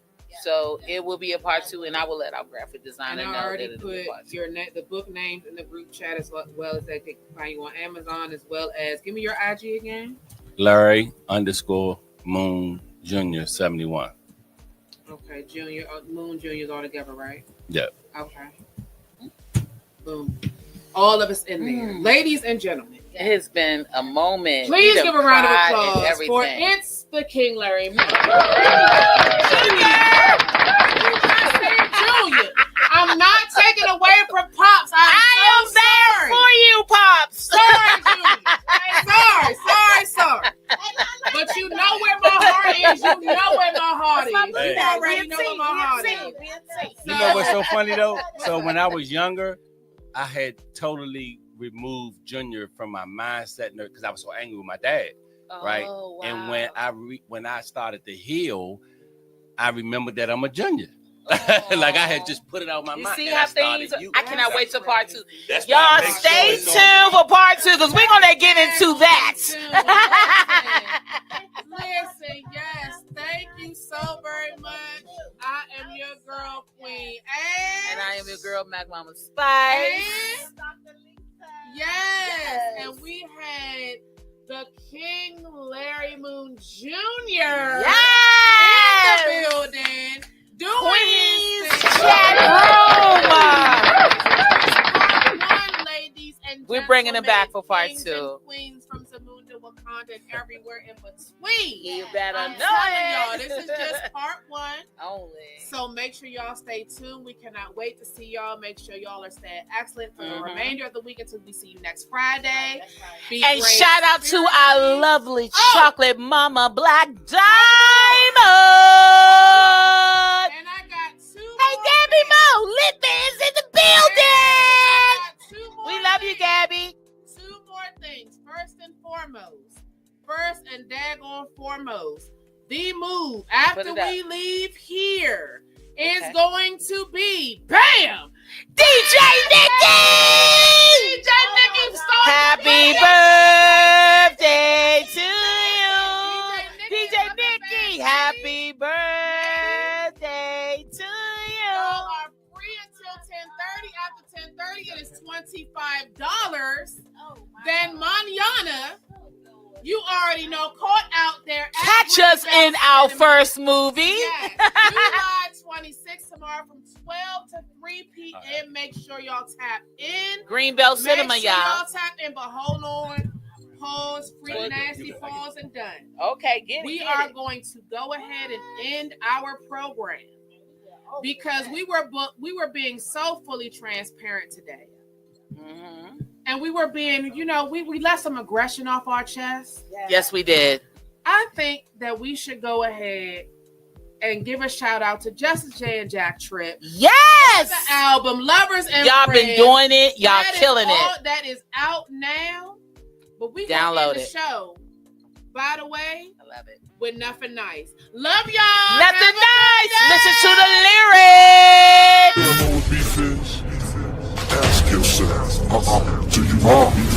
So it will be a part 2, and I will let our graphic designer And know. I already that it'll be put part 2. the book names in the group chat as well as they can find you on Amazon as well as give me your IG again. Larry_Moon Jr. 71. Okay, Junior Moon Junior's all together, right? Yep. Okay. Boom. All of us in there, ladies and gentlemen. It has been a moment. Please We give a done round of cried and applause for everything. It's the King Larry Moon. Junior, I'm not taking away from Pops. I am there for you, Pops. Sorry, Junior. Sorry. But you know where my heart is. You know where my heart is. Hey. You already know where my heart is. You know what's so funny though? So when I was younger, I had totally removed Junior from my mindset because I was so angry with my dad, right? Oh, wow. And when I started to heal, I remembered that I'm a Junior. Like I had just put it out of my You mind. see and how I started things. you. I cannot wait till part 2. That's why I Y'all make stay sure it's on. tuned for part 2 because we're gonna get into that. Listen, yes, thank you so very much. I am your girl, Queen, And I am your girl, Mac Mama Spice. and Yes. And we had the King Larry Moon Jr. Yes. in the building. Queen's chat room. Part 1, ladies and We're bringing them back for part kings 2. And queens from Zamunda, Wakanda, and everywhere in between. You better I'm know telling it. y'all, this is just part 1. Only. So make sure y'all stay tuned. We cannot wait to see y'all. Make sure y'all are staying excellent for the remainder of the week until we see you next Friday. Be And great shout out to our lovely chocolate mama, Black Diamond. And I got 2 Hey, more Gabby things. Mo, Lit Man's in the building. I got 2 more We love you, things. Gabby. 2 more things. First and daggone foremost, the move after we leave here is going to be BAM! DJ Nikki! DJ Nikki starts Happy the birthday to you! DJ Nikki, happy birthday to you! Y'all are free until 10:30. After 10:30, it is $25. Then mañana, you already know, caught out there. Catch us in our first movie. Yes, July 26th tomorrow from 12 to 3 p.m. Make sure y'all tap in. Greenbelt Cinema, Make sure y'all. tap in, but hold on. Pause, free nasty pause, and done. Okay, get it. We are going to go ahead and end our program because we were being so fully transparent today. Mm-hmm. And we were being, we let some aggression off our chest. Yes, we did. I think that we should go ahead and give a shout out to Justice J and Jack Tripp. Yes! The album Lovers and Y'all Friends. been doing it. Y'all That killing it. That is out now. But we Download end the it. show, by the way, I love it. with Nothing Nice. Love y'all. Nothing Have a nice. good day. Listen to the lyrics. You know what beef is? Ask yourself. Do you want beef?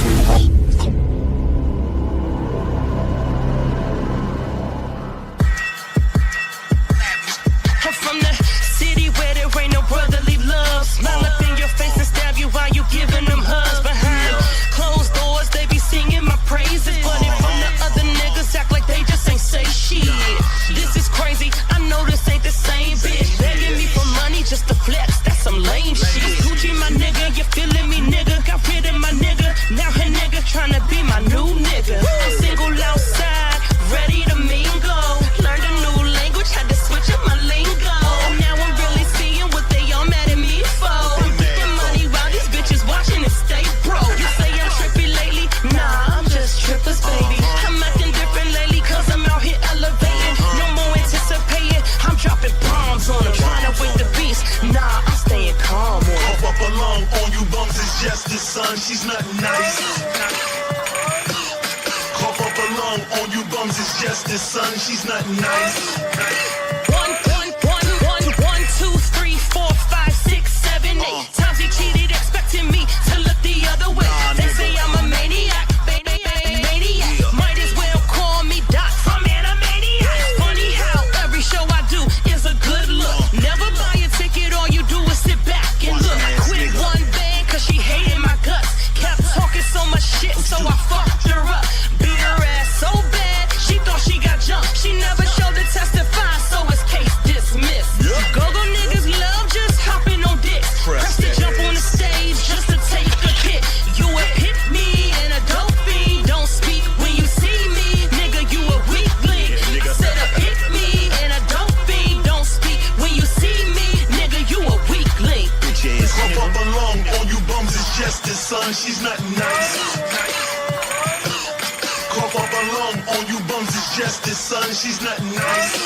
I'm from the city where there ain't no brotherly love. Smile up in your face and stab you while you giving them hugs. Behind closed doors, they be singing my praises. But in front of other niggas, act like they just ain't say shit. This is crazy, I know this ain't the same bitch. Begging me for money just to flex, that's some lame shit. Gucci my nigga, you feeling me nigga. Got rid of my nigga, now her nigga tryna be my new nigga. I'm single outside, ready to mingle. Learned a new language, had to switch up my lingo. Now I'm really seeing what they all mad at me for. I'm getting money while these bitches watching and stay broke. You say I'm trippy lately? Nah, I'm just trippers, baby. I'm acting different lately cause I'm out here elevating. No more anticipating, I'm dropping bombs on them. Trying to wake the beast, nah, I'm staying calm on them. Puff up a lung on you bums, it's just the sun, she's not nice. Cough up a lung on you bums, it's just the sun, she's not nice. 1, 2, 3, 4, 5, 6, 7, 8 times he cheated, expecting me to look the other way. They say I'm a maniac, maniac. Might as well call me Doc from Animaniac. Funny how every show I do is a good look. Never buy a ticket, all you do is sit back and look. Quit one band cause she hated my guts. Kept talking so much shit, so I fucked her up. Beat her ass so bad, she thought she got jumped. She never showed to testify, so it's case dismissed. Go-go niggas love just hopping on dicks. Press to jump on the stage just to take a hit. You a hit me and a dope fiend. Don't speak when you see me, nigga, you a weak link. Said a hit me and a dope fiend. Don't speak when you see me, nigga, you a weak link. Cough up a lung on you bums, it's just the sun, she's not nice. Cough up a lung on you bums, it's just the sun, she's not nice.